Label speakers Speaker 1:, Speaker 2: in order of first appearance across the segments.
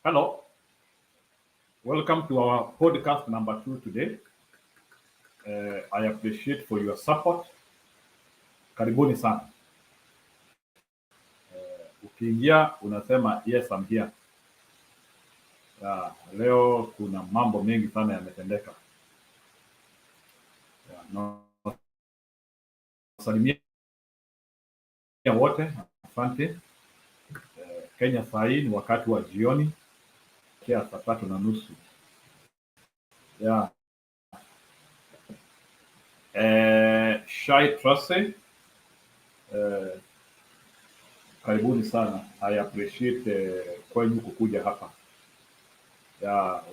Speaker 1: Hello, welcome to our podcast number 2 today. I appreciate for your support. Karibuni sana. Ukiingia unasema yes I'm here. Leo kuna mambo mengi sana yametendeka. Nawasalimia wote, asante. Kenya saa hii ni wakati wa jioni, saa 3:30. Shai Trust, karibuni sana. I appreciate kwenyu kukuja hapa.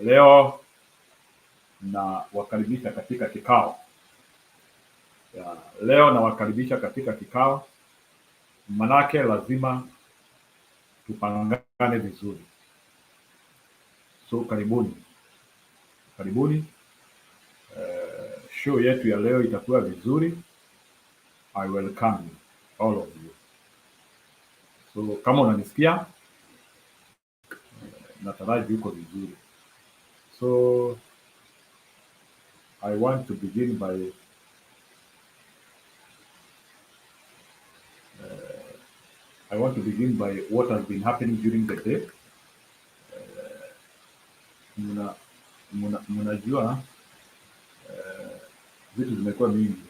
Speaker 1: Leo na wakaribisha katika kikao. Manake lazima tupangane vizuri. So karibuni. Show yetu ya leo itakuwa vizuri. I welcome you, all of you. So kama unanisikia, nataraji uko vizuri. So I want to begin by what has been happening during the day. Mnajua vitu zimekuwa mingi.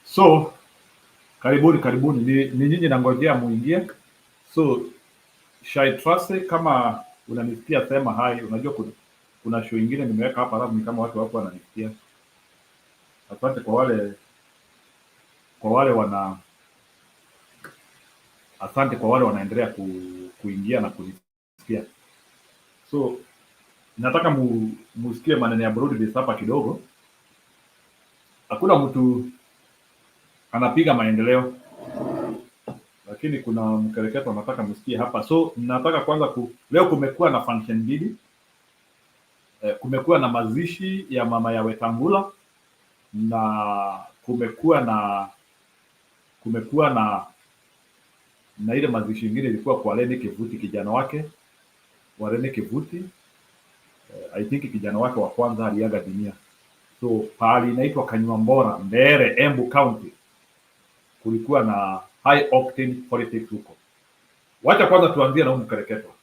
Speaker 1: So karibuni, ni nyinyi nangojea muingie. So Shai Trust, kama unanisikia sema hai. Unajua kuna show nyingine nimeweka hapa alafu ni kama watu wako wananisikia. Asante kwa wale wanaendelea kuingia na kunisikia. So nataka musikie maneno ya broadbase hapa kidogo. Hakuna mtu anapiga maendeleo, lakini kuna mkereketo nataka msikie hapa. So nataka kwanza leo kumekuwa na function mbili. Kumekuwa na mazishi ya mama ya Wetangula na kumekuwa na ile mazishi nyingine ilikuwa kwa Rene Kevuti, kijana wake wa Rene Kevuti. I think kijana wake wa kwanza aliaga dunia. So pali inaitwa Kanyuambora, Mbere, Embu County, kulikuwa na high octane politics huko. Wacha kwanza tuanzie na mkereketo.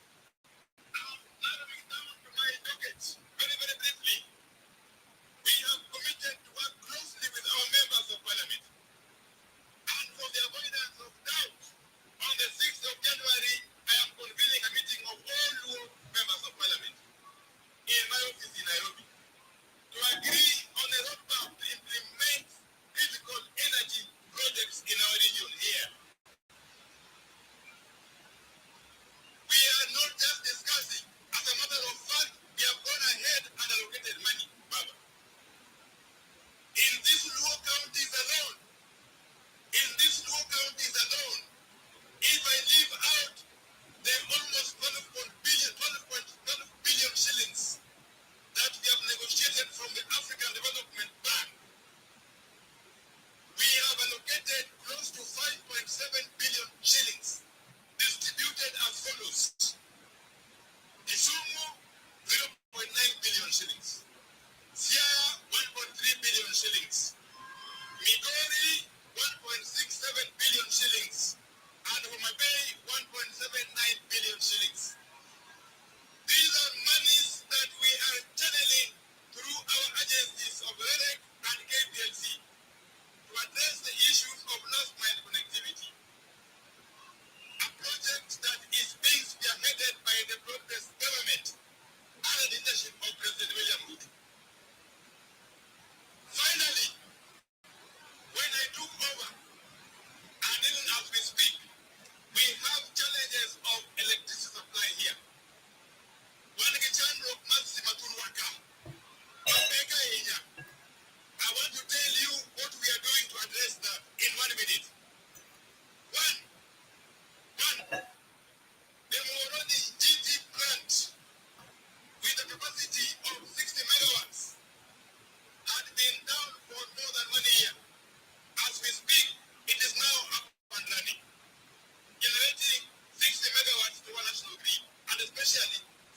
Speaker 2: In our region here, we are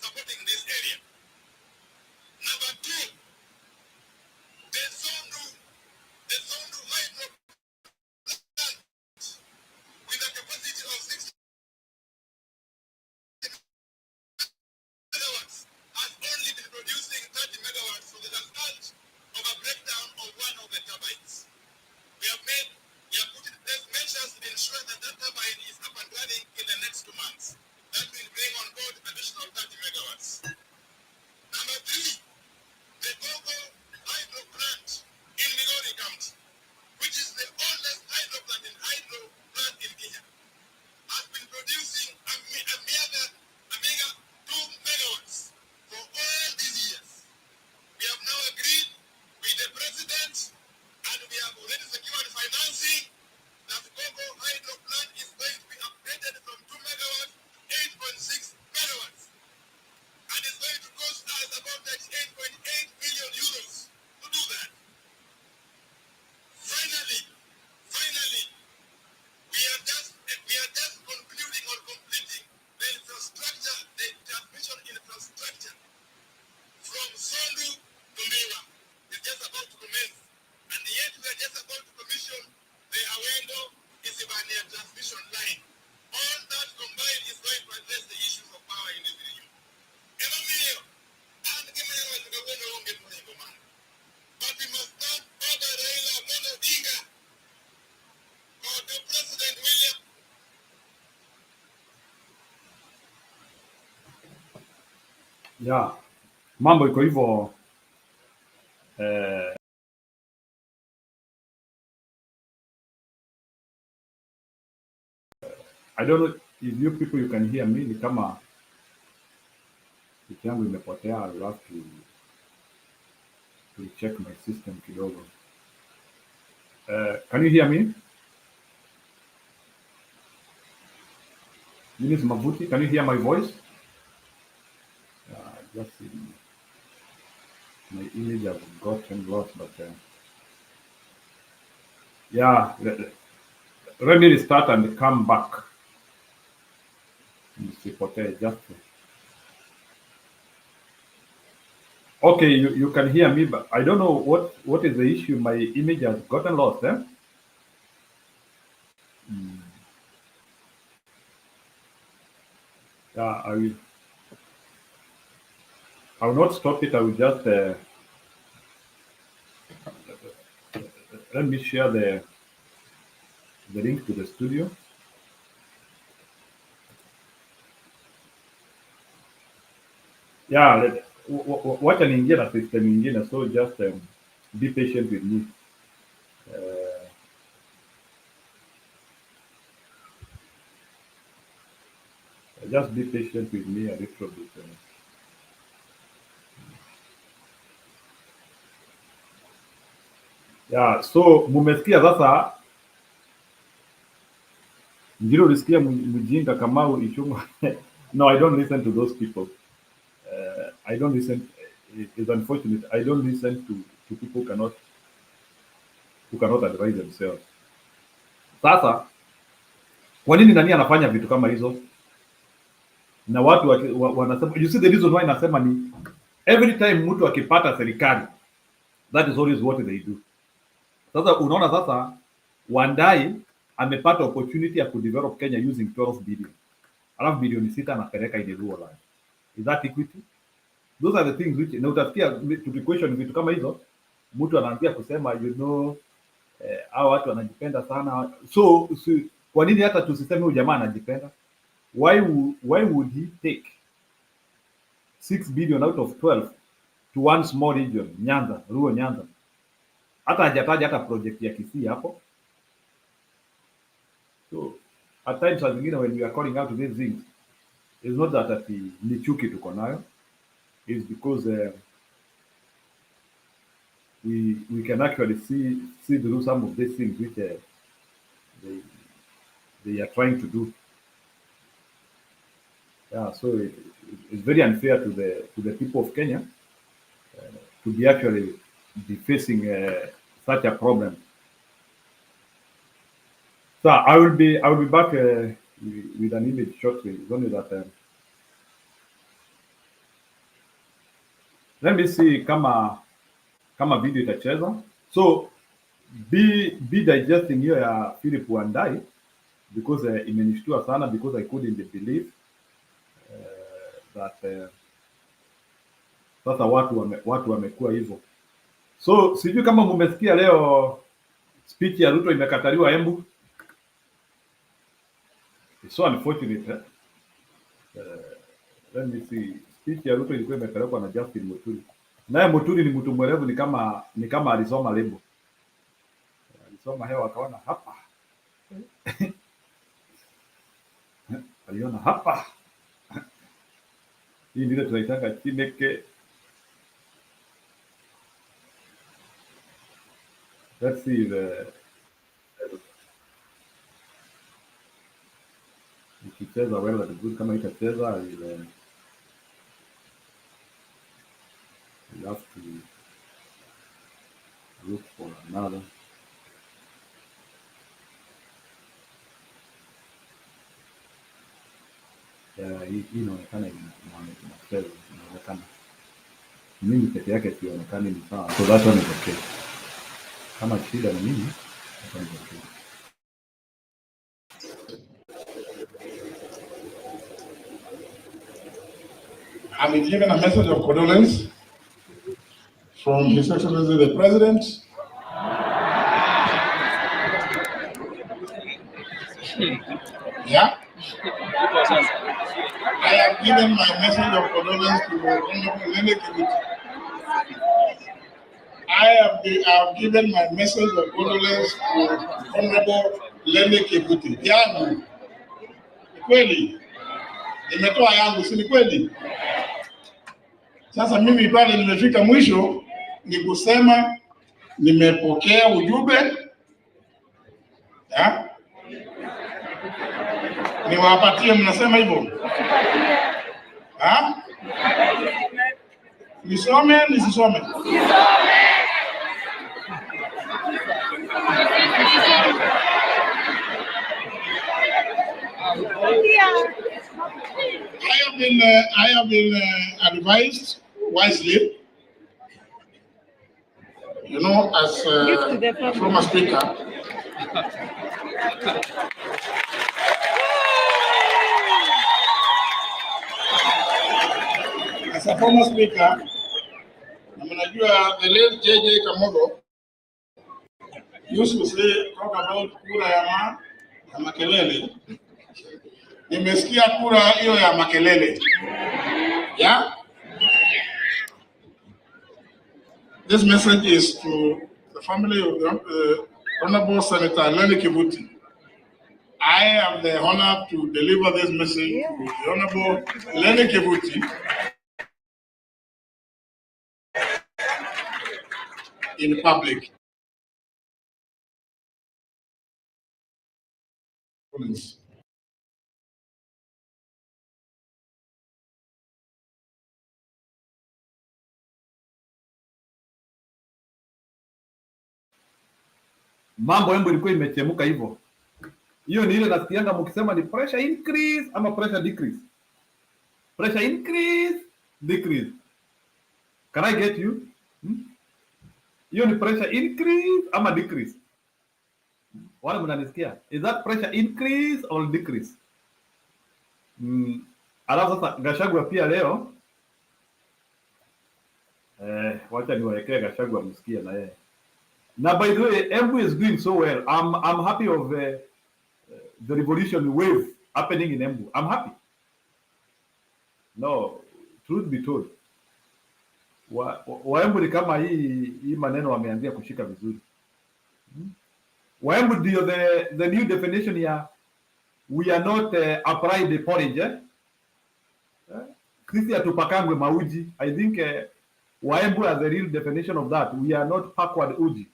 Speaker 2: supporting this area. Number two, the Sondu hydro plant with a capacity of 60 megawatts has only been producing 30 megawatts, so there's a result of a breakdown of one of the turbines. We have put in place measures to ensure that that turbine is up and running in the next 2 months. That will bring on board additional 30 megawatts. Number three, the Gogo hydro plant in Migori County, which is the oldest hydro plant in Kenya, has been producing a mega 2 megawatts for all these years. We have now agreed with the president and we have already secured financing that the Gogo hydro plant is going to be upgraded from 2 megawatts to 8.6 megawatts. And it's going to cost us about 38.8 million euros to do that. Finally, we are just concluding or completing the infrastructure, the transmission infrastructure from Sondu to Miwa. It's just about to commence. And yet we are just about to commission the Awendo Isibania transmission line. All that combined is going to address the issues of power in this region. But we must not order Raila Amolo Odinga or the President William.
Speaker 1: Yeah, mambo iko hivyo. I don't know if you people you can hear me. Ni kama kitu yangu imepotea. I will have to check my system kidogo. Can you hear me? Eunice Mavuti, can you hear my voice? Just my image has gotten lost, but yeah, let me restart and come back. Just okay, you can hear me, but I don't know what is the issue. My image has gotten lost, eh? Yeah, I will not stop it. I will just let me share the link to the studio. Yeah, wacha niingie na system ingine, so just be patient with me. Just be patient with me a little bit. Yeah, so mumesikia sasa, ngiro ulisikia mjinga Kamau Ichung'wa. No, I don't listen to those people. I don't listen. It's unfortunate. I don't listen to people who cannot advise themselves. Sasa kwa nini nani anafanya vitu kama hizo? Na watu wanasema, you see the reason why nasema ni every time mtu akipata serikali, that is always what they do. Sasa unaona sasa Wandai amepata opportunity ya kudevelop Kenya using 12 billion. Alafu bilioni 6 anapeleka ile rural land. Is that equity? Those are the things which na utasikia to question vitu kama hizo, mtu anaanzia kusema hao watu wanajipenda sana. So kwa nini hata tusiseme huyu jamaa anajipenda? Why would he take 6 billion out of 12 to one small region, Nyanza, rural Nyanza? Hata hajataja hata project ya Kisii hapo. So at times as zingine when we are calling out these things, it's not that ni chuki tuko nayo, it's because we can actually see through some of these things which they are trying to do. Yeah, so it's very unfair to the people of Kenya to be actually facing such a problem. So I will be back with an image shortly. It's only that Let me see kama video itacheza. So be digesting hiyo ya Philip Wandai because imenishtua sana because I couldn't believe that sasa watu wamekuwa hivyo. So sijui kama mmesikia leo speech ya Ruto imekataliwa Embu. It's so unfortunate. Let me see. Speech ya Ruto ilikuwa imepelekwa na Justin Muturi. Naye Muturi ni mtu mwerevu, ni kama alisoma lebo. Alisoma hewa akaona hapa. Aliona hapa. Hii ndio tunaitaka Chineke. Let's see ikicheza well and good. Kama itacheza we'll have to look for another. Hii inaonekana inaonekana mimi peke yake sionekani ni sawa, so that one is okay. Kama shida ni mimi, that one is okay.
Speaker 3: I've been given a message of condolence from His Excellency the President. Yeah. I have given my message of condolence to Honorable Lene Kibuti. I have given my message of condolence to Honorable Lene Kibuti. Yangu ni kweli, nimetoa yangu, si ni kweli? Sasa mimi pale nimefika mwisho ni kusema nimepokea ujumbe. Ya? Niwapatie, mnasema hivyo? Ha? Nisome, nisisome? I have been advised wisely, you know, as a former speaker. As a former speaker, the late JJ Kamogo used to say, talk about kura ya makelele. Nimesikia kura hiyo ya makelele. Yeah? This message is to the family of the Honorable Senator Lene Kibuti. I have the honor to deliver this message to the Honorable Lene Kibuti in public.
Speaker 1: Mambo Embu ilikuwa imechemuka hivyo. Hiyo ni ile nasikianga mkisema ni pressure increase ama pressure decrease. Pressure increase, decrease. Can I get you? Hiyo ni pressure increase ama decrease? Wale mnanisikia? Is that pressure increase or decrease? Alafu sasa Gachagua pia leo wacha niwaekee Gachagua msikie na yeye. Now, by the way, Embu is doing so well. I'm happy of the revolution wave happening in Embu. I'm happy. No, truth be told, Waembu ni kama hii maneno wameanzia kushika vizuri. Waembu ndio the new definition ya we are not upright the porridge. Sisi hatupakangwe mauji. I think Waembu has the real definition of that. We are not backward uji.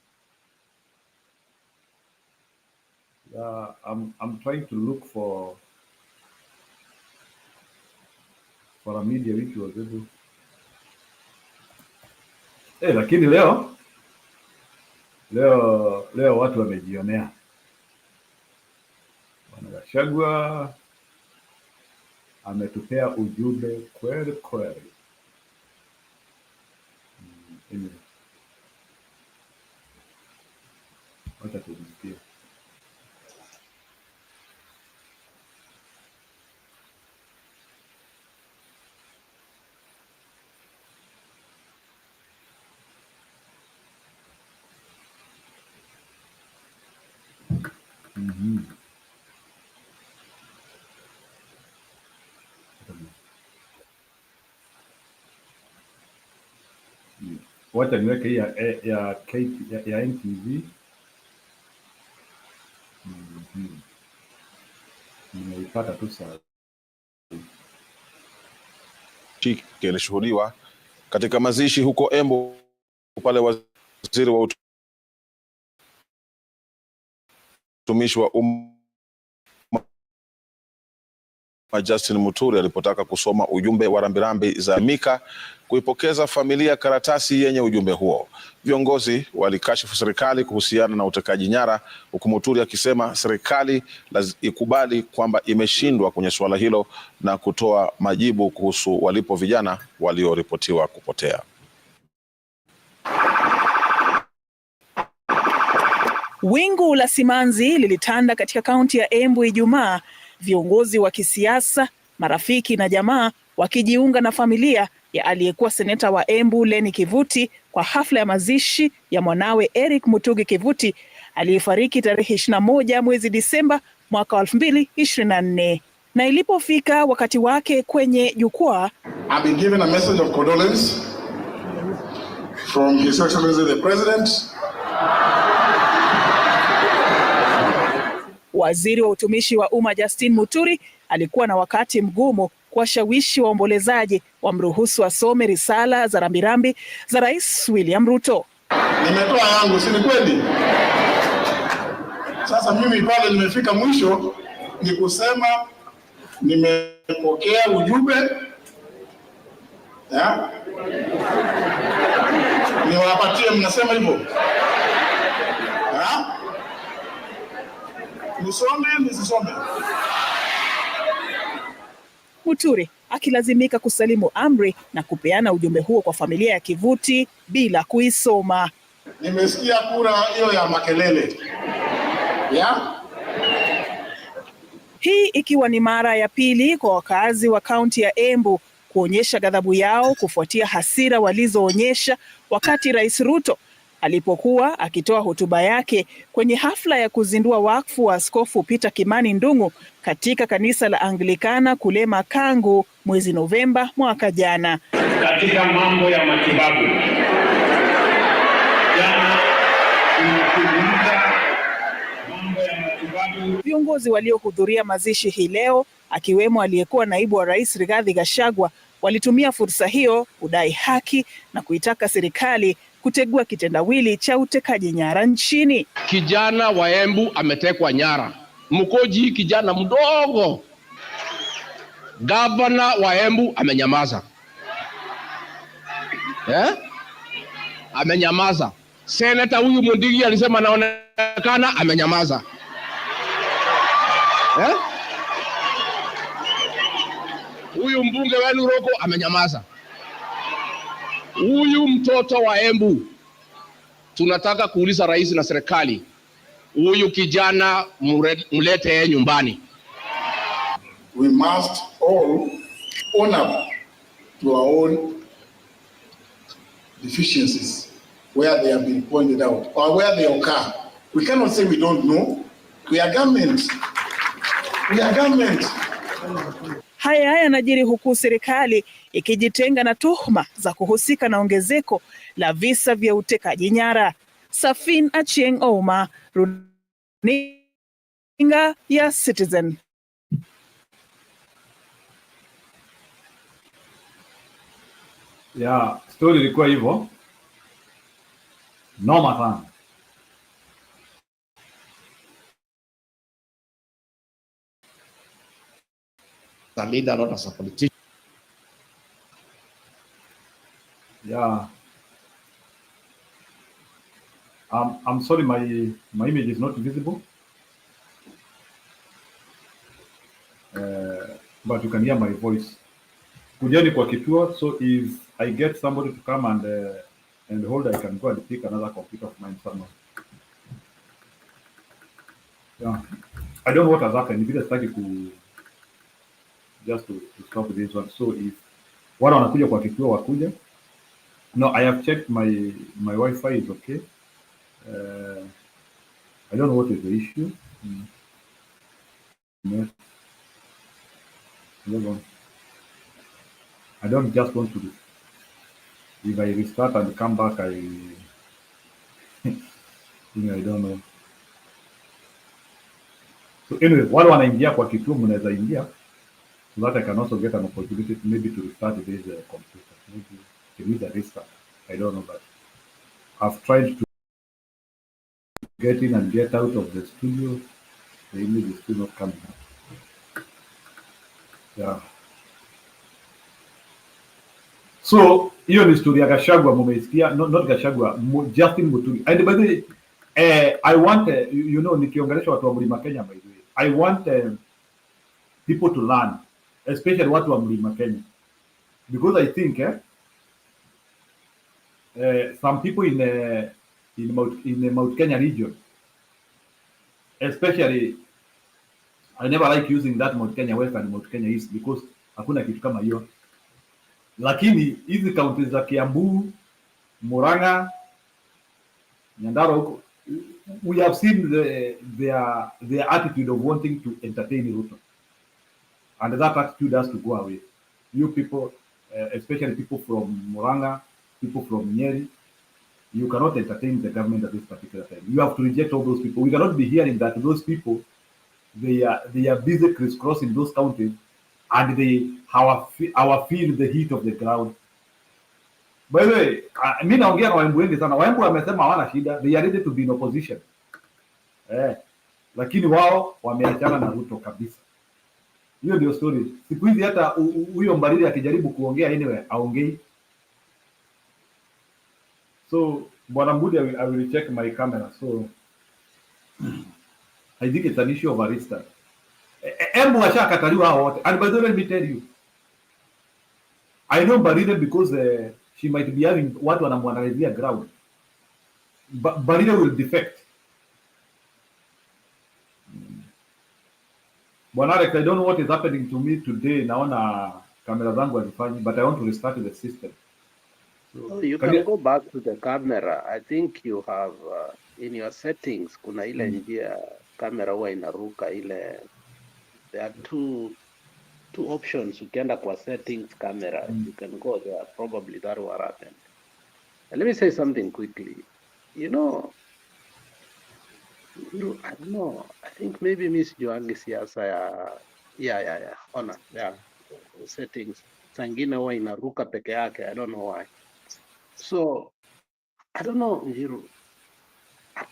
Speaker 1: I'm trying to look for a media which was able. Lakini leo watu wamejionea. Bwana Gachagua ametupea ujumbe kweli kweli. lakini wacha tusikie. Wacha niweke hii ya NTV. Nimeipata tu sasa.
Speaker 4: Kilishuhudiwa katika mazishi huko Embu pale waziri wa utumishi wa umma Justin Muturi alipotaka kusoma ujumbe wa rambirambi za Mika kuipokeza familia karatasi yenye ujumbe huo. Viongozi walikashifu serikali kuhusiana na utekaji nyara, huku Muturi akisema serikali ikubali kwamba imeshindwa kwenye suala hilo na kutoa majibu kuhusu walipo vijana walioripotiwa kupotea.
Speaker 5: Wingu la simanzi lilitanda katika kaunti ya Embu Ijumaa, viongozi wa kisiasa, marafiki na jamaa wakijiunga na familia ya aliyekuwa seneta wa Embu Leni Kivuti kwa hafla ya mazishi ya mwanawe Eric Mutugi Kivuti aliyefariki tarehe 21 mwezi Disemba mwaka 2024. Na ilipofika wakati wake kwenye jukwaa,
Speaker 3: I've been given a message of condolence from His Excellency the President.
Speaker 5: Waziri wa utumishi wa umma Justin Muturi alikuwa na wakati mgumu kuwashawishi waombolezaji wamruhusu asome risala za rambirambi za Rais William Ruto.
Speaker 3: Nimetoa yangu, si ni kweli? Sasa mimi pale nimefika mwisho ni kusema nimepokea ujumbe. Niwapatie, mnasema hivyo? Nisome, nisisome?
Speaker 5: Muturi akilazimika kusalimu amri na kupeana ujumbe huo kwa familia ya Kivuti bila kuisoma.
Speaker 3: Nimesikia kura hiyo ya makelele.
Speaker 5: Hii ikiwa ni mara ya pili kwa wakazi wa kaunti ya Embu kuonyesha ghadhabu yao kufuatia hasira walizoonyesha wakati Rais Ruto alipokuwa akitoa hotuba yake kwenye hafla ya kuzindua wakfu wa Askofu Peter Kimani Ndung'u katika kanisa la Anglikana kule Makangu mwezi Novemba mwaka jana.
Speaker 6: Katika mambo ya matibabu,
Speaker 5: viongozi waliohudhuria mazishi hii leo, akiwemo aliyekuwa naibu wa rais Rigathi Gachagua, walitumia fursa hiyo kudai haki na kuitaka serikali kutegua kitendawili cha utekaji nyara nchini.
Speaker 6: Kijana wa Embu ametekwa nyara. Mkoji kijana mdogo. Gavana wa Embu amenyamaza. Amenyamaza. Seneta huyu Mundigi alisema anaonekana, amenyamaza. Huyu mbunge wenu Roko amenyamaza. Huyu mtoto wa Embu tunataka kuuliza rais na serikali, huyu kijana mlete nyumbani.
Speaker 3: We must all own up to our own deficiencies where they have been pointed out or where they occur. We cannot say we don't know. We are government. We are government.
Speaker 5: Haya yanajiri huku serikali ikijitenga na tuhuma za kuhusika na ongezeko la visa vya utekaji nyara. Safin Achieng Ouma, runinga ya Citizen.
Speaker 1: Ya, story ilikuwa hivyo. Noma sana.
Speaker 6: A leader, not as a politician.
Speaker 1: Yeah. I'm sorry, my image is not visible. But you can hear my voice. Kujeni kwa kituo, so if I get somebody to come and and hold, I can go and pick another computer of mine somewhere. Yeah. I don't know what has happened. Vile sitaki ku just to stop this one. So if wale wanakuja kwa kituo wakuja. No, I have checked my Wi-Fi is okay. I don't know what is the issue. Yes. I don't just want to. If I restart and come back, I I don't know. So anyway, wale wanaingia kwa kituo mnaweza ingia, so that I can also get an opportunity maybe to restart this computer. Maybe to need a restart. I don't know, but I've tried to get in and get out of the studio. The image is still not coming up. Yeah. So hiyo ni story ya Gachagua mumeisikia, not Gachagua, Justin Muturi. And by the way, I want you know, nikiongelesha watu wa Mlima Kenya, by the way, I want people to learn, especially watu wa Mlima Kenya, because I think some people in the Mount Kenya region, especially, I never like using that Mount Kenya West and Mount Kenya East because hakuna kitu kama hiyo, lakini hizi kaunti za Kiambu, Murang'a, Nyandarua huko, we have seen their attitude of wanting to entertain Ruto, and that attitude has to go away. You people, especially people from Murang'a, people from Nyeri, you cannot entertain the government at this particular time. You have to reject all those people. We cannot be hearing that those people, they are busy crisscrossing those counties, and they feel the heat of the ground. By the way, mimi naongea na Waembu wengi sana. Waembu wamesema hawana shida, they are ready to be in opposition. Lakini wao wameachana na Ruto kabisa. Hiyo ndio story. Siku hizi hata huyo Mbarire akijaribu kuongea anyway, aongei. So Bwana Mbudi, I will check my camera. So I think it's an issue of Arista. Embu washakataliwa hao wote. And by the way, let me tell you, I know Mbarire because she might be having watu wanamwanalizia ground. Mbarire will defect. Bwana Alex, I don't know what is happening to me today. Naona kamera zangu hazifanyi, but I want to restart the system.
Speaker 7: So you can go back to the camera. I think you have in your settings kuna ile njia camera huwa inaruka ile. There are two options. Ukienda kwa settings camera, you can go there. Probably that will happen. And let me say something quickly. You know, I don't know. I think maybe Miss Joangi siasa ona settings sangine huwa inaruka peke yake. I don't know why. So I don't know, Njiru.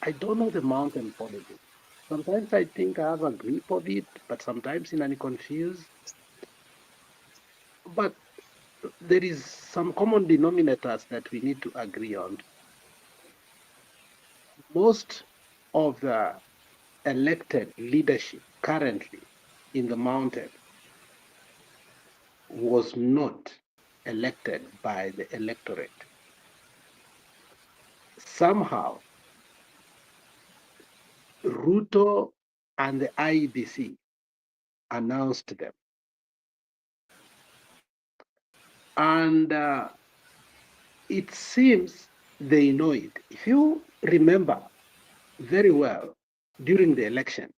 Speaker 7: I don't know the mountain politics. Sometimes I think I have a grip of it, but sometimes I'm confused. But there is some common denominators that we need to agree on. Most of the elected leadership currently in the mountain was not elected by the electorate. Somehow, Ruto and the IEBC announced them. And it seems they know it. If you remember very well, during the election,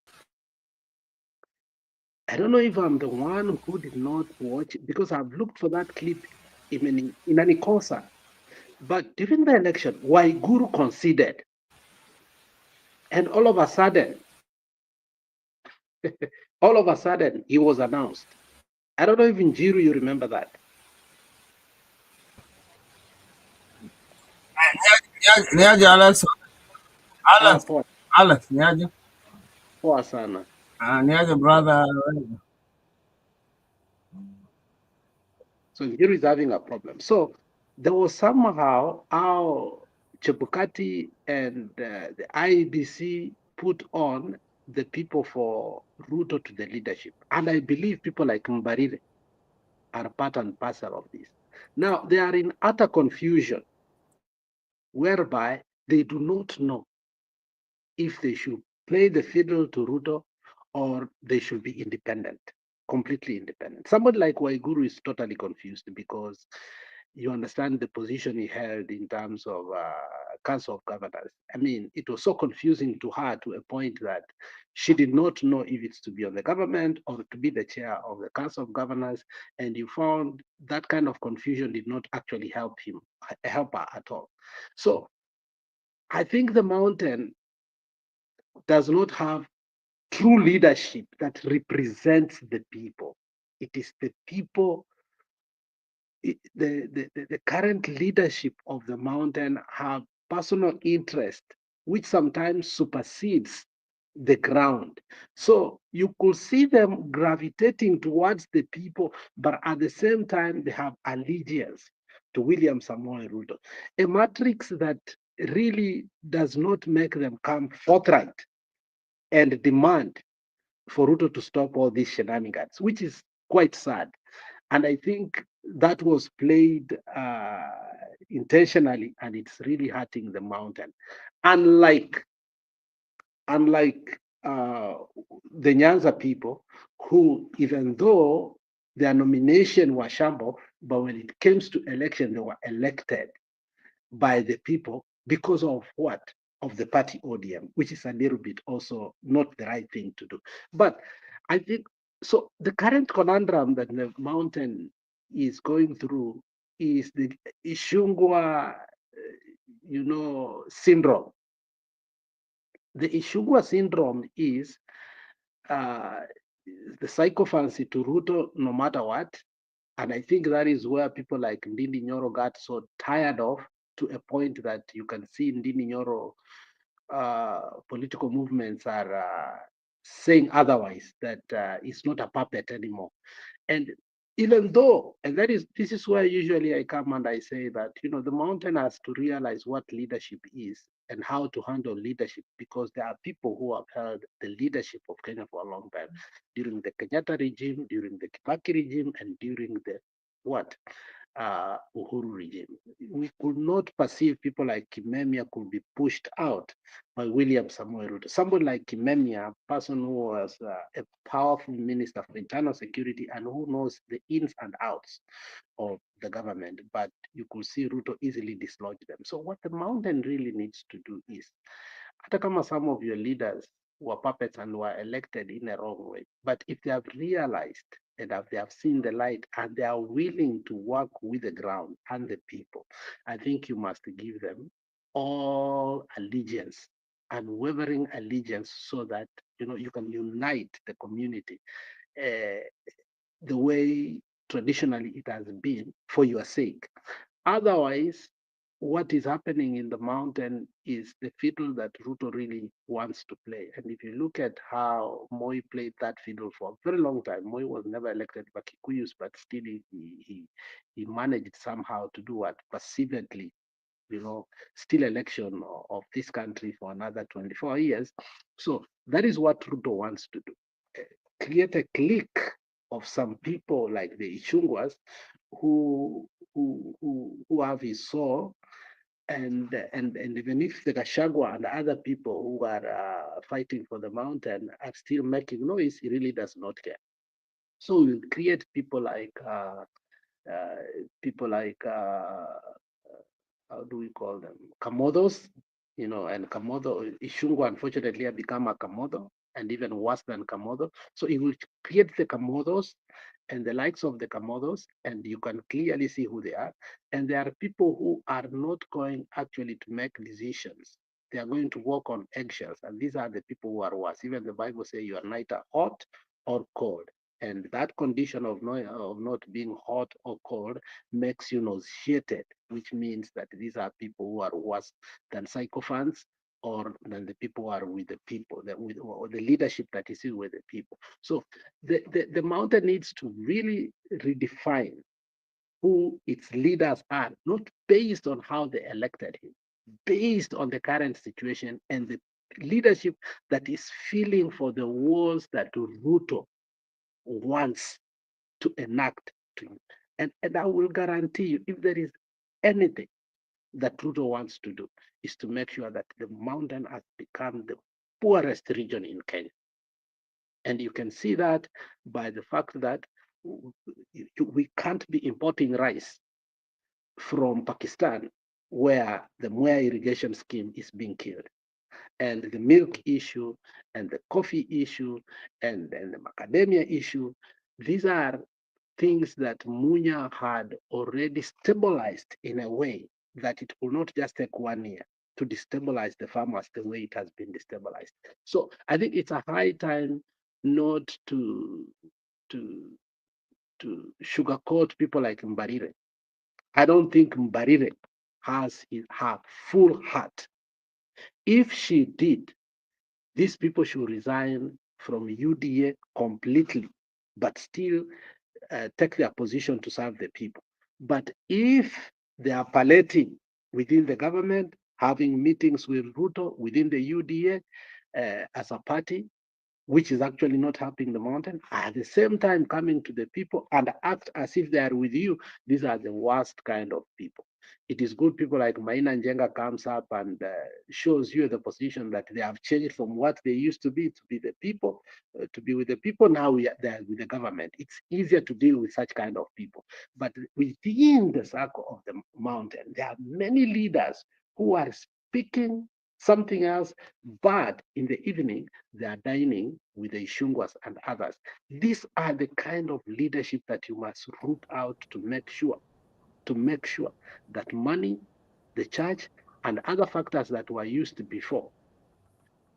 Speaker 7: I don't know if I'm the one who did not watch it, because I've looked for that clip in Anikosa. But during the election, Waiguru conceded. And all of a sudden, he was announced. I don't know if in Njiru you remember that.
Speaker 8: Niaje Alex, niaje?
Speaker 7: Poa sana.
Speaker 8: Niaje brother.
Speaker 7: So Njiru is having a problem. So there was somehow how Chebukati and the IEBC put on the people for Ruto to the leadership. And I believe people like Mbarire are part and parcel of this. Now, they are in utter confusion whereby they do not know if they should play the fiddle to Ruto or they should be independent, completely independent. Somebody like Waiguru is totally confused because you understand the position he held in terms of Council of Governors. I mean, it was so confusing to her to a point that she did not know if it's to be on the government or to be the chair of the Council of Governors. And you found that kind of confusion did not actually help her at all. So I think the mountain does not have true leadership that represents the people. It is the people. The current leadership of the mountain have personal interest, which sometimes supersedes the ground. So you could see them gravitating towards the people, but at the same time, they have allegiance to William Samoei Ruto, a matrix that really does not make them come forthright and demand for Ruto to stop all these shenanigans, which is quite sad. And I think that was played intentionally, and it's really hurting the mountain. Unlike the Nyanza people, who, even though their nomination was shamble, but when it comes to election, they were elected by the people because of what? Of the party ODM, which is a little bit also not the right thing to do. But I think so. The current conundrum that the mountain is going through is the Ishungwa, syndrome. The Ishungwa syndrome is the psychophancy to Ruto, no matter what. And I think that is where people like Ndindi Nyoro got so tired of, to a point that you can see Ndindi Nyoro political movements are saying otherwise, that it's not a puppet anymore. And even though, and this is where usually I come and I say that, the mountain has to realize what leadership is and how to handle leadership, because there are people who have held the leadership of Kenya for a long time, during the Kenyatta regime, during the Kibaki regime, and during the Uhuru regime. We could not perceive people like Kimemia could be pushed out by William Samoei Ruto. Somebody like Kimemia, a person who was a powerful minister for internal security and who knows the ins and outs of the government, but you could see Ruto easily dislodge them. So what the mountain really needs to do is, hata kama some of your leaders were puppets and were elected in a wrong way, but if they have realized and if they have seen the light and they are willing to work with the ground and the people, I think you must give them all allegiance, unwavering allegiance, so that you can unite the community the way traditionally it has been, for your sake. Otherwise, what is happening in the mountain is the fiddle that Ruto really wants to play. And if you look at how Moi played that fiddle for a very long time, Moi was never elected by Kikuyus, but still he managed somehow to do what? Perseverately, still election of this country for another 24 years. So that is what Ruto wants to do. Create a clique of some people like the Ichungwas who have his soul, and even if the Gachagua and other people who are fighting for the mountain are still making noise, he really does not care. So we create people like how do we call them? Kamodos, and Kamodo, Ishungu unfortunately have become a Kamodo, and even worse than Kamodo. So it will create the Kamodos and the likes of the Kamodos, and you can clearly see who they are. And there are people who are not going actually to make decisions. They are going to walk on eggshells, and these are the people who are worse. Even the Bible says you are neither hot or cold. And that condition of not being hot or cold makes you nauseated, which means that these are people who are worse than sycophants, or than the people who are with the people, or the leadership that is with the people. So the mountain needs to really redefine who its leaders are, not based on how they elected him, based on the current situation and the leadership that is feeling for the wars that Ruto wants to enact to you. And I will guarantee you, if there is anything that Ruto wants to do is to make sure that the mountain has become the poorest region in Kenya. And you can see that by the fact that we can't be importing rice from Pakistan, where the Mwea irrigation scheme is being killed. And the milk issue and the coffee issue and the macadamia issue, these are things that Munya had already stabilized in a way that it will not just take 1 year to destabilize the farmers the way it has been destabilized. So I think it's a high time not to sugarcoat people like Mbarire. I don't think Mbarire has her full heart. If she did, these people should resign from UDA completely, but still take their position to serve the people. But if they are palliating within the government, having meetings with Ruto within the UDA as a party, which is actually not helping the mountain, at the same time coming to the people and act as if they are with you, these are the worst kind of people. It is good people like Maina Njenga comes up and shows you the position that they have changed from what they used to be the people, to be with the people. Now they are with the government. It's easier to deal with such kind of people. But within the circle of the mountain, there are many leaders who are speaking something else, but in the evening, they are dining with the Ishungwas and others. These are the kind of leadership that you must root out to make sure that money, the church, and other factors that were used before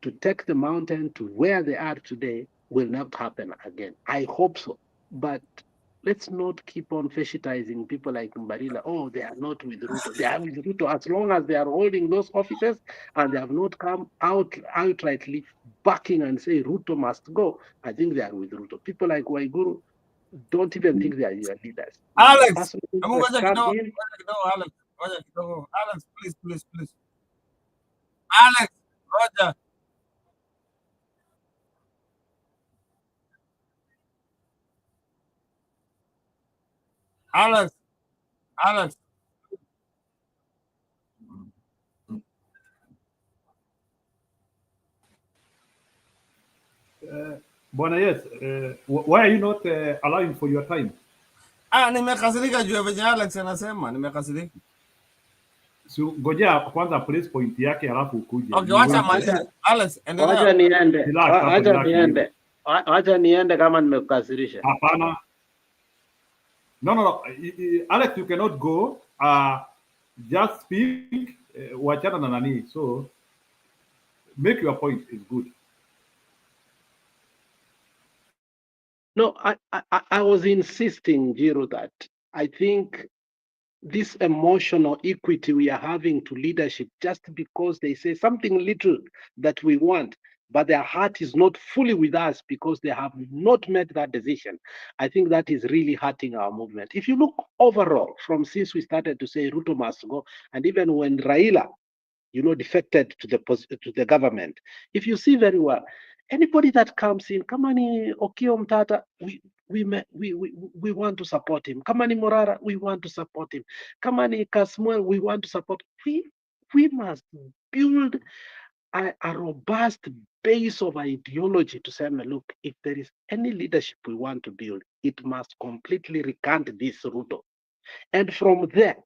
Speaker 7: to take the mountain to where they are today will not happen again. I hope so. But let's not keep on fetishizing people like Mbarila. Oh, they are not with Ruto. They are with Ruto as long as they are holding those offices and they have not come out outrightly backing and say Ruto must go. I think they are with Ruto. People like Waiguru don't even think they are your leaders.
Speaker 8: Alex, Alex, please. Alex, Roger. Alex.
Speaker 1: Bwana, yes, why are you not allowing for your time?
Speaker 8: Nimekasirika juu ya venye Alex anasema, nimekasirika.
Speaker 1: So ngojea kwanza place point yake halafu ukuje.
Speaker 8: Okay, wacha maliza. Alex, endelea.
Speaker 7: Wacha niende kama nimekukasirisha.
Speaker 1: Hapana. No. Alex, you cannot go. Just speak. Wachana na nani. So make your point is good.
Speaker 7: No, I was insisting, Jiro, that I think this emotional equity we are having to leadership just because they say something little that we want, but their heart is not fully with us because they have not made that decision. I think that is really hurting our movement. If you look overall, from since we started to say Ruto must go, and even when Raila, defected to the government, if you see very well, anybody that comes in, kama ni Okiya Mtata, we want to support him. Kama ni Morara, we want to support him. Kama ni Kasmuel, we want to support. We must build a robust base of ideology to say, look, if there is any leadership we want to build, it must completely recant this Ruto. And from there,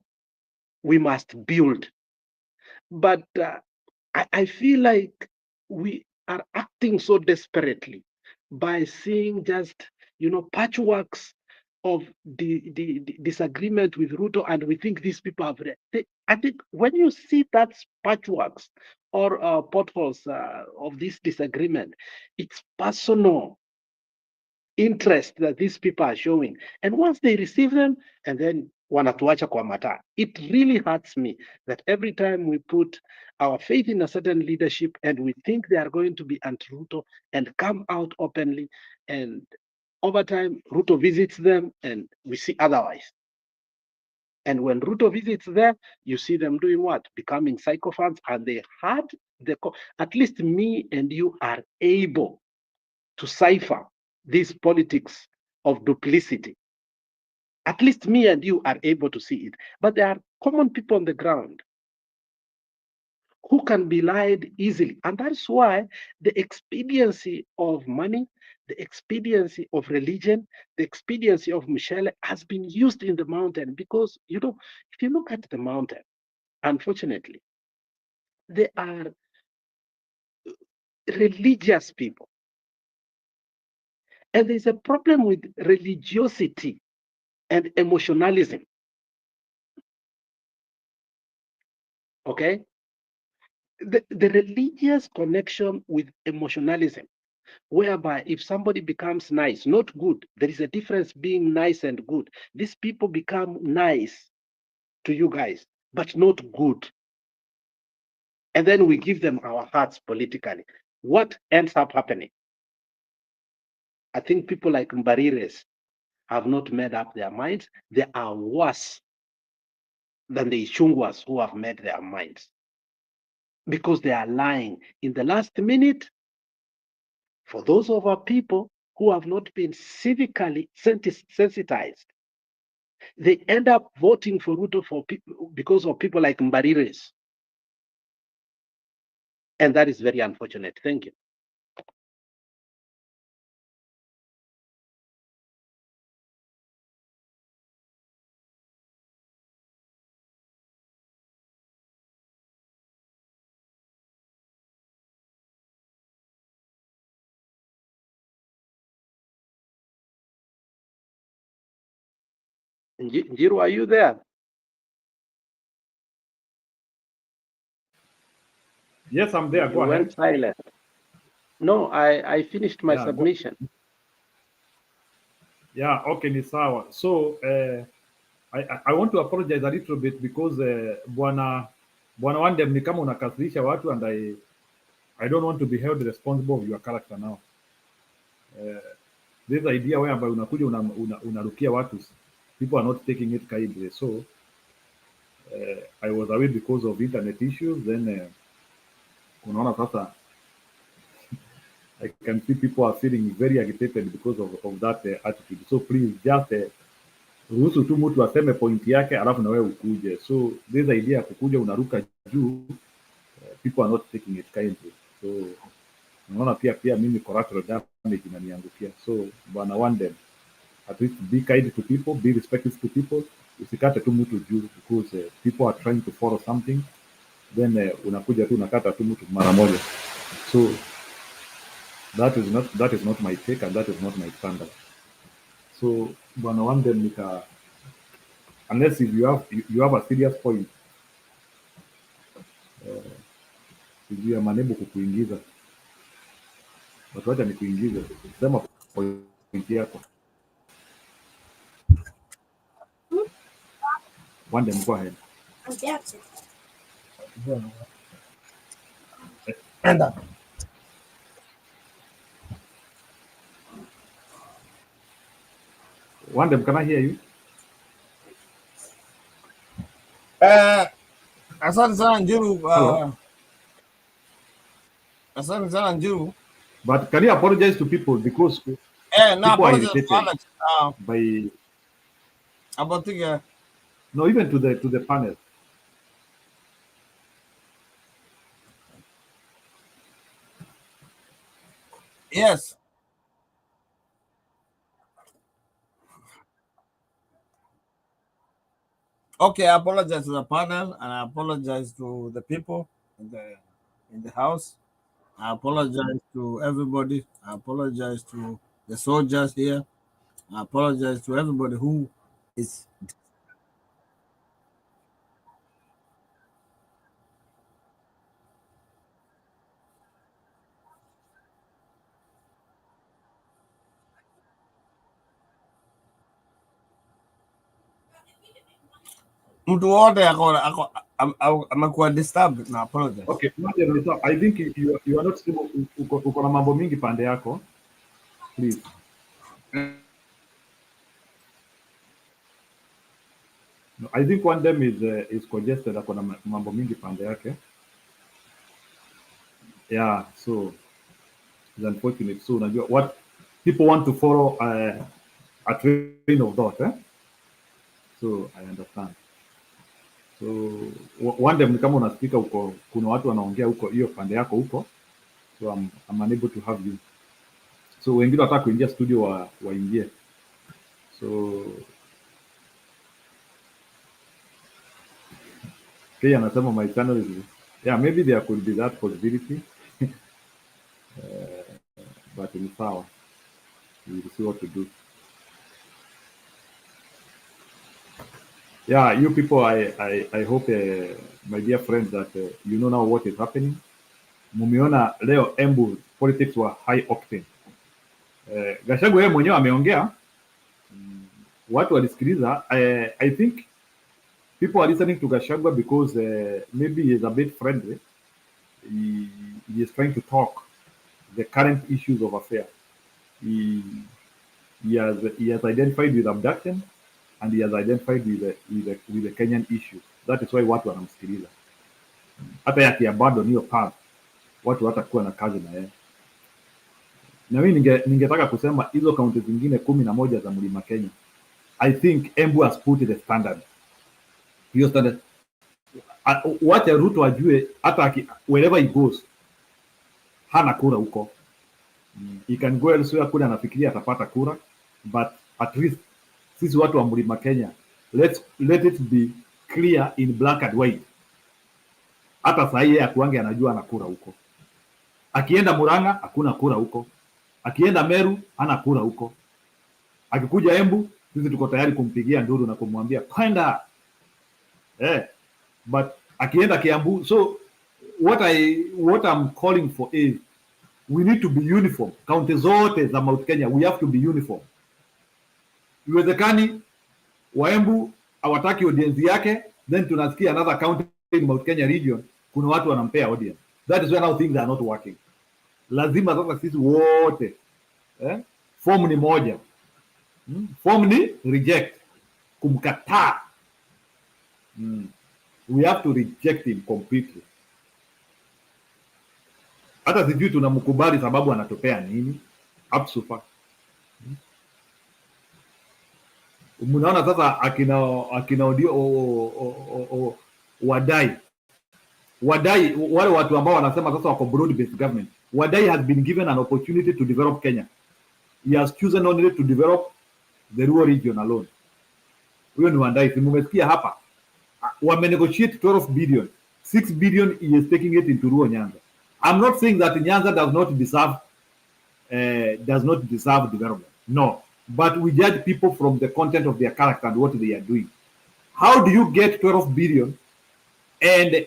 Speaker 7: we must build. But I feel like we are acting so desperately by seeing just, patchworks of the disagreement with Ruto, and we think these people have. I think when you see that patchworks or potholes of this disagreement, it's personal interest that these people are showing, and once they receive them, and then wanatuacha kwa mataa. It really hurts me that every time we put our faith in a certain leadership and we think they are going to be anti-Ruto and come out openly, and over time Ruto visits them and we see otherwise. And when Ruto visits them, you see them doing what? Becoming psychopaths, and they had at least me and you are able to cipher these politics of duplicity. At least me and you are able to see it. But there are common people on the ground who can be lied easily. And that's why the expediency of money, the expediency of religion, the expediency of Michelle has been used in the mountain. Because, you know, if you look at the mountain, unfortunately, they are religious people. And there's a problem with religiosity and emotionalism. Okay? The religious connection with emotionalism, whereby if somebody becomes nice, not good, there is a difference being nice and good. These people become nice to you guys, but not good. And then we give them our hearts politically. What ends up happening? I think people like Mbarires have not made up their minds. They are worse than the Ichungwas who have made their minds, because they are lying in the last minute. For those of our people who have not been civically sensitized, they end up voting for Ruto because of people like Mbarires. And that is very unfortunate. Thank you. Njiru, are you there?
Speaker 1: Yes, I'm there.
Speaker 7: You
Speaker 1: Go ahead.
Speaker 7: went silent. No, I finished my submission.
Speaker 1: Yeah, okay, ni sawa. So I want to apologize a little bit because bwana Wandem ni kama unakasirisha watu, and I don't want to be held responsible of your character now. This idea whereby unakuja unarukia watu, people are not taking it kindly. So I was away because of internet issues. Then unaona sasa I can see people are feeling very agitated because of that attitude. So please just ruhusu tu mtu aseme point yake alafu na wewe ukuje. So this idea ya kukuja unaruka juu, people are not taking it kindly. So unaona pia mimi collateral damage inaniangukia. So bwana Wandem, at least be kind to people, be respectful to people. Usikate tu mtu juu because people are trying to follow something, then unakuja tu unakata tu mtu mara moja. So that is not my take, and that is not my standard. So bwana Wandem, unless if you have a serious point, sijui maneno kukuingiza, watu wacha nikuingize, sema point yako. Wandem, go ahead.
Speaker 8: Enda.
Speaker 1: Wandem, can I hear you?
Speaker 8: Asante sana Njiru.
Speaker 1: Hello?
Speaker 8: Asante sana Njiru.
Speaker 1: But can you apologize to people because
Speaker 8: No,
Speaker 1: people are
Speaker 8: apologize to
Speaker 1: irritated
Speaker 8: Alex.
Speaker 1: by
Speaker 8: About the
Speaker 1: no, even to the panel.
Speaker 8: yes. Okay, I apologize to the panel, and I apologize to the people in the house. I apologize to everybody. I apologize to the soldiers here. I apologize to everybody who is. Mtu wote amekuwa disturbed, na apologize.
Speaker 1: Okay, I think you are not stable. Uko na mambo mingi pande yako. Please. No, I think one them is congested. Ako na mambo mingi pande yake. Yeah, so it's unfortunate. So unajua what people want to follow a train of thought, eh? So I understand. So one day kama unasikika huko, kuna watu wanaongea huko hiyo pande yako huko, so I'm unable to have you. So wengine wataka kuingia studio waingie. So okay, anasema my channel is, yeah, maybe there could be that possibility. But in sawa, we'll see what to do. Yeah, you people, I hope, my dear friends, that you know now what is happening. Mumeona leo Embu politics wa high octane. Gachagua yeye mwenyewe ameongea, watu walisikiliza. I think people are listening to Gachagua because maybe he is a bit friendly. He is trying to talk the current issues of affair. He has identified with abduction, and he has identified with the Kenyan issue. That is why watu wanamsikiliza. Hata yakiabandon hiyo path, watu watakuwa na kazi na yeye. Na mimi ningetaka kusema hizo kaunti zingine 11 za Mlima Kenya, I think Embu has put the standard. Hiyo standard. Wacha Ruto ajue hata wherever he goes hana kura huko. He can go elsewhere, kuna anafikiria atapata kura, but at least sisi watu wa Mlima Kenya, let it be clear in black and white. Hata saa hii akuange anajua ana kura huko. Akienda Murang'a hakuna kura huko. Akienda Meru hana kura huko. Akikuja Embu sisi tuko tayari kumpigia nduru na kumwambia kwenda. But akienda Kiambu, so what I'm calling for is we need to be uniform. Kaunti zote za Mount Kenya, we have to be uniform. Iwezekani wa Embu hawataki audience yake, then tunasikia another county in Mount Kenya region kuna watu wanampea audience. That is why now things are not working. Lazima sasa sisi wote form ni moja. Form ni reject, kumkataa. We have to reject him completely. Hata sijui tunamkubali sababu anatopea nini absufa. Mnaona sasa akina audio wadai wale watu ambao wanasema sasa wako broad based government. Wadai has been given an opportunity to develop Kenya. He has chosen only to develop the rural region alone. Huyo ni Wadai. Mmesikia hapa wame negotiate 12 billion. 6 billion he is taking it into rural Nyanza. I'm not saying that Nyanza does not deserve development. No, but we judge people from the content of their character and what they are doing. How do you get 12 billion and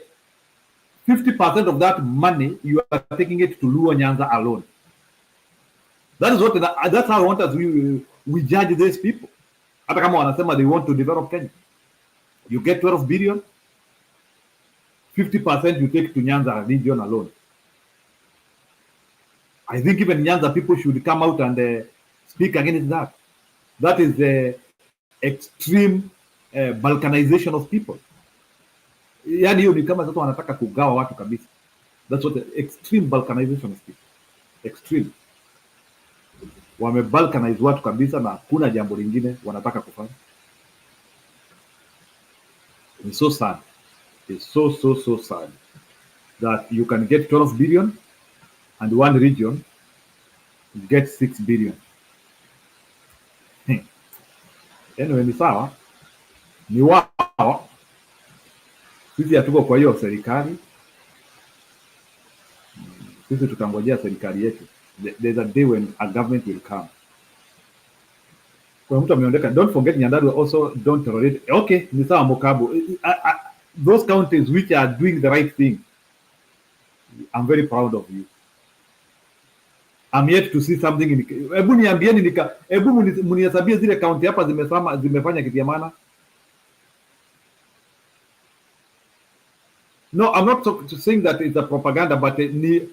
Speaker 1: 50% of that money you are taking it to Luo Nyanza alone? That's how I want us we judge these people. Hata kama wanasema they want to develop Kenya. You get 12 billion, 50% you take to Nyanza region alone. I think even Nyanza people should come out and speak against that. That is the extreme balkanization of people. Yani hiyo ni kama sasa wanataka kugawa watu kabisa. That's what the extreme balkanization of people. Extreme. Wamebalkanize watu kabisa na kuna jambo lingine wanataka kufanya. It's so sad. It's so sad that you can get 12 billion and one region gets 6 billion. Anyway, ni sawa. Ni wao. Sisi hatuko kwa hiyo serikali. Sisi tutangojea serikali yetu. There's a day when a government will come. Kwa mtu ameondeka, don't forget Nyandarua also don't tolerate. Okay, ni sawa Mokabu. Those counties which are doing the right thing, I'm very proud of you. I'm yet to see something in. Ebu niambieni ebu mnihesabie zile county hapa zimefanya kitu ya maana. No, I'm not saying that it's a propaganda, but ni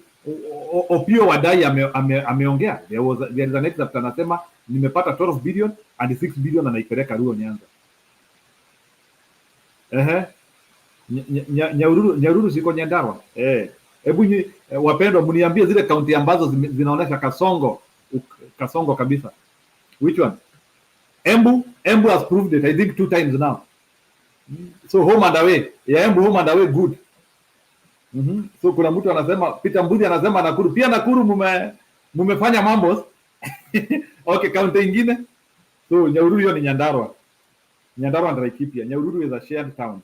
Speaker 1: Opio Wadai ameongea. There is an excerpt anasema nimepata 12 billion and 6 billion anaipeleka Ruo Nyanza. Nyahururu siko Nyandarua. Hebu wapendwa mniambie zile kaunti ambazo zinaonesha kasongo kabisa. Which one? Embu has proved it, I think 2 times now. So home and away. Ya Embu home and away good. So kuna mtu anasema, Peter Mbuzi anasema Nakuru. Pia Nakuru mumefanya mambo. Okay, kaunti ingine. So Nyahururu hiyo ni Nyandarua. Nyandarua and Laikipia. Nyahururu is a shared town.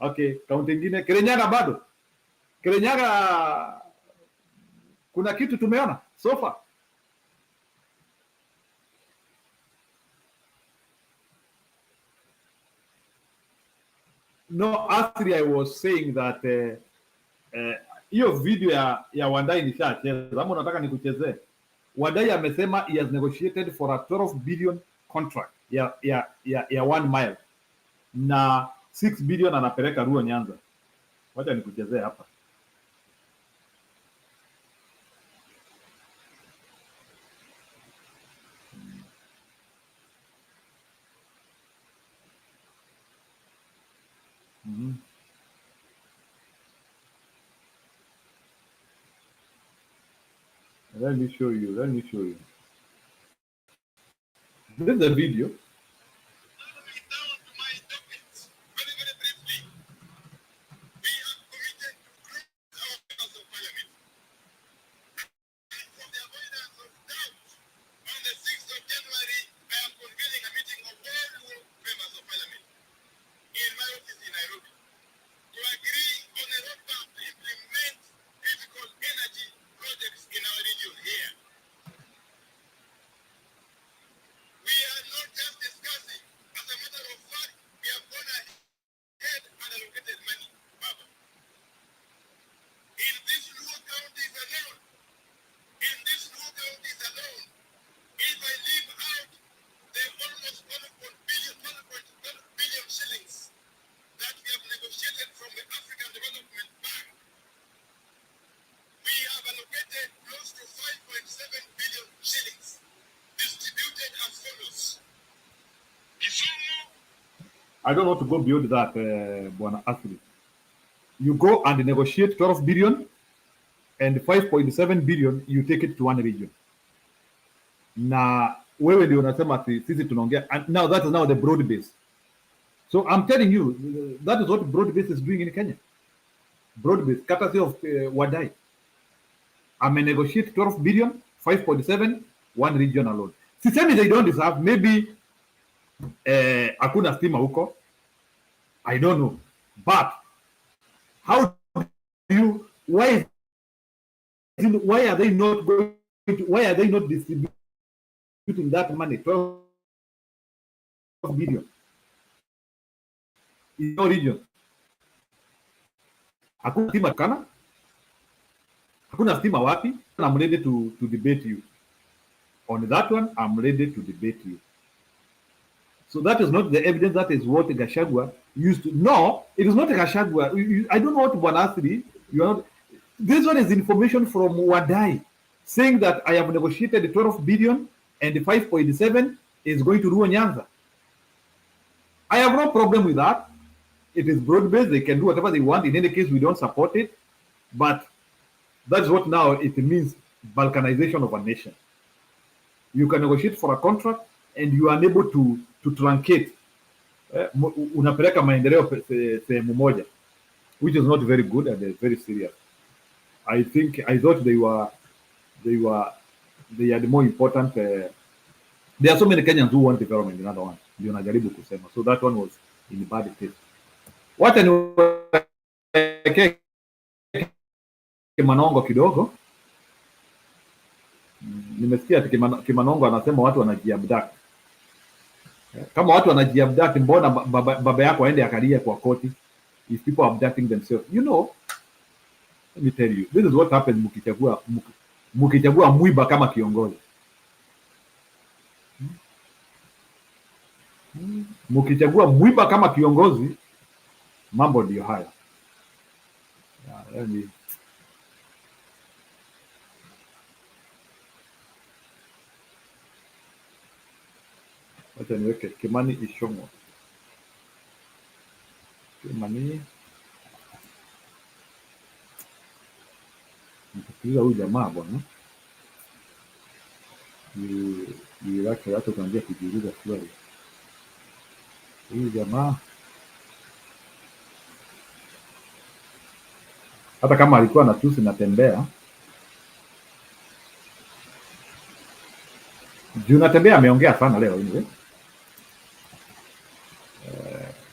Speaker 1: Okay, kaunti ingine. Kirinyaga bado. Kirinyaga kuna kitu tumeona so far. No, actually I was saying that hiyo video ya Wadai nishacheza. Ama unataka nikuchezee? Wadai amesema he has negotiated for a 12 billion contract ya 1 mile na 6 billion anapeleka Ruo Nyanza. Wacha nikuchezee hapa. Let me show you. This is the video. I don't want to go beyond that, Bwana Asli. You go and negotiate 12 billion and 5.7 billion, you take it to one region. Na wewe ndio unasema sisi tunaongea. And now that is now the broad base. So I'm telling you, that is what broad base is doing in Kenya. Broad base, courtesy of Wadai. I'm negotiate 12 billion, 5.7, one region alone. Sisemi they don't deserve, maybe hakuna stima huko. I don't know. But how do you, why are they not going to, why are they not distributing that money, 12 billion in your region? Hakuna stima kana? Hakuna stima wapi? I'm ready to debate you. On that one, I'm ready to debate you. So that is not the evidence, that is what Gachagua used to. No, it is not Gachagua. I don't know what Banasri, you are not. This one is information from Wadai saying that I have negotiated 12 billion and 5.7 is going to Ruo Nyanza. I have no problem with that. It is broad-based. They can do whatever they want. In any case, we don't support it. But that's what now it means, balkanization of a nation. You can negotiate for a contract and you are unable to truncate. Unapeleka maendeleo sehemu moja, which is not very good and very serious. I thought they had more important. There are so many Kenyans who want development. Another one, ndio najaribu kusema. So that one was in bad taste. Wacha niweke Kimanongo kidogo. Nimesikia ati Kimanongo anasema watu wanajiabduct. Kama watu wanajiabduct, mbona baba yako aende akalia kwa koti if people are abducting themselves? You know, let me tell you, this is what happens mkichagua mwiba kama kiongozi. Mkichagua mwiba kama kiongozi, mambo ndio haya. Yani wacha niweke Kimani Ichung'wa. Kimani, nikifikiria huyu jamaa bwana, ni watu kuanzia kujiuliza swali. Huyu jamaa hata kama alikuwa na tusi natembea juu natembea ameongea sana leo anyway.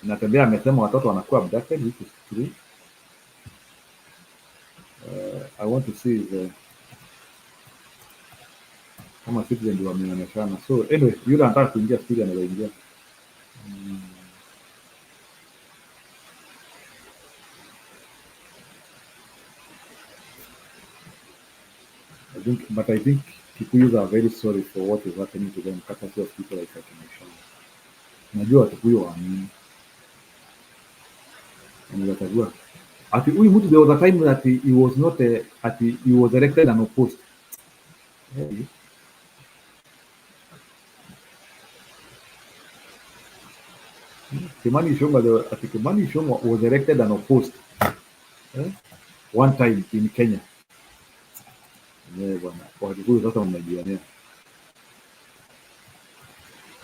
Speaker 1: Natembea amesema watoto wanakuwa abducted, which is true. I want to see the kama citizen ndio wameonekana. So anyway, yule anataka kuingia studio anaingia. I think Kikuyus are very sorry for what is happening to them, courtesy of people like Octane. Najua Wakikuyu waamini. Anaweza ati huyu mtu there was a time that he was not he was elected and opposed. Hey. Kimani Ichung'wah was elected and opposed one time in Kenya. Bwana Wakikuyu sasa mnajionea.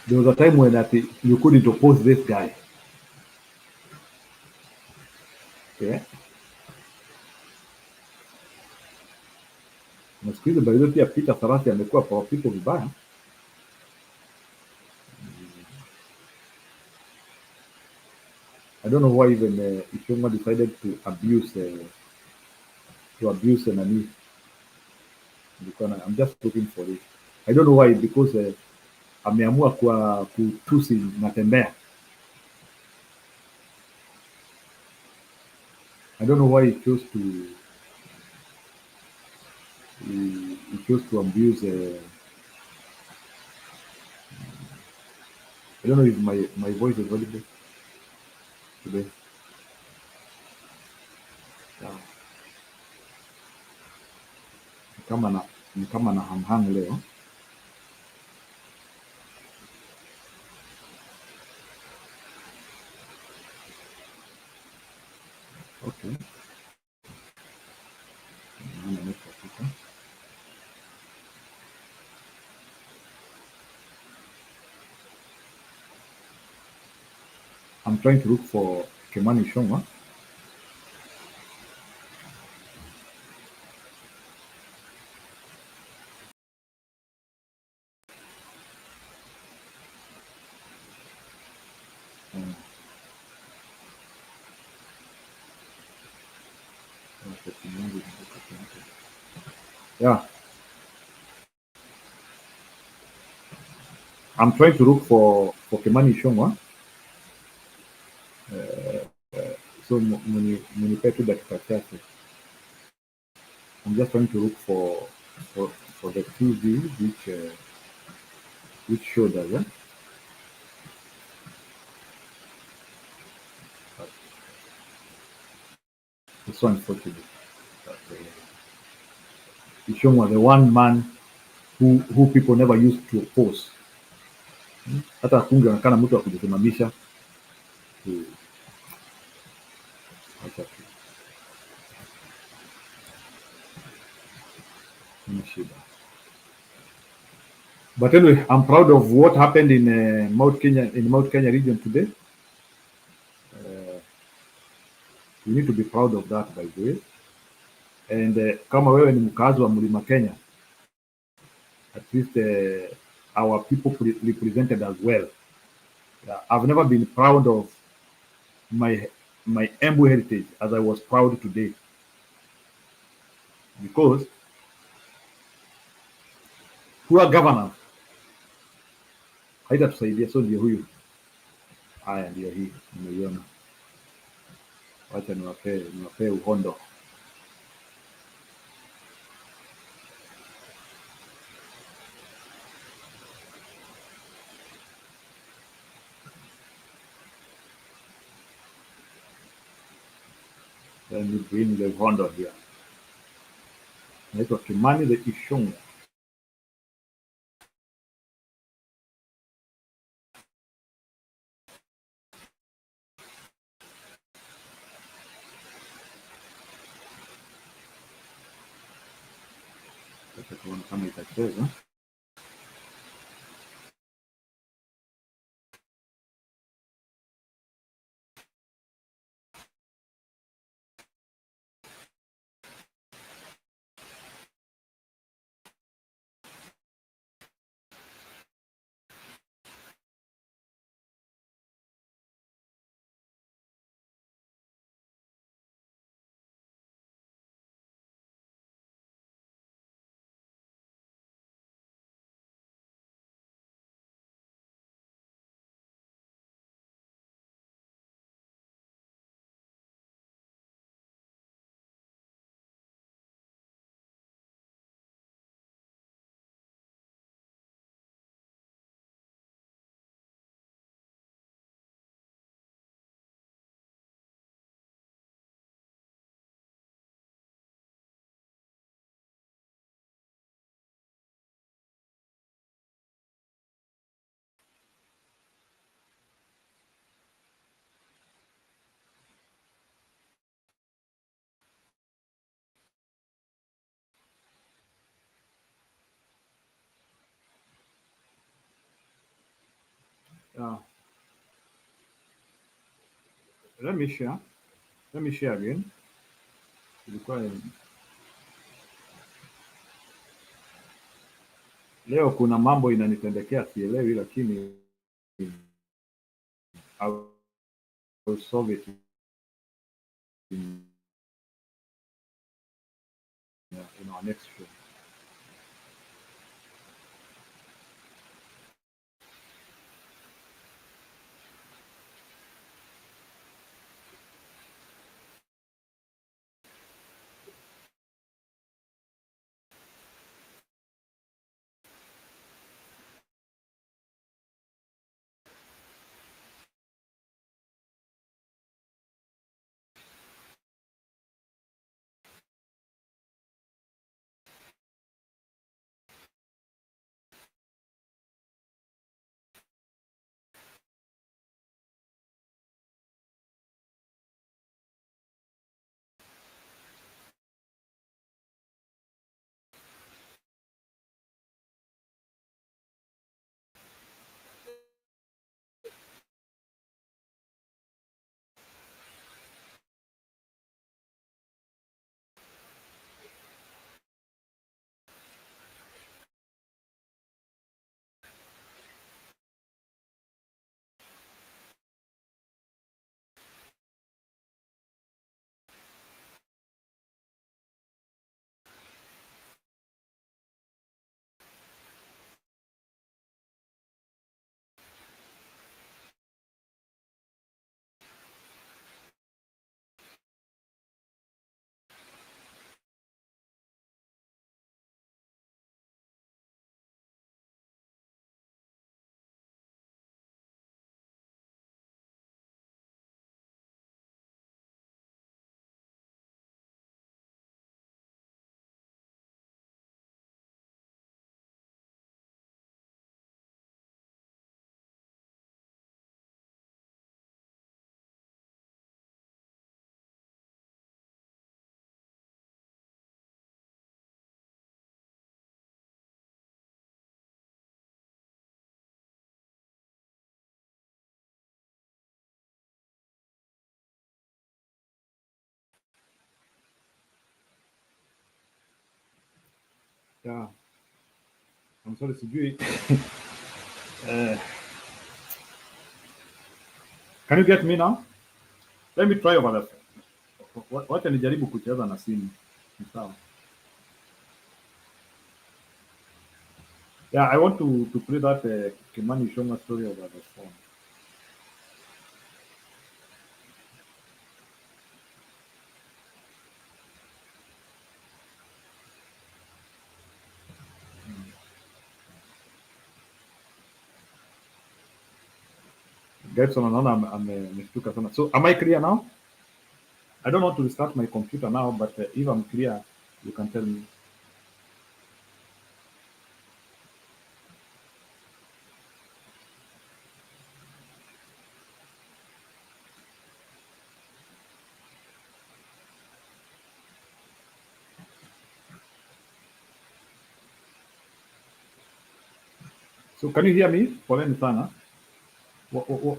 Speaker 1: There was a time when you couldn't oppose this guy. Okay. Na siku hizi bado pia Peter Sarasi amekuwa kwa people vibaya. I don't know why even Ichung'wah decided to abuse nani. I'm just looking for it. I don't know why, because ameamua kwa kutusi natembea. I don't know why he chose to abuse. I don't know if my voice is audible today. Yeah. Ni kama na hang leo. Okay. I'm trying to look for Kimani Ichung'wah. Yeah. I'm trying to look for Kimani Ichung'wah. So mnipe tu dakika chache. I'm just trying to look for the TV which showed us. Yeah? It's so unfortunate. Ichung'wah, the one man who people never used to oppose. Hata kungeonekana mtu wa kujisimamisha. But anyway, I'm proud of what happened in Mount Kenya region today. You need to be proud of that, by the way. And kama wewe ni mkazi wa Mlima Kenya, at least our people represented as well. I've never been proud of my Embu heritage as I was proud today, because poor governance haitatusaidia. So ndio huyu, haya ndio hii nimeiona. Wacha niwapee uhondo. Let me bring the uhondo here. Naitwa Kimani the Ichung'wah. Kama itacheza. Let me share again. Leo kuna mambo inanitendekea sielewi, lakini I will solve it in our next show. Yeah. I'm sorry, sijui. Can you get me now? Let me try over that. Wacha nijaribu kucheza na simu. Sawa. Yeah, I want to play that Kimani Ichung'wah story over the phone. Gerson anaona ameshtuka sana. So am I clear now? I don't want to restart my computer now, but if I'm clear, you can tell me. So can you hear me? Poleni sana.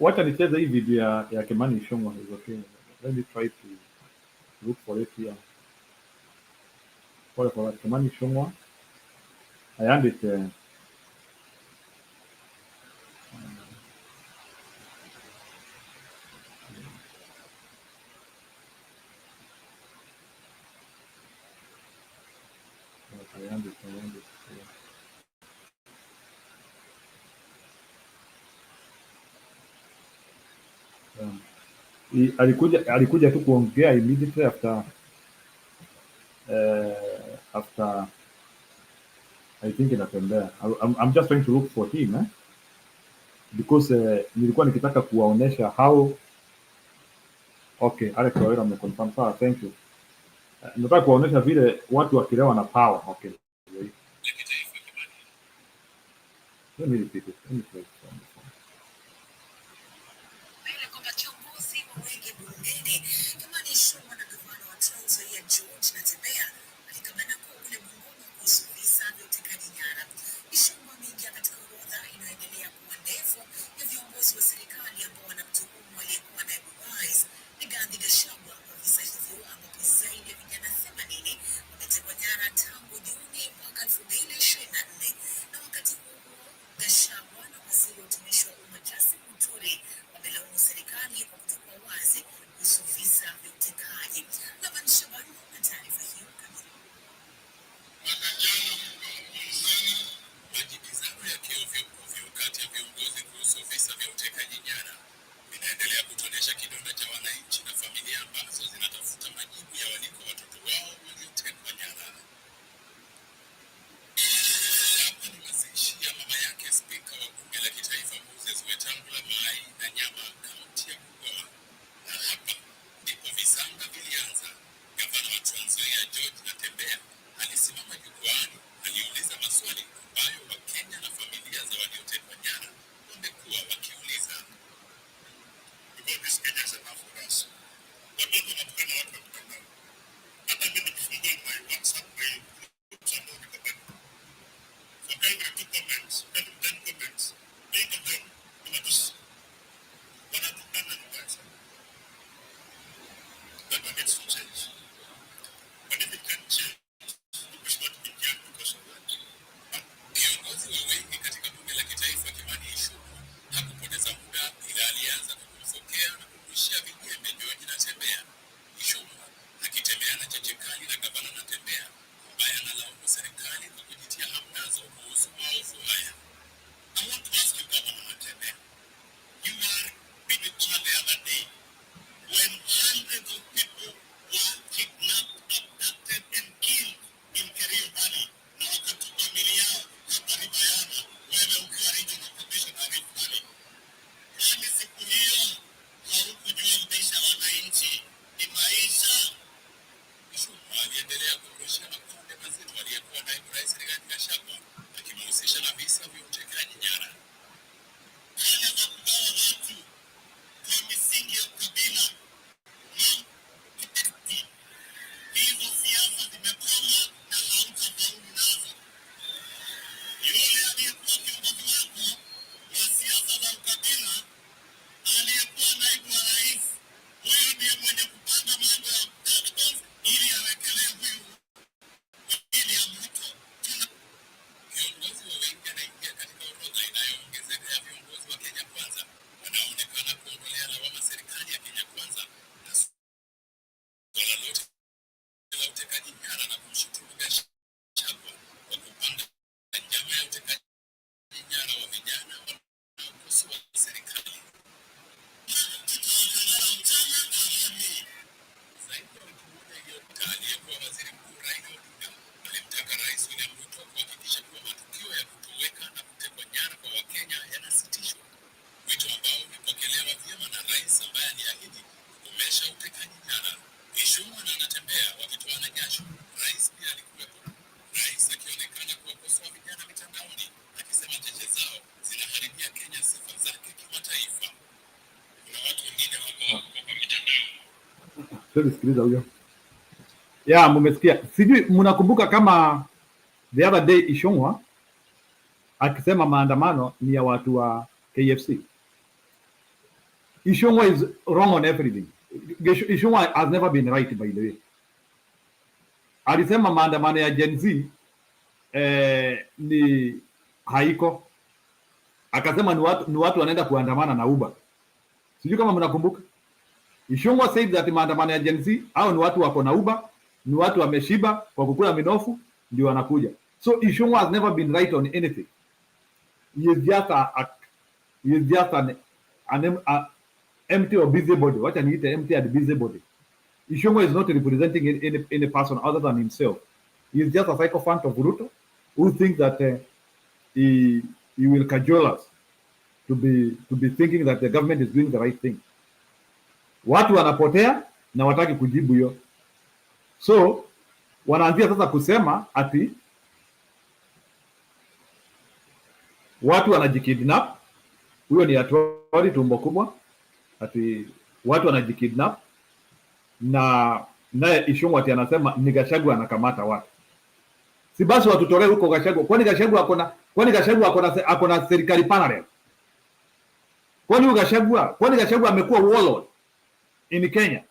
Speaker 1: Wacha nicheze hii video ya Kimani Ichung'wah is okay. Let me try to look for it here. For that Kimani Ichung'wah. I hand it I hand it. Alikuja tu kuongea immediately after I think inatembea. I'm just trying to look for him because nilikuwa nikitaka kuwaonesha how. Okay, Alex Wawera ameconfirm. Sawa, thank you. Nataka kuwaonesha vile watu wakilewa na power. Okay. Let me repeat it. Let me try it.
Speaker 9: Kwamba kiongozi wa wengi bungeni Kimani Ichung'wah na gavana wa Trans Nzoia George Natembeya walikabana kwa kule Bungoma kuhusu visa vya utekaji nyara. Ichung'wah ameingia katika orodha inayoendelea kuwa ndefu ya viongozi wa
Speaker 1: sikiliza huyo. Yeah, mumesikia. Sijui mnakumbuka kama the other day Ishongwa akisema maandamano ni ya watu wa KFC. Ishongwa is wrong on everything. Ishongwa has never been right, by the way. Alisema maandamano ya Gen Z ni haiko. Akasema ni watu wanaenda kuandamana na Uber. Sijui kama mnakumbuka. Ishongwa said that maandamano ya Gen Z au ni watu wako na Uber, ni watu wameshiba kwa kukula minofu ndio wanakuja. So Ishongwa has never been right on anything. He is just an empty or busybody. Wacha niite empty and busybody. Ishongwa is not representing any person other than himself. He is just a sycophant of Ruto who thinks that he will cajole us to be thinking that the government is doing the right thing. Watu wanapotea na wataki kujibu hiyo. So wanaanzia sasa kusema ati watu wanajikidnap. Huyo ni atori tumbo kubwa. Ati watu wanajikidnap na naye Ishongwa ati anasema ni Gachagua anakamata watu. Si basi watutolee huko Gachagua. Kwani Gachagua akona serikali parallel? Kwani Gachagua amekuwa warlord in Kenya?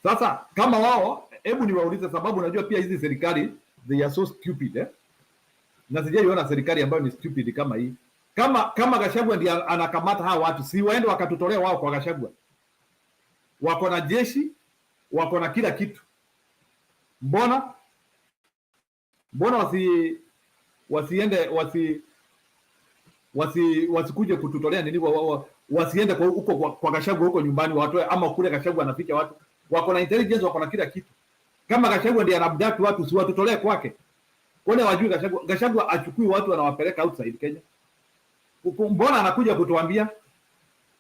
Speaker 1: Sasa kama wao, hebu niwaulize, sababu najua pia hizi serikali they are so stupid na sijaiona serikali ambayo ni stupid kama hii. Kama Gachagua ndiye anakamata hawa watu, si waende wakatutolea wao kwa Gachagua. Wako na jeshi, wako na kila kitu. Mbona wasikuje kututolea nini? Wasiende huko kwa Gachagua huko nyumbani watoe, ama kule Gachagua anaficha watu. Wako na intelligence, wako na kila kitu. Kama Gachagua ndiye anabdaki watu, si watutolee kwake. Kwani wajui Gachagua achukui watu anawapeleka outside Kenya? Mbona anakuja kutuambia?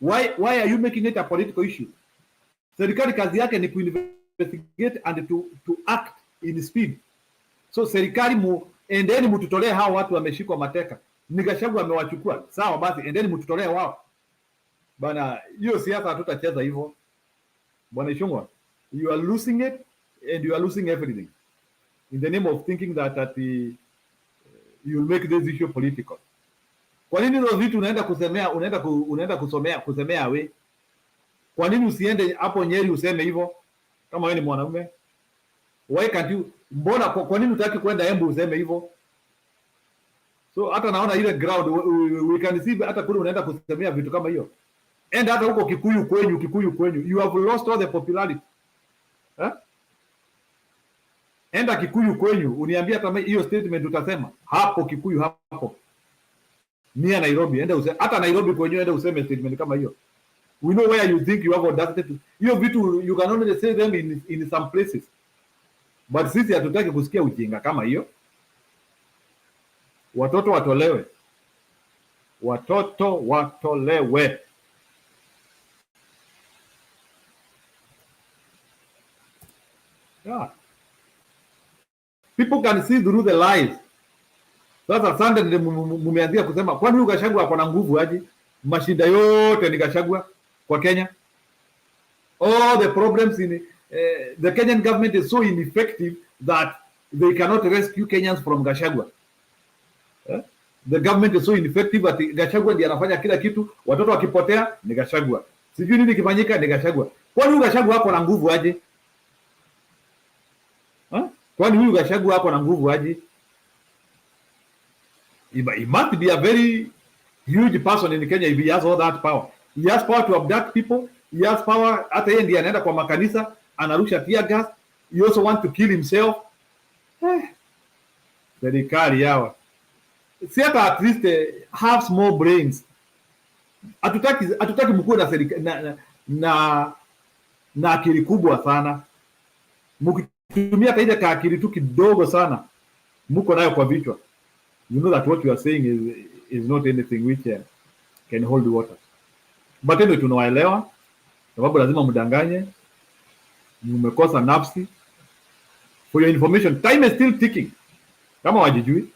Speaker 1: Why are you making it a political issue? Serikali kazi yake ni kuinvestigate and to act in speed. So serikali endeni mtutolee hao watu wameshikwa mateka. Ni Gachagua amewachukua. Sawa basi, endeni mtutolee wao. Bana, hiyo siasa hatutacheza hivyo. Bwana Ishongwa, you are losing it and you are losing everything in the name of thinking that you will make this issue political. Kwa nini hizo vitu unaenda kusemea, unaenda kusemea we? Kwa nini usiende hapo Nyeri useme hivyo kama wewe ni mwanaume? Why can't you? Mbona kwa nini utaki kwenda Embu useme hivyo? So hata naona ile ground we can see hata kule unaenda kusemea vitu kama hiyo. And hata huko Kikuyu kwenyu you have lost all the popularity. Enda Kikuyu kwenyu uniambia hata hiyo statement utasema hapo Kikuyu hapo. Nia Nairobi, enda useme hata Nairobi kwenyu, enda useme statement kama hiyo. We know where you think you have audacity. Hiyo vitu you can only say them in some places. But sisi hatutaki kusikia ujinga kama hiyo. Watoto watolewe. Yeah. People can see through the lies. Sasa Sunday ndio mumeanzia kusema kwani huyu Gachagua ako na nguvu aje? Mashinda yote ni Gachagua kwa Kenya. All the problems in the Kenyan government is so ineffective that they cannot rescue Kenyans from Gachagua. The government is so ineffective that Gachagua ndiye anafanya kila kitu. Watoto wakipotea ni Gachagua. Sijui nini kifanyika ni Gachagua. Kwani huyu Gachagua ako na nguvu aje? Kwani huyu Gachagua ako na nguvu aje? He must be a very huge person in Kenya if he has all that power. He has power to abduct people. He has power, hata yeye ndiye anaenda kwa makanisa, anarusha tear gas. He also want to kill himself. Serikali yawa. Si hata at least have small brains. Hatutaki mkuu na serikali na akili kubwa sana. Mkitumia hata ile ka akili tu kidogo sana, mko nayo kwa vichwa. You know that what you are saying is not anything which can hold water. But anyway, tunawaelewa sababu lazima mdanganye, mmekosa nafsi. For your information, time is still ticking. Kama wajijui,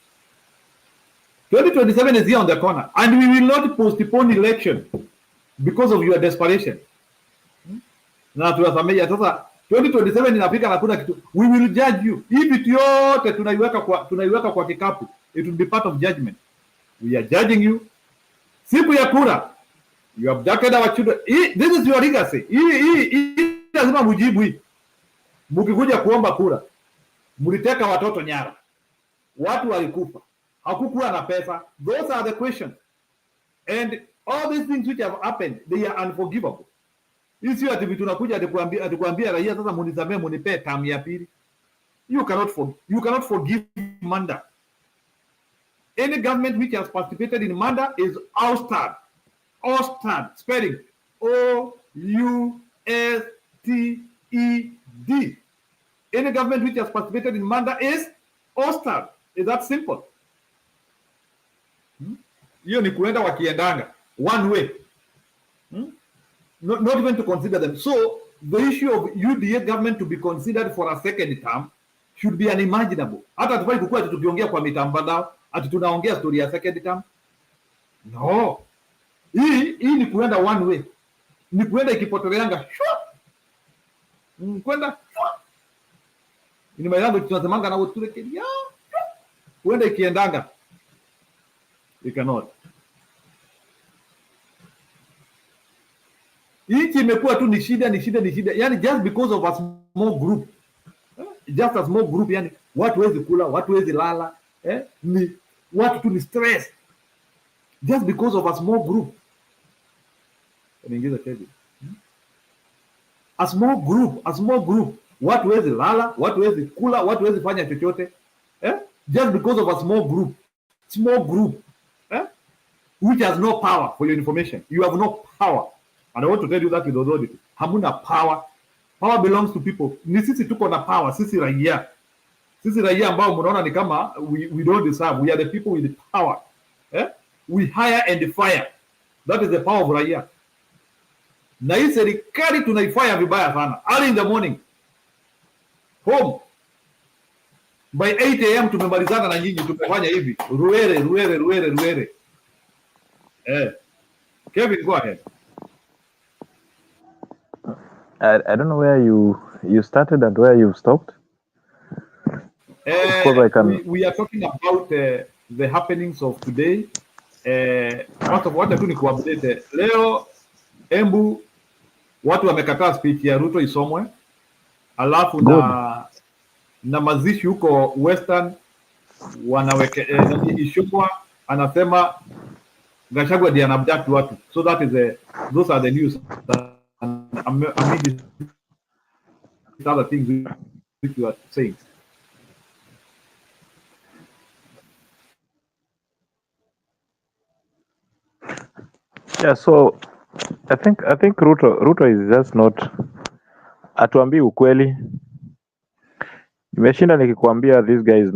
Speaker 1: 2027 is here on the corner and we will not postpone election because of your desperation. na tuwasamehe. Sasa 2027 inafika na kuna kitu, we will judge you. Hii vitu yote tunaiweka kwa kikapu, it will be part of judgment. We are judging you. Siku ya kura, you abducted our children. This is your legacy. Hii lazima mujibu. Hii mkikuja kuomba kura, mliteka watoto nyara, watu walikufa, hakukuwa na pesa. Those are the questions, and all these things which have happened, they are unforgivable. Hii sio ati tunakuja atukuambia raia sasa munisamee munipee tamu ya pili. You cannot forgive murder. Any government which has participated in murder is ousted. Ousted, spelling O-U-S-T-E-D. Any government which has participated in murder is ousted. Is that simple? Hiyo ni kuenda wakiendanga one way. Not even to consider them. So the issue of UDA government to be considered for a second term should be unimaginable. Hata tufai kukua tukiongea kwa mitandao ati tunaongea story ya second term. No. Hii ni kuenda one way. Ni kuenda ikipoteleanga. Kwenda. Ni mayango tunasemanga na wote turekelia. Kuenda ikiendanga. You cannot. Hii imekuwa tu ni shida. Yani just because of a small group. Just a small group, yani watu wezi kula, watu wezi lala, ni watu tu ni stress. Just because of a small group. A small group. Watu wezi lala, watu wezi kula, watu wezi fanya chochote. Just because of a small group. Which has no power, for your information. You have no power. And I want to tell you that with authority. Hamuna power. Power belongs to people. Ni sisi tuko na power, sisi raia. Sisi raia ambao mnaona ni kama we don't deserve. We are the people with the power. We hire and fire. That is the power of raia. Na hii serikali tunaifanya vibaya sana. Early in the morning. Home. By 8 a.m. tumemalizana na nyinyi, tumefanya hivi. Ruere. Kevin, go ahead.
Speaker 10: I don't know where you started and where you stopped. Of course I can.
Speaker 1: We are talking about the happenings of today. First of all, tu ni kuupdate leo Embu watu wamekataa speech ya Ruto isomwe, alafu na mazishi huko Western wanaweke ishukwa, anasema Gachagua ndiye anabduct watu. So that is those are the news that amid other things which you are saying.
Speaker 10: Yeah, so I think Ruto is just not atuambii ukweli. Nimeshinda nikikwambia these guys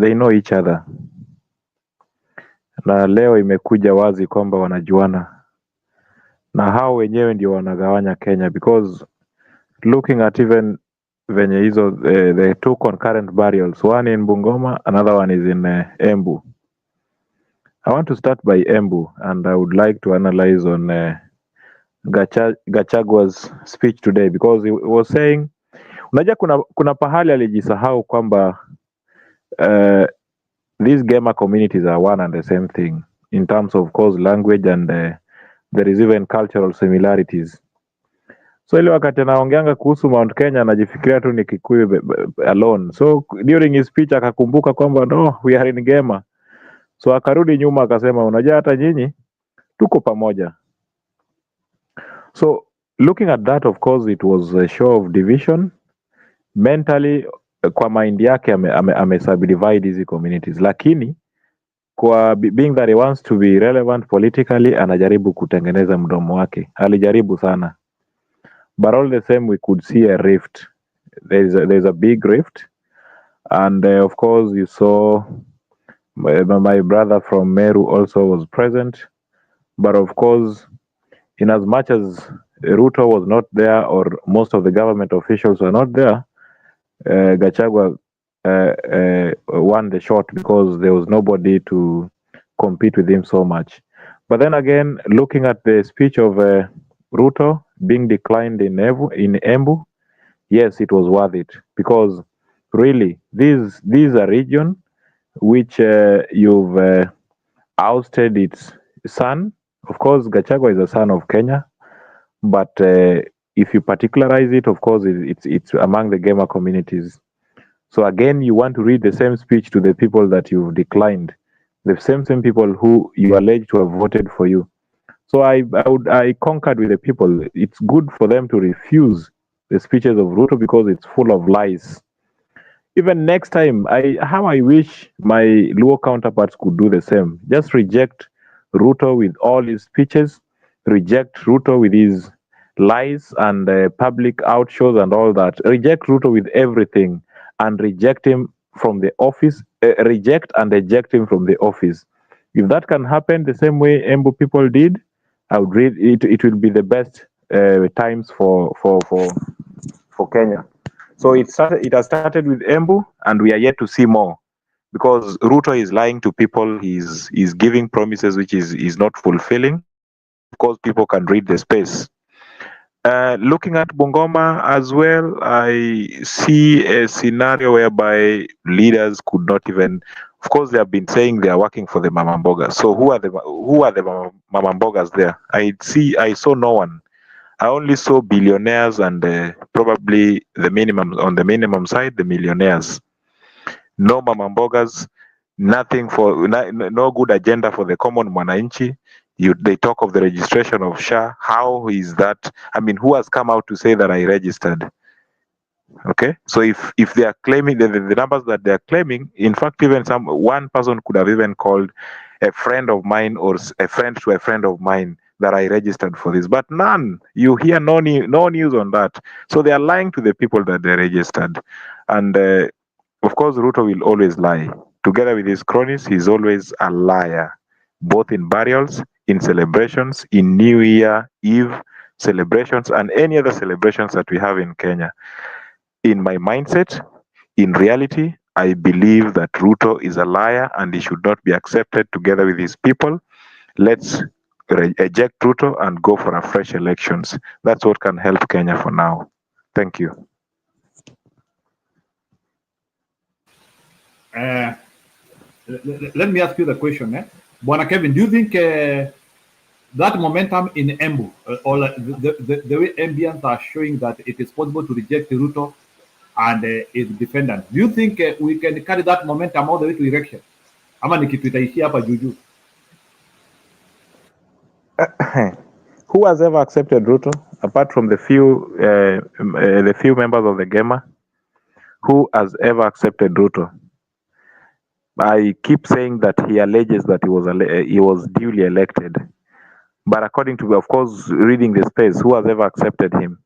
Speaker 10: they know each other. Na leo imekuja wazi kwamba wanajuana. Na hao wenyewe ndio wanagawanya Kenya, because looking at even venye hizo the two concurrent burials, one in Bungoma, another one is in Embu. I want to start by Embu, and I would like to analyze on Gachagua's speech today, because he was saying, unajua kuna pahali alijisahau kwamba these Gema communities are one and the same thing in terms of course language, and there is even cultural similarities. So ile wakati anaongeanga kuhusu Mount Kenya anajifikiria tu ni Kikuyu alone. So during his speech akakumbuka kwamba no, we are in Gema. So akarudi nyuma akasema unajua hata nyinyi tuko pamoja. So looking at that, of course it was a show of division. Mentally kwa mind yake ame-subdivide hizi communities, lakini kwa being that he wants to be relevant politically anajaribu kutengeneza mdomo wake. Alijaribu sana. But all the same we could see a rift. There's a big rift, and of course you saw my brother from Meru also was present. But of course, in as much as Ruto was not there, or most of the government officials were not there, Gachagua won the shot because there was nobody to compete with him so much. But then again, looking at the speech of Ruto being declined in Embu, yes, it was worth it, because really these are region which you've ousted its son. Of course, Gachagua is a son of Kenya, but if you particularize it, of course, it's among the gamer communities. So again, you want to read the same speech to the people that you've declined, the same people who you allege to have voted for you. So I concurred with the people. It's good for them to refuse the speeches of Ruto because it's full of lies. Even next time, I wish my Luo counterparts could do the same. Just reject Ruto with all his speeches, reject Ruto with his lies and public outshows and all that. Reject Ruto with everything and reject him from the office. Reject and eject him from the office. If that can happen the same way Embu people did, I would read it. It will be the best times for Kenya. So it has started with Embu, and we are yet to see more, because Ruto is lying to people. He's giving promises which is not fulfilling. Of course, people can read the space. Looking at Bungoma as well, I see a scenario whereby leaders could not even. Of course, they have been saying they are working for the Mamambogas. So who are the Mamambogas there? I saw no one. I only saw billionaires and probably the minimum side, the millionaires. No mamambogas, nothing for no good agenda for the common mwananchi. They talk of the registration of SHA. How is that? I mean, who has come out to say that I registered? Okay, so if they are claiming the numbers that they are claiming, in fact, even one person could have even called a friend of mine or a friend to a friend of mine that I registered for this, but none. You hear no news on that. So they are lying to the people that they registered, and of course, Ruto will always lie. Together with his cronies, he's always a liar, both in burials, in celebrations, in New Year Eve celebrations, and any other celebrations that we have in Kenya. In my mindset, in reality, I believe that Ruto is a liar and he should not be accepted together with his people. Let's eject Ruto and go for a fresh elections. That's what can help Kenya for now. Thank you.
Speaker 1: Let me ask you the question. Bwana Kevin, do you think that momentum in Embu, or the way Embians are showing that it is possible to reject Ruto and his defendants, do you think we can carry that momentum all the way to election? Ama ni kitu itaishia hapa juju?
Speaker 10: Who has ever accepted Ruto apart from the few members of the Gema? Who has ever accepted Ruto? I keep saying that he alleges that he was duly elected, but according to, of course, reading the space, who has ever accepted him?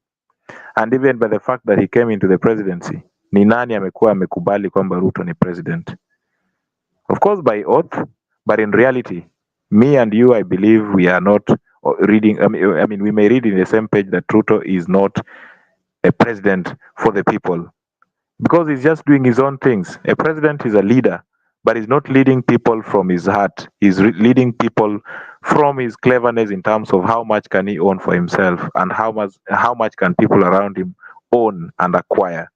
Speaker 10: And even by the fact that he came into the presidency, ni nani amekuwa amekubali kwamba Ruto ni president? Of course by oath, but in reality, me and you, I believe we are not reading. I mean, we may read in the same page that Ruto is not a president for the people, because he's just doing his own things. A president is a leader, but he's not leading people from his heart. He's leading people from his cleverness in terms of how much can he own for himself and how much can people around him own and acquire.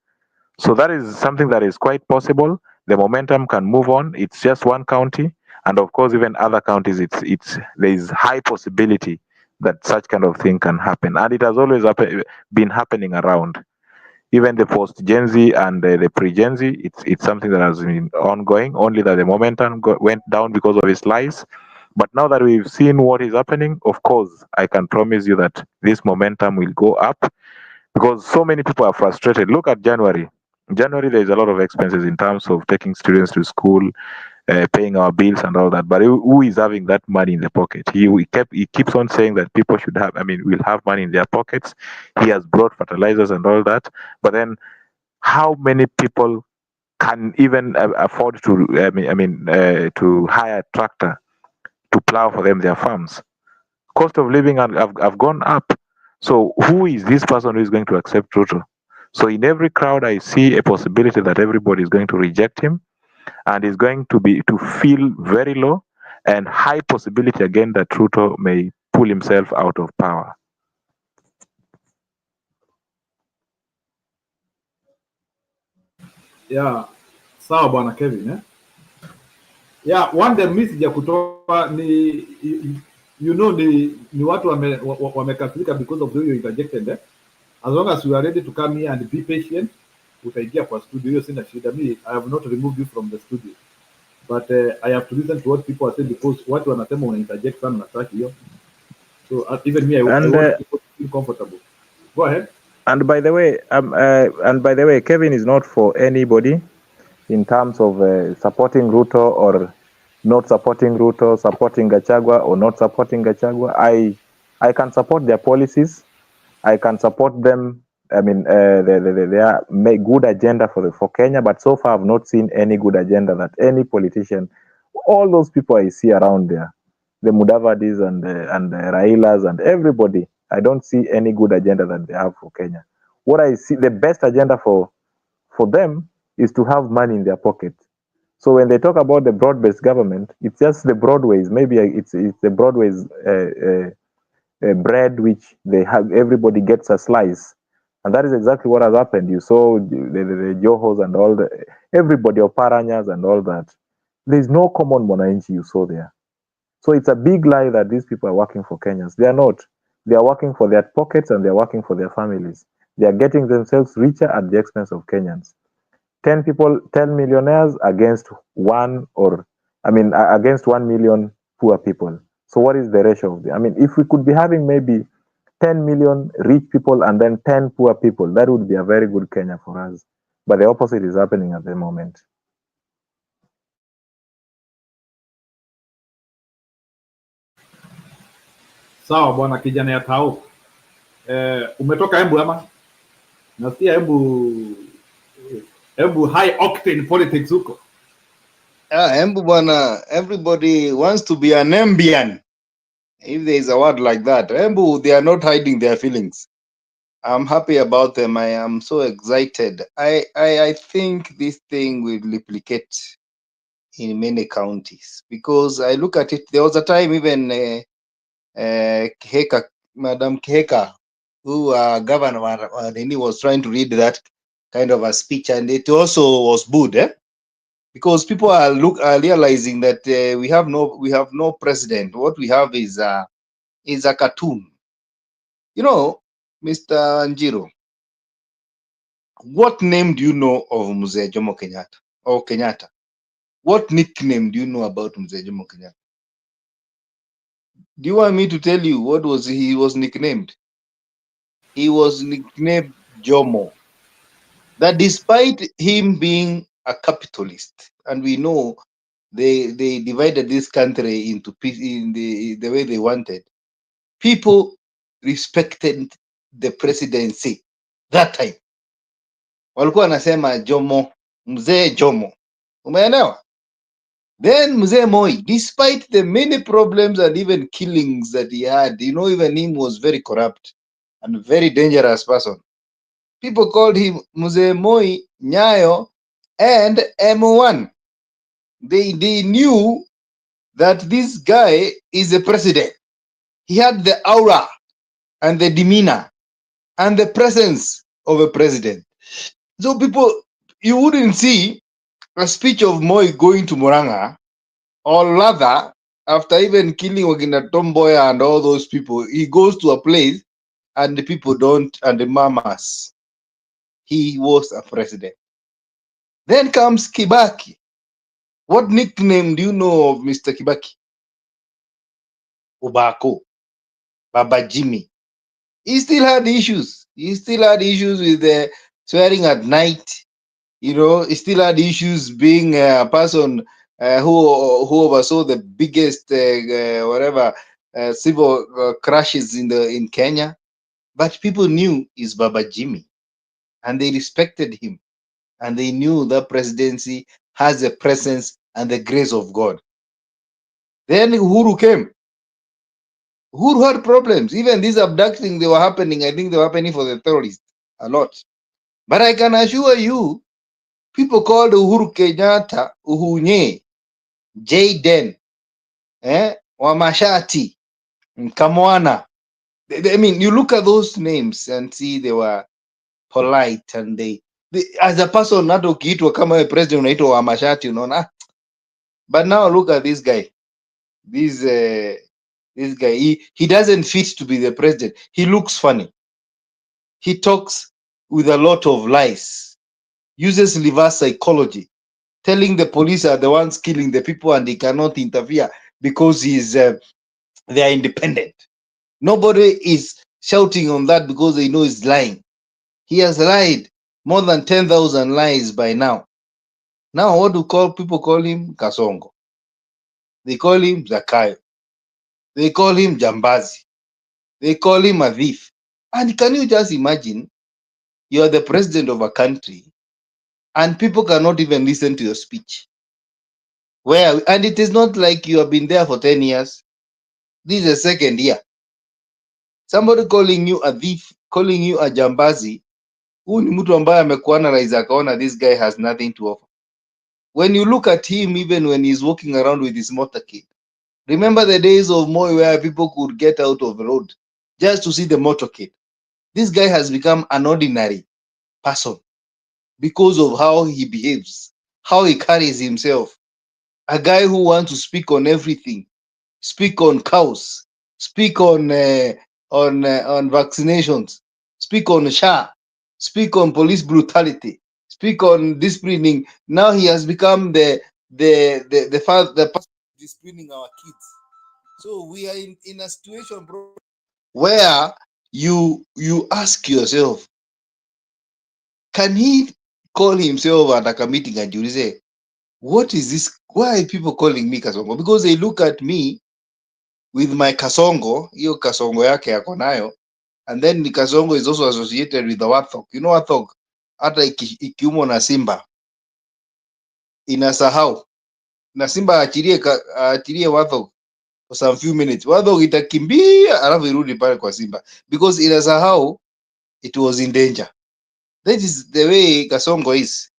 Speaker 10: So that is something that is quite possible. The momentum can move on. It's just one county, and of course, even other counties. There is high possibility that such kind of thing can happen, and it has always been happening around. Even the post Gen Z and the pre Gen Z, it's something that has been ongoing. Only that the momentum went down because of his lies. But now that we've seen what is happening, of course, I can promise you that this momentum will go up, because so many people are frustrated. Look at January. January, there is a lot of expenses in terms of taking students to school, paying our bills and all that. But who is having that money in the pocket? He keeps on saying that people should have, will have money in their pockets. He has brought fertilizers and all that. But then, how many people can even afford to, to hire a tractor to plow for them their farms? Cost of living have gone up. So who is this person who is going to accept Ruto? So in every crowd, I see a possibility that everybody is going to reject him, and is going to feel very low, and high possibility again that Ruto may pull himself out of power.
Speaker 1: Yeah, sawa bwana Kevin eh? Yeah, one the message ya kutoa ni you know ni watu wamekasirika because of the way you interjected eh? As long as you are ready to come here and be patient, utaingia kwa studio, hiyo sina shida. Me, I have not removed you from the studio, but I have to listen to what people are saying because watu wanasema una interject sana na track hiyo. So even me, I want people to feel comfortable. Go ahead.
Speaker 10: And by the way, Kevin is not for anybody in terms of supporting Ruto or not supporting Ruto, supporting Gachagua or not supporting Gachagua. I can support their policies. I can support them. I mean, they are make good agenda for Kenya, but so far I've not seen any good agenda that any politician, all those people I see around there, the Mudavadis and the Railas and everybody, I don't see any good agenda that they have for Kenya. What I see, the best agenda for them is to have money in their pocket. So when they talk about the broad-based government, it's just the broadways. Maybe it's the broadways bread which they have. Everybody gets a slice, and that is exactly what has happened. You saw the Johos and all the everybody of Paranyas and all that. There is no common Mwananchi you saw there. So it's a big lie that these people are working for Kenyans. They are not. They are working for their pockets and they are working for their families. They are getting themselves richer at the expense of Kenyans. 10 people, 10 millionaires against against 1 million poor people. So what is the ratio of them? If we could be having maybe 10 million rich people and then 10 poor people, that would be a very good Kenya for us. But the opposite is happening at the moment.
Speaker 1: Sawa bwana kijana ya tao. Umetoka Embu ama? Nasikia Embu high octane politics huko.
Speaker 11: Embu bwana, everybody wants to be an Embian. If there is a word like that. Embu, they are not hiding their feelings. I'm happy about them. I am so excited. I think this thing will replicate in many counties because I look at it. There was a time even Keheka, Madam Keheka, who governor was trying to read that kind of a speech, and it also was booed, because people are realizing that we have no president. What we have is a cartoon. You know, Mr. Njiro, what name do you know of Mzee Jomo Kenyatta or Kenyatta? What nickname do you know about Mzee Jomo Kenyatta? Do you want me to tell you what he was nicknamed? He was nicknamed Jomo. That despite him being a capitalist, and we know they divided this country into in the way they wanted, people respected the presidency that time. Walikuwa wanasema Jomo, Mzee Jomo. Umeelewa? Then Mzee Moi, despite the many problems and even killings that he had, even him was very corrupt and very dangerous person. People called him Mzee Moi, Nyayo, and M1. They knew that this guy is a president. He had the aura and the demeanor and the presence of a president. So people, you wouldn't see a speech of Moi going to Muranga, or rather, after even killing Wagina Tomboya and all those people, he goes to a place and the people don't, and the mamas. He was a president. Then comes Kibaki. What nickname do you know of Mr. Kibaki? Ubako, Baba Jimmy. He still had issues. He still had issues with swearing at night. He still had issues being a person who oversaw the biggest civil crashes in Kenya. But people knew he's Baba Jimmy, and they respected him, and they knew that presidency has a presence and the grace of God. Then Uhuru came. Uhuru had problems. Even these abducting, they were happening. I think they were happening for the terrorists a lot. But I can assure you, people called Uhuru Kenyatta Uhunye, Jayden, Wamashati, Kamwana. You look at those names and see they were polite and they as a person hata ukiitwa kama wewe president unaitwa wa mashati unaona. But now look at this guy. This guy, he doesn't fit to be the president. He looks funny. He talks with a lot of lies, uses reverse psychology, telling the police are the ones killing the people and he cannot interfere because they are independent. Nobody is shouting on that because they know he's lying. He has lied more than 10,000 lies by now. Now what do people call him? Kasongo. They call him Zakayo. They call him Jambazi. They call him a thief. And can you just imagine, you are the president of a country and people cannot even listen to your speech? And it is not like you have been there for 10 years. This is the second year. Somebody calling you a thief, calling you a Jambazi, huyu ni mtu ambaye amekuwa analyze akaona this guy has nothing to offer. When you look at him, even when he's walking around with his motorcade, remember the days of Moi where people could get out of the road just to see the motorcade. This guy has become an ordinary person because of how he behaves, how he carries himself. A guy who wants to speak on everything, speak on cows, speak on vaccinations, speak on SHA, speak on police brutality, speak on disciplining. Now he has become the person disciplining our kids. So we are in a situation, bro, where you ask yourself, can he call himself at a meeting and you say, what is this? Why are people calling me Kasongo? Because they look at me with my Kasongo, hiyo Kasongo yake yako nayo, and then the Kasongo is also associated with the Wathog. You know Wathog, hata ikiumwa na simba inasahau na simba aachilie Wathog for some few minutes, Wathog itakimbia alafu irudi pale kwa simba because inasahau it was in danger. That is the way Kasongo is.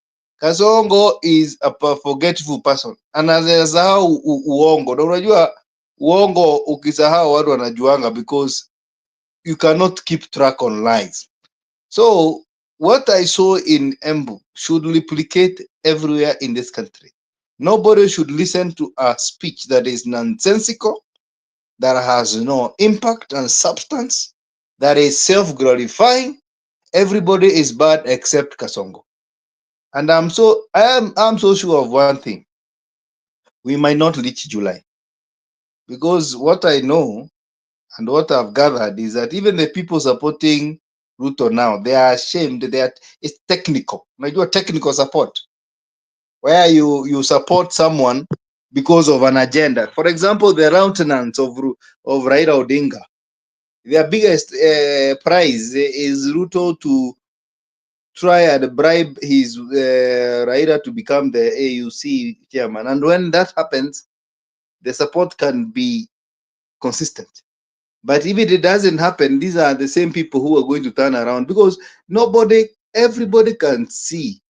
Speaker 11: Kasongo is a forgetful person. Anasahau uongo. Na unajua uongo ukisahau watu wanajuanga because you cannot keep track on lies. So what I saw in Embu should replicate everywhere in this country. Nobody should listen to a speech that is nonsensical, that has no impact and substance, that is self-glorifying. Everybody is bad except Kasongo. And I'm so sure of one thing. We might not reach July. Because what I know and what I've gathered is that even the people supporting Ruto now, they are ashamed that it's technical. Unajua technical support, where you support someone because of an agenda. For example, the lieutenants of Raila Odinga, their biggest prize is Ruto to try and bribe his Raila to become the AUC chairman. And when that happens, the support can be consistent. But if it doesn't happen, these are the same people who are going to turn around because everybody can see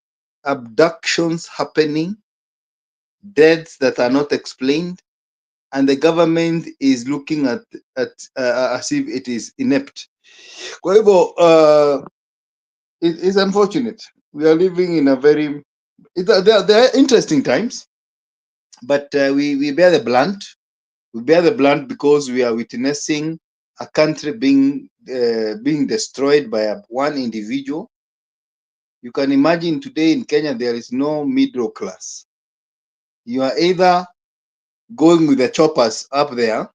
Speaker 11: abductions happening, deaths that are not explained, and the government is looking at as if it is inept. Kwa hivyo, it's unfortunate. We are living in a very there are interesting times, but we bear the brunt. We bear the brunt because we are witnessing a country being destroyed by one individual. You can imagine today in Kenya there is no middle class. You are either going with the choppers up there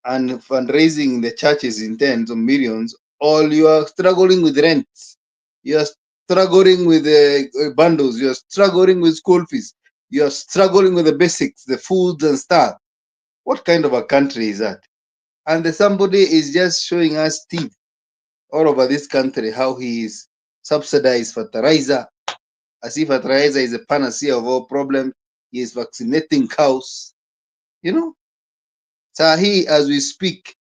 Speaker 11: and fundraising in the churches in tens of millions, or you are struggling with rent. You are struggling with the bundles. You are struggling with school fees. You are struggling with the basics, the food and stuff. What kind of a country is that? And somebody is just showing us teeth all over this country, how he is subsidized fertilizer, as if fertilizer is a panacea of all problems. He is vaccinating cows. You know, sahi as we speak,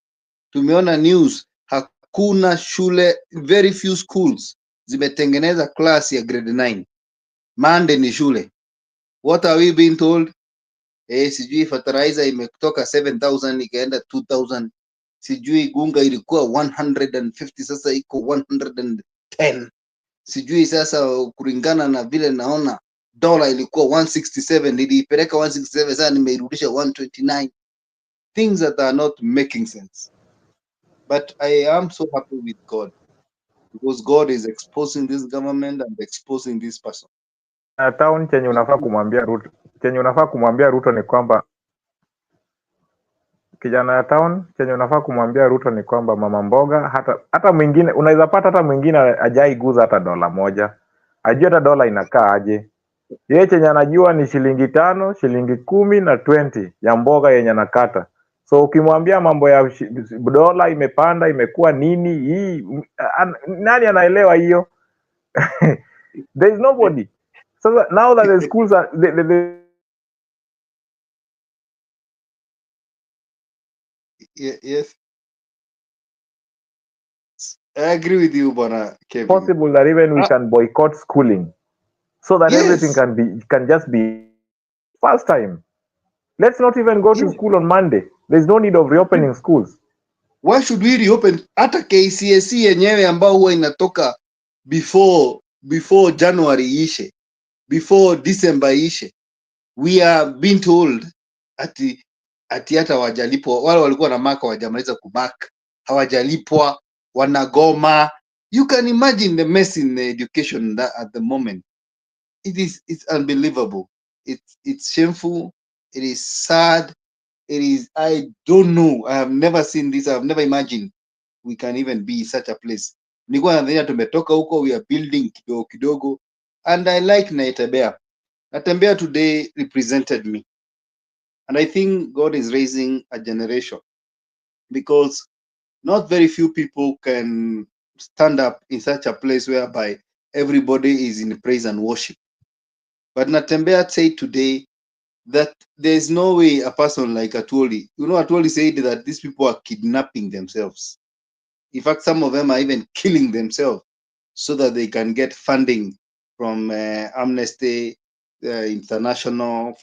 Speaker 11: tumeona news, hakuna shule, very few schools zimetengeneza class ya grade 9. Monday ni shule. What are we being told? Sijui fertilizer imetoka 7,000 ikaenda 2,000. Sijui gunga ilikuwa 150 sasa iko 110. Sijui sasa kulingana na vile naona dola ilikuwa 167, niliipeleka 167, sasa nimeirudisha 129. Things that are not making sense. But I am so happy with God, because God is exposing this government and exposing this person.
Speaker 10: Town chenye unafaa kumwambia Ruto ni kwamba kijana ya town chenye unafaa kumwambia Ruto ni kwamba mama mboga, hata mwingine unaweza pata, hata mwingine hajaiguza hata dola moja, ajue hata dola inakaa aje. Yeye chenye anajua ni shilingi 5, shilingi 10 na 20 ya mboga yenye nakata. So ukimwambia mambo ya dola imepanda imekuwa nini hii, nani anaelewa hiyo? There is nobody. So now that the schools are
Speaker 11: Yes, I agree with you, Bwana Kevin.
Speaker 10: possible that even we can boycott schooling, so that everything can just be first time. Let's not even go to school on Monday. There's no need of reopening schools.
Speaker 11: Why should we reopen? Hata KCSE yenyewe ambao huwa inatoka before January ishe, before December ishe, we are being told ati hata hawajalipwa. Wale walikuwa na maka hawajamaliza kumark, hawajalipwa, wanagoma. You can imagine the mess in the education at the moment. It's unbelievable. It's shameful. It is sad. It is, I don't know. I have never seen this. I have never imagined we can even be such a place. Nilikuwa nadhania tumetoka huko, we are building kidogo kidogo. And I like Naitembea. Naitembea today represented me. And I think God is raising a generation, because not very few people can stand up in such a place whereby everybody is in praise and worship. But Naitembea said today that there is no way a person like Atwoli, Atwoli said that these people are kidnapping themselves. In fact, some of them are even killing themselves so that they can get funding from Amnesty International.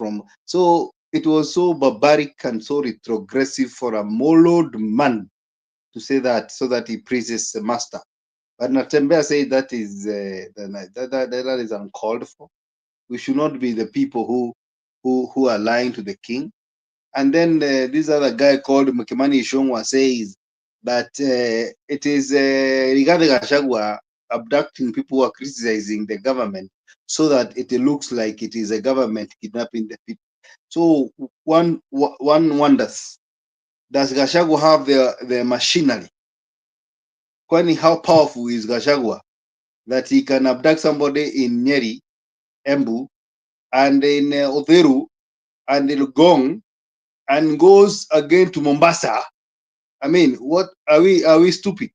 Speaker 11: So it was so barbaric and so retrogressive for a mollowed man to say that, so that he praises the master. But Naitembea said that is uncalled for. We should not be the people who are lying to the king. And then this other guy called Mukimani Ishongwa says that it is Rigathi Gachagua abducting people who are criticizing the government, so that it looks like it is a government kidnapping the people. So one wonders, does Gachagua have the machinery? Kwani how powerful is Gachagua that he can abduct somebody in Nyeri, Embu, and in Otheru, and in Gong, and goes again to Mombasa? I mean, what are we stupid?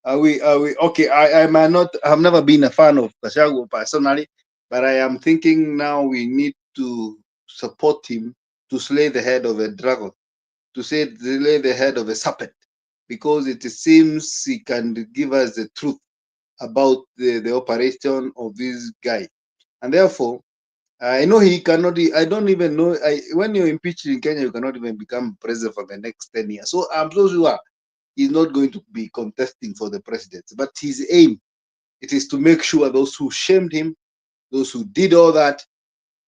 Speaker 11: Are we okay? I might not have never been a fan of Gachagua personally, but I am thinking now we need to support him to slay the head of a dragon, to slay the head of a serpent, because it seems he can give us the truth about the operation of this guy. And therefore, I know he cannot. I don't even know. When you're impeached in Kenya, you cannot even become president for the next 10 years. So I'm so sure he's not going to be contesting for the presidency. But his aim, it is to make sure those who shamed him, those who did all that,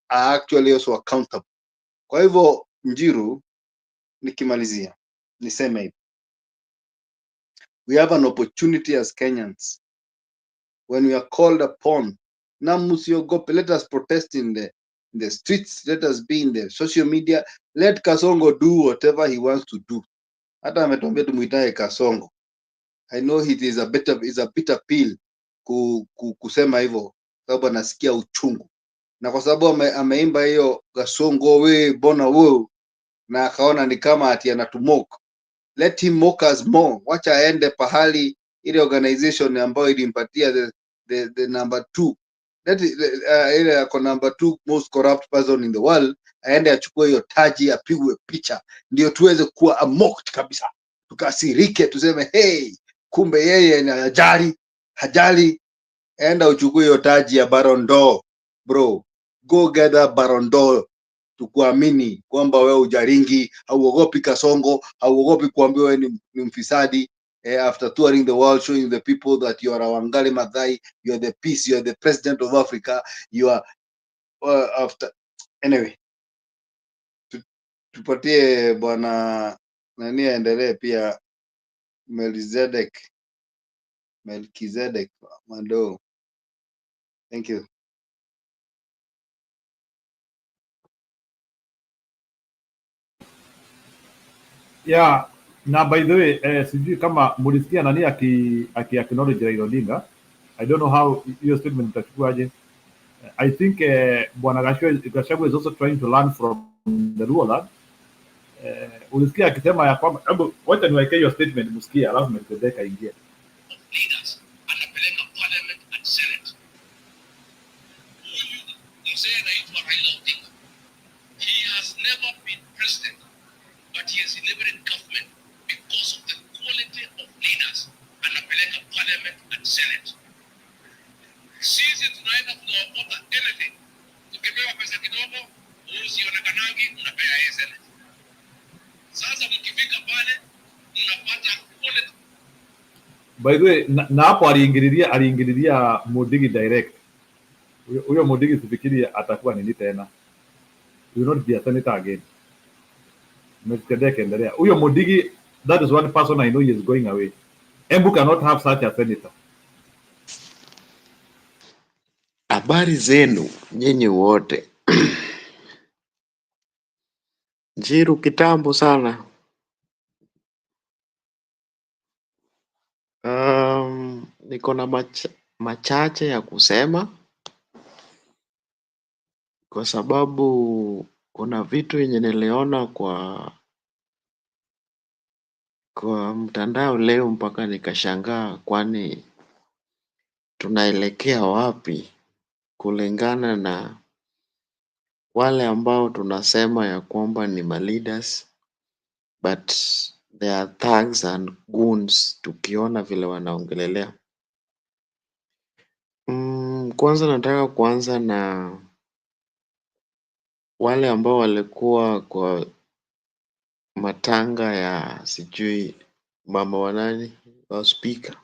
Speaker 11: are actually also accountable. Kwa hivyo, Njiru, nikimalizia, niseme hivi. We have an opportunity as Kenyans, when we are called upon, na musiogope, let us protest in the streets, let us be in the social media, let Kasongo do whatever he wants to do. Hata ametuambia tumuitae Kasongo. I know it is a bitter pill kusema hivyo, sababu anasikia uchungu, na kwa sababu ameimba hiyo Kasongo we bona wewe, na akaona ni kama ati anatumok. Let him mock us more. Wacha aende pahali ile organization ambayo ilimpatia the number 2, ile ako number 2 most corrupt person in the world, aende achukue hiyo taji, apigwe picha, ndio tuweze kuwa mocked kabisa, tukasirike, tuseme hey, kumbe yeye hajali. Enda uchukue hiyo taji ya Baron d'Or, bro, go get that Baron d'Or, tukuamini kwamba wewe ujaringi, hauogopi Kasongo, hauogopi kuambiwa wewe ni mfisadi. after touring the world, showing the people that you are Wangari Maathai, you are the peace, you are the president of Africa, you are after anyway. Tupatie bwana nani aendelee pia, Melkizedek Mando. Thank you.
Speaker 1: Yeah, na by the way, sijui kama mulisikia nani aki acknowledge Raila Odinga. I don't know how your statement itachukuaje. I think bwana Gachagua is also trying to learn from the ruler. Ulisikia akisema ya kwamba, hebu wacha niwekee hiyo statement msikie, alafu Melkizedek aingie.
Speaker 6: Leaders anapeleka parliament and senate. Huyu mzee anaitwa Raila Odinga. He has never been president, but he has delivered government because of the quality of leaders anapeleka parliament and senate. Sisi tunaenda tunaokota anything. Tukipewa pesa kidogo, usionekanaji unapea yeye senate. Sasa mkifika pale unapata quality.
Speaker 1: By the way, na hapo aliingililia Mudigi direct. Huyo Mudigi sifikiri atakuwa nini tena. Will not be a senator again. Melkizedek endelea. Huyo Mudigi, that is one person I know he is going away. Embu cannot have such a senator.
Speaker 12: Habari zenu nyinyi wote. Njiru kitambo sana. Niko na machache ya kusema kwa sababu kuna vitu yenye niliona kwa mtandao leo mpaka nikashangaa, kwani tunaelekea wapi kulingana na wale ambao tunasema ya kwamba ni leaders, but they are thugs and goons tukiona vile wanaongelelea. Kwanza nataka kuanza na wale ambao walikuwa kwa matanga ya sijui mama wa nani wa speaker.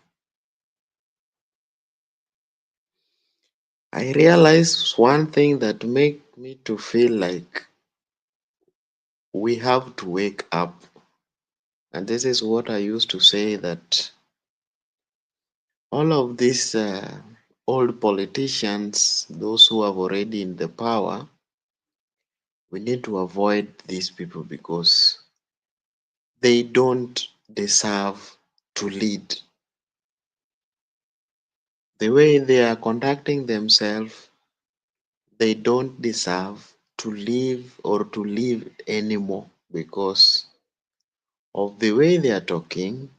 Speaker 12: I realize one thing that make me to feel like we have to wake up, and this is what I used to say, that all of these old politicians, those who are already in the power, we need to avoid these people because they don't deserve to lead. The way they are conducting themselves, they don't deserve to live or to live anymore because of the way they are talking.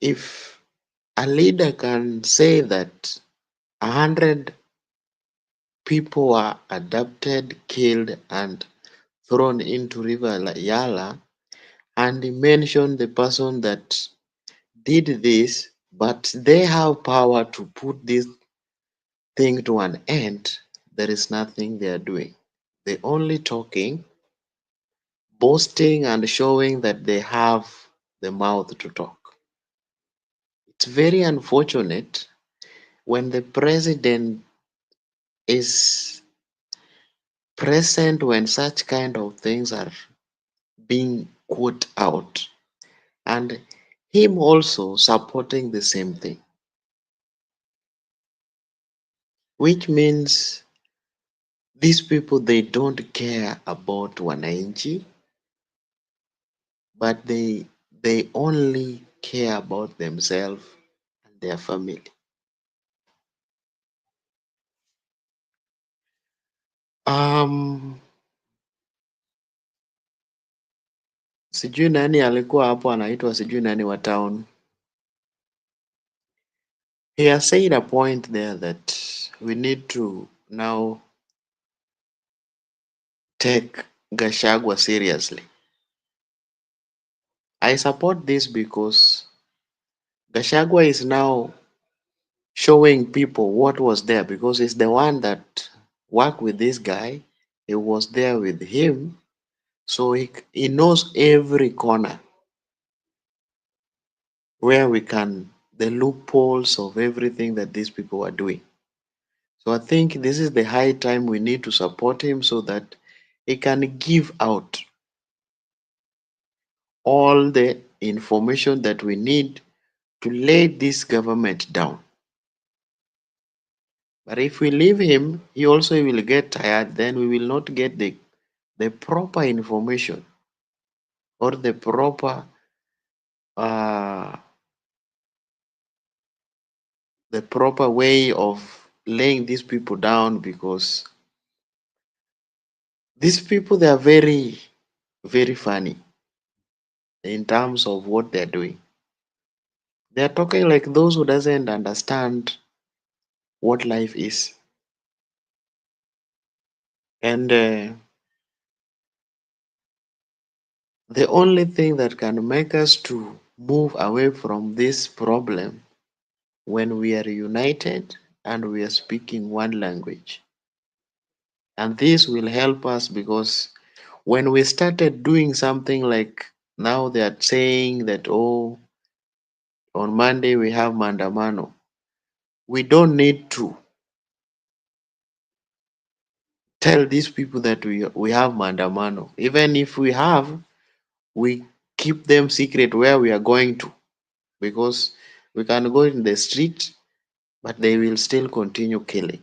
Speaker 12: If a leader can say that 100 people are abducted, killed, and thrown into River Yala, and he mentioned the person that did this, but they have power to put this thing to an end, there is nothing they are doing. They only talking, boasting, and showing that they have the mouth to talk. It's very unfortunate when the president is present when such kind of things are being quote out, and him also supporting the same thing, which means these people, they don't care about wananchi, but they only care about themselves and their family. Sijui nani alikuwa hapo anaitwa sijui nani wa town. He has said a point there that we need to now take Gachagua seriously. I support this because Gachagua is now showing people what was there, because he's the one that worked with this guy. He was there with him, so he knows every corner. where we can, the loopholes of everything that these people are doing. So I think this is the high time we need to support him so that he can give out all the information that we need to lay this government down. But if we leave him, he also will get tired, then we will not get the proper information or uh, the proper way of laying these people down, because these people, they are very, very funny in terms of what they're doing. They're talking like those who doesn't understand what life is. And the only thing that can make us to move away from this problem when we are united and we are speaking one language. And this will help us, because when we started doing something like now they are saying that, oh, on Monday we have Mandamano, we don't need to tell these people that we have Mandamano. Even if we have, we keep them secret where we are going to, because we can go in the street, but they will still continue killing.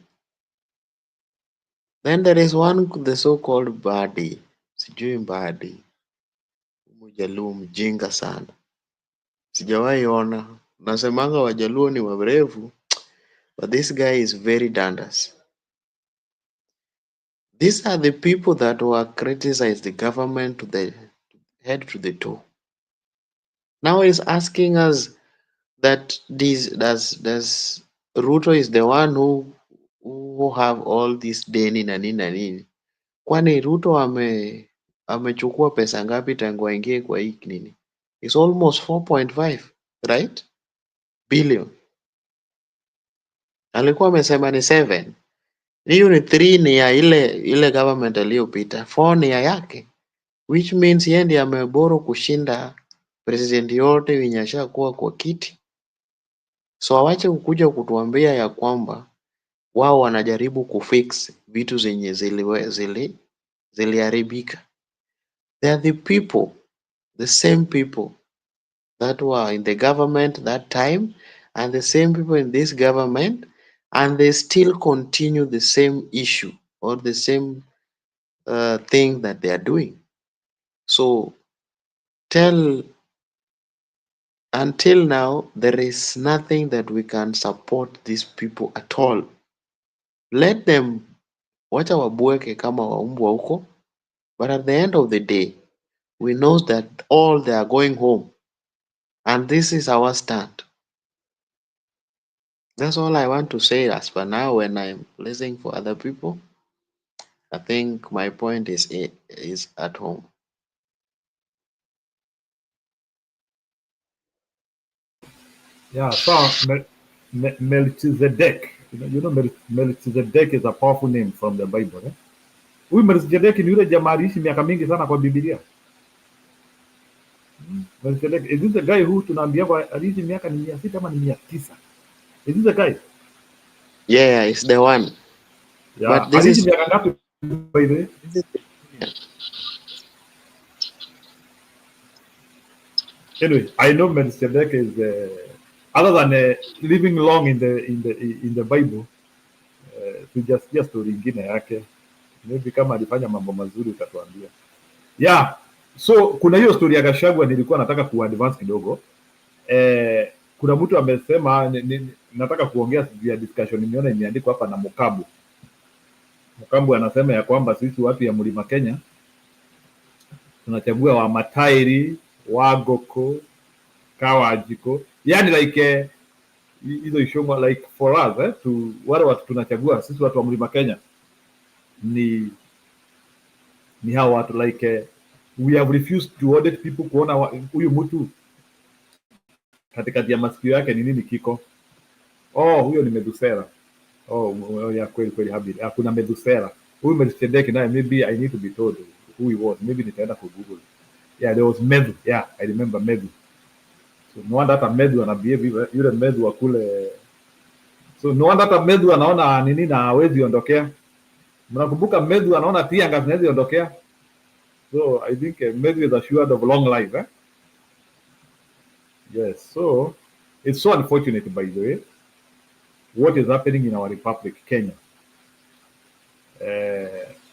Speaker 12: Then there is one, the so-called Badi, sijui Badi, Mjaluo mjinga sana, sijawahi ona. Nasemanga Wajaluo ni warefu, but this guy is very dangerous. These are the people that were criticized the government to the head to the toe. Now he's asking us that does Ruto is the one who have all this deni na nini na nini. Kwani Ruto amechukua pesa ngapi tangu aingie kwa hii nini? It's almost 4.5, right? Billion. Alikuwa amesema ni 7. Hiyo ni 3 ni ya ile government aliyopita. 4 ni ya yake. Which means yeye ndiye ameboro kushinda president yote wenye ashakuwa kwa kiti. So awache kukuja kutuambia ya kwamba wao wanajaribu kufix vitu zenye ziliharibika. They are the people, the same people that were in the government that time and the same people in this government, and they still continue the same issue or the same thing that they are doing. So until now, there is nothing that we can support these people at all. Let them, wacha wabweke kama waumbwa huko, but at the end of the day, we know that all they are going home, and this is our stand. That's all I want to say as for now. When I'm listening for other people, I think my point is at home.
Speaker 1: Yeah, so Melchizedek. Melchizedek is a powerful name from the Bible. Eh? Huyu Melchizedek ni yule jamaa aliishi miaka mingi sana kwa Biblia. Melchizedek, is this the guy who tunaambia aliishi miaka ni 600 ama ni 900? Is this the guy?
Speaker 12: Yeah, it's the one.
Speaker 1: Yeah,
Speaker 12: But this
Speaker 1: aliishi
Speaker 12: is
Speaker 1: miaka ngapi by the way? Anyway, I know Melchizedek is other than living long in the Bible, tujasikia story ingine yake. Maybe kama alifanya mambo mazuri utatuambia. Yeah. So kuna hiyo story ya Gachagua nilikuwa nataka kuadvance kidogo. Kuna mtu amesema nataka kuongea via discussion, nimeona imeandikwa hapa na Mukabu. Mukabu anasema ya kwamba sisi watu ya Mlima Kenya tunachagua wa Matairi, Wagoko, Kawajiko. Yani like hizo ishongo like for us to wale watu tunachagua sisi watu wa Mlima Kenya ni hao watu like we have refused to audit people kuona huyu mtu katikati ya masikio yake ni nini kiko. Oh, huyo ni Medusera. Oh, ya kweli habari. Kuna Medusera. Huyu Melchizedek naye maybe I need to be told who he was. Maybe nitaenda ku Google. Yeah, there was Medu. Yeah, I remember Medu. So no wonder hata Medhu anabehave yule Medhu wa kule. So no wonder hata Medhu anaona nini na hawezi ondokea. Mnakumbuka Medhu anaona Tianga zinaweza ondokea. So I think Medhu is assured of long life. Yes, so it's so unfortunate, by the way, what is happening in our republic, Kenya.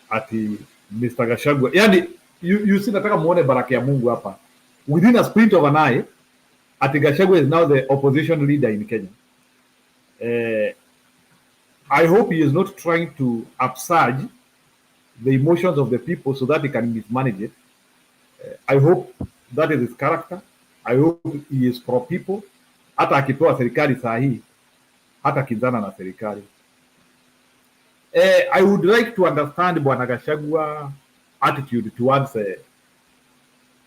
Speaker 1: Ati Mr. Gachagua, yani you see, nataka muone baraka ya Mungu hapa. Within a sprint of an eye, ati Gachagua is now the opposition leader in Kenya. I hope he is not trying to upsurge the emotions of the people so that he can mismanage it. I hope that is his character. I hope he is pro people. Hata akipewa serikali saa hii, hata kinzana na serikali. I would like to understand Bwana Gachagua attitude towards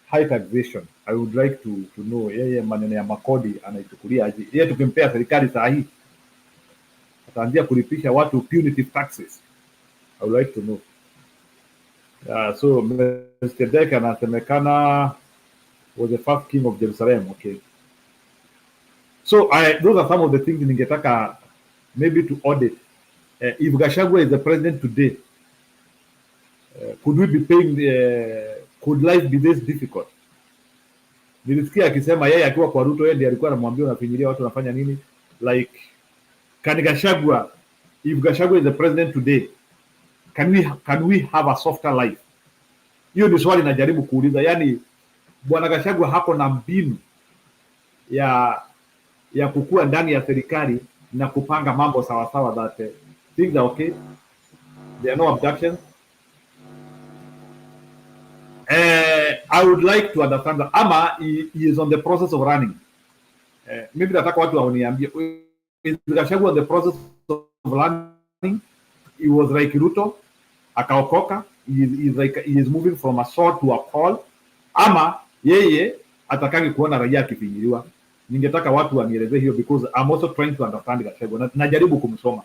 Speaker 1: high taxation. I would like to know yeye maneno ya makodi anaichukulia aje. Yeye tukimpea serikali saa hii ataanzia kulipisha watu punitive taxes. I would like to know. So Mr. Dek anasemekana was the first king of Jerusalem. Okay. So those are some of the things ningetaka maybe to audit. If Gachagua is the president today, could we be paying could life be this difficult? Nilisikia akisema yeye akiwa kwa Ruto, yeye ndiye alikuwa anamwambia unafinyilia watu unafanya nini? Like, can Gachagua, if Gachagua is the president today, can we have a softer life? Hiyo ni swali najaribu kuuliza. Yani Bwana Gachagua hako na mbinu ya kukua ndani ya serikali na kupanga mambo sawa sawa, that things are okay, there are no abductions. I would like to understand that ama he is on the process of running. Maybe nataka watu waoniambie, is Gachagua on the process of running? He was like Ruto akaokoka, he is moving from a sword to a pole, ama yeye atakangi kuona raia akifinyiliwa. Ningetaka watu wanielezee hiyo, because I'm also trying to understand Gachagua. Najaribu kumsoma.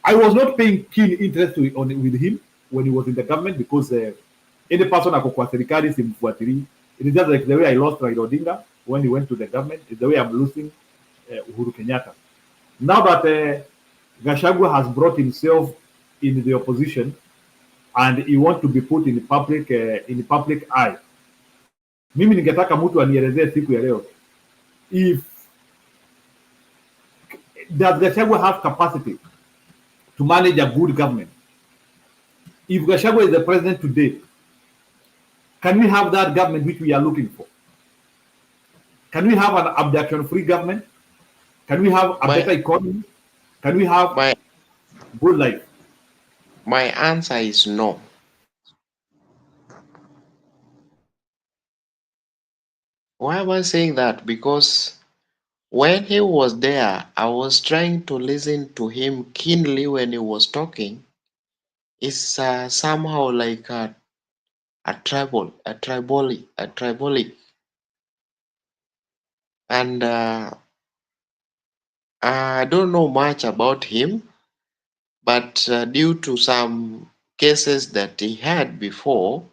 Speaker 1: I was not paying keen interest with him when he was in the government, because any person ako kwa serikali simfuatili. It is just like the way I lost Raila Odinga when he went to the government. It's the way I'm losing Uhuru Kenyatta. Now that Gachagua has brought himself in the opposition and he wants to be put in the public eye, mimi ningetaka mtu anielezee siku ya leo, does Gachagua have capacity to manage a good government? If Gachagua is the president today, can we have that government which we are looking for? Can we have an abduction-free government? Can we have a better economy? Can we have good life?
Speaker 12: My answer is no. Why am I saying that? Because when he was there, I was trying to listen to him keenly when he was talking. It's somehow like a tribalic. And I don't know much about him, but due to some cases that he had before,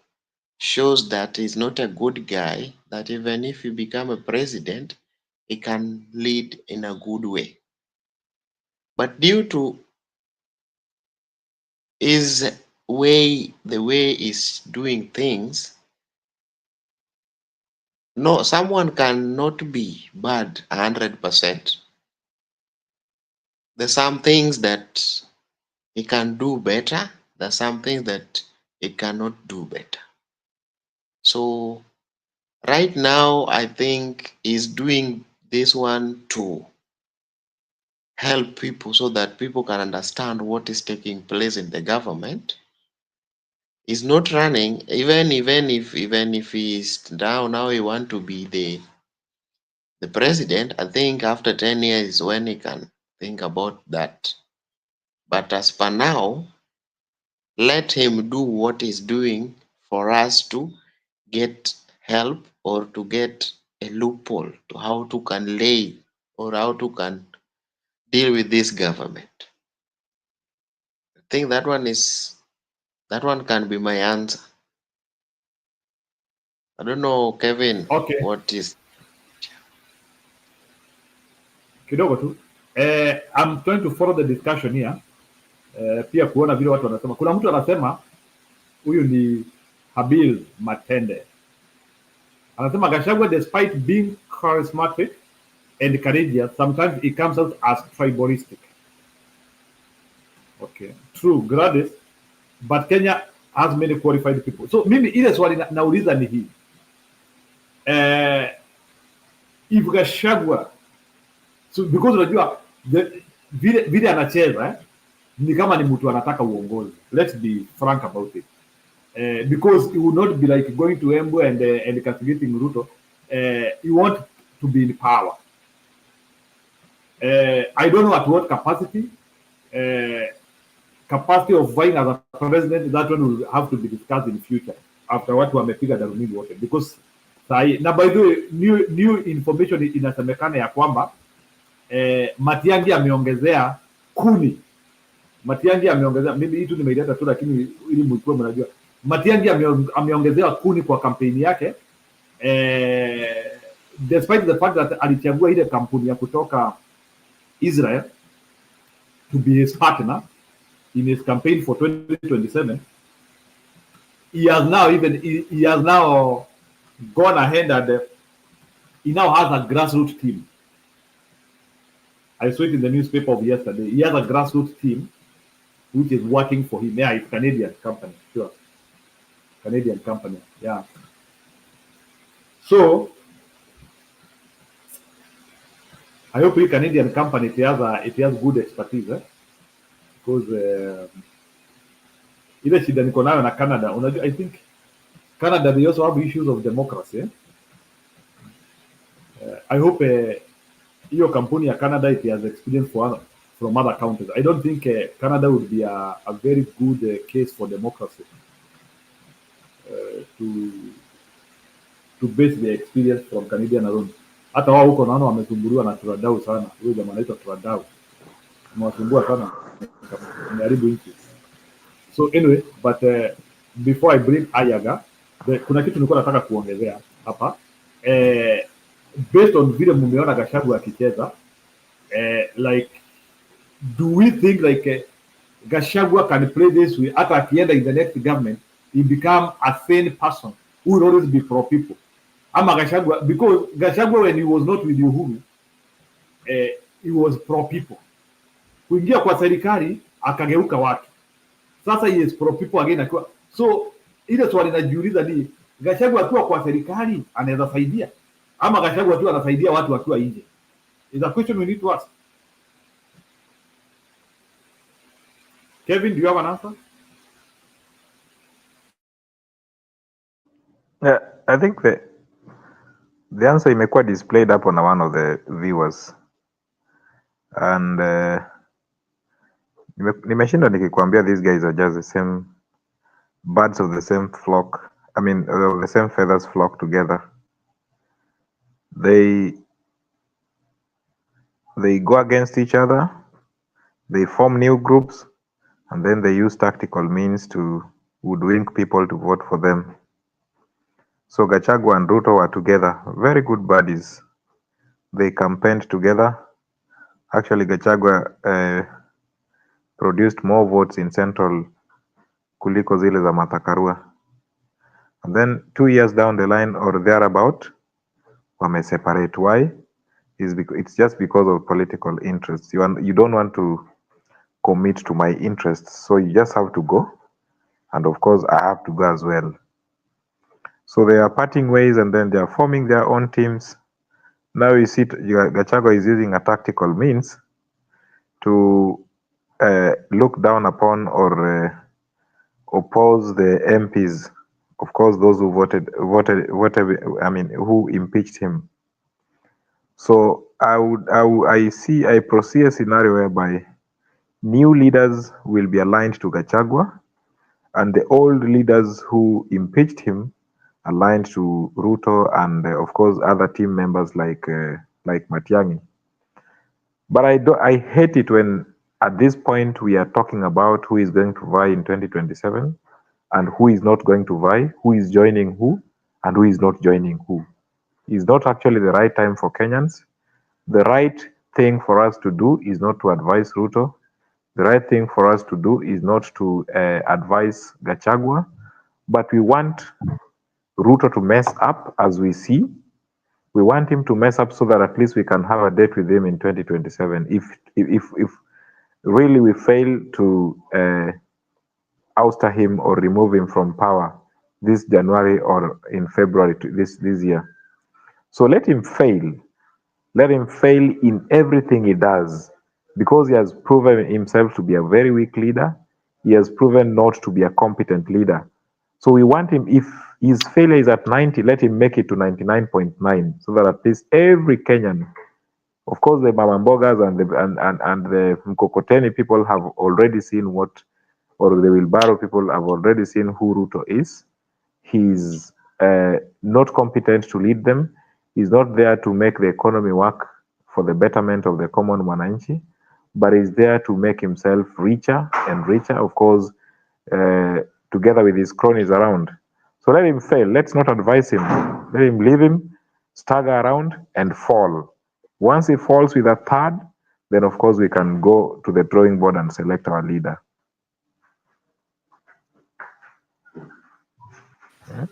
Speaker 12: shows that he's not a good guy, that even if he become a president, he can lead in a good way. But due to the way he's doing things, no, someone cannot be bad 100%. There's some things that he can do better. There's some things that he cannot do better. So right now, I think he's doing this one to help people so that people can understand what is taking place in the government. He's not running, even if he's down now, he want to be the president. I think after 10 years is when he can think about that. But as per now, let him do what he's doing for us to get help or to get a loophole to how to can lay or how to can deal with this government. I think that one can be my answer. I don't know, Kevin.
Speaker 1: Okay.
Speaker 12: What is?
Speaker 1: kidogo tu. I'm trying to follow the discussion here. Pia kuona vile watu wanasema. Kuna mtu anasema huyu ni Habil Matende. Anasema Gachagua, despite being charismatic and courageous, sometimes it comes out as tribalistic. Okay, true, Gladys, but Kenya has many qualified people. So mimi ile swali nauliza ni hii. If Gachagua, so because unajua vile anacheza ni kama ni mtu anataka uongozi. Let's be frank about it. Because it would not be like going to Embu and castigating Ruto. You want to be in power. I don't know at what capacity. Capacity of vying as a president, that one will have to be discussed in future after watu wamepiga darubini wote, because na by the way new information inasemekana ya kwamba Matiang'i ameongezea kuni. Matiang'i ameongezea, maybe hii tu nimeileta tu, lakini ili mlikuwa mnajua Matiang'i ameongezea kuni kwa kampeni yake, despite the fact that alichagua ile kampuni ya kutoka Israel to be his partner in his campaign for 2027. He has now gone ahead and he now has a grassroots team. I saw it in the newspaper of yesterday. He has a grassroots team which is working for him. Yeah, it's a Canadian company, sure. Canadian company, yeah. So I hope the Canadian company it has good expertise, because ile shida niko nayo na Canada, unajua, I think Canada they also have issues of democracy. I hope hiyo kampuni ya Canada it has experience from other countries. I don't think Canada would be a very good case for democracy to base the experience from Canadian alone. Hata wao huko naona wamesumbuliwa na Trudeau sana. Huyo jamaa anaitwa Trudeau. Mwasumbua sana. Ameharibu nchi. So anyway, but before I bring Ayaga, kuna kitu nilikuwa nataka kuongezea hapa. Based on vile mumeona Gachagua akicheza, like, do we think like Gachagua can play this way? Hata akienda in the next government, he become a sane person who will always be pro people. Ama Gachagua, because Gachagua when he was not with Uhuru, he was pro people. Kuingia kwa serikali akageuka watu. Sasa he is pro people again akiwa. So ile swali najiuliza ni Gachagua akiwa kwa serikali anaweza saidia ama Gachagua akiwa anasaidia watu wakiwa nje? Is a question we need to ask. Kevin, do you have an answer?
Speaker 10: Yeah, I think the answer imekuwa displayed hapo na one of the viewers, and nimeshinda nikikwambia these guys are just the same birds of the same flock. I mean, the same feathers flock together. They go against each other, they form new groups, and then they use tactical means to hoodwink people to vote for them. So Gachagua and Ruto were together, very good buddies. They campaigned together. Actually, Gachagua produced more votes in Central kuliko zile za Martha Karua. And then 2 years down the line or thereabout, wame separate. Why? It's just because of political interests. You don't want to commit to my interests, so you just have to go. And of course, I have to go as well. So they are parting ways, and then they are forming their own teams. Now you see Gachagua is using a tactical means to look down upon or oppose the MPs. Of course, those who voted, I mean, who impeached him. So I foresee a scenario whereby new leaders will be aligned to Gachagua, and the old leaders who impeached him aligned to Ruto and of course other team members like Matiang'i. But I hate it when at this point we are talking about who is going to vie in 2027 and who is not going to vie, who is joining who and who is not joining who. It's not actually the right time for Kenyans. The right thing for us to do is not to advise Ruto. The right thing for us to do is not to advise Gachagua, but we want Ruto to mess up as we see. We want him to mess up so that at least we can have a date with him in 2027. If really we fail to ouster him or remove him from power this January or in February this year. So let him fail. Let him fail in everything he does, because he has proven himself to be a very weak leader. He has proven not to be a competent leader. So we want him, if his failure is at 90, let him make it to 99.9, so that at least every Kenyan, of course the Mamambogas and the Mkokoteni people have already seen what, or the wheelbarrow people have already seen who Ruto is. He's not competent to lead them. He's not there to make the economy work for the betterment of the common mwananchi, but he's there to make himself richer and richer, of course, together with his cronies around. So let him fail. Let's not advise him. Let him leave him, stagger around, and fall. Once he falls with a third, then of course we can go to the drawing board and select our leader.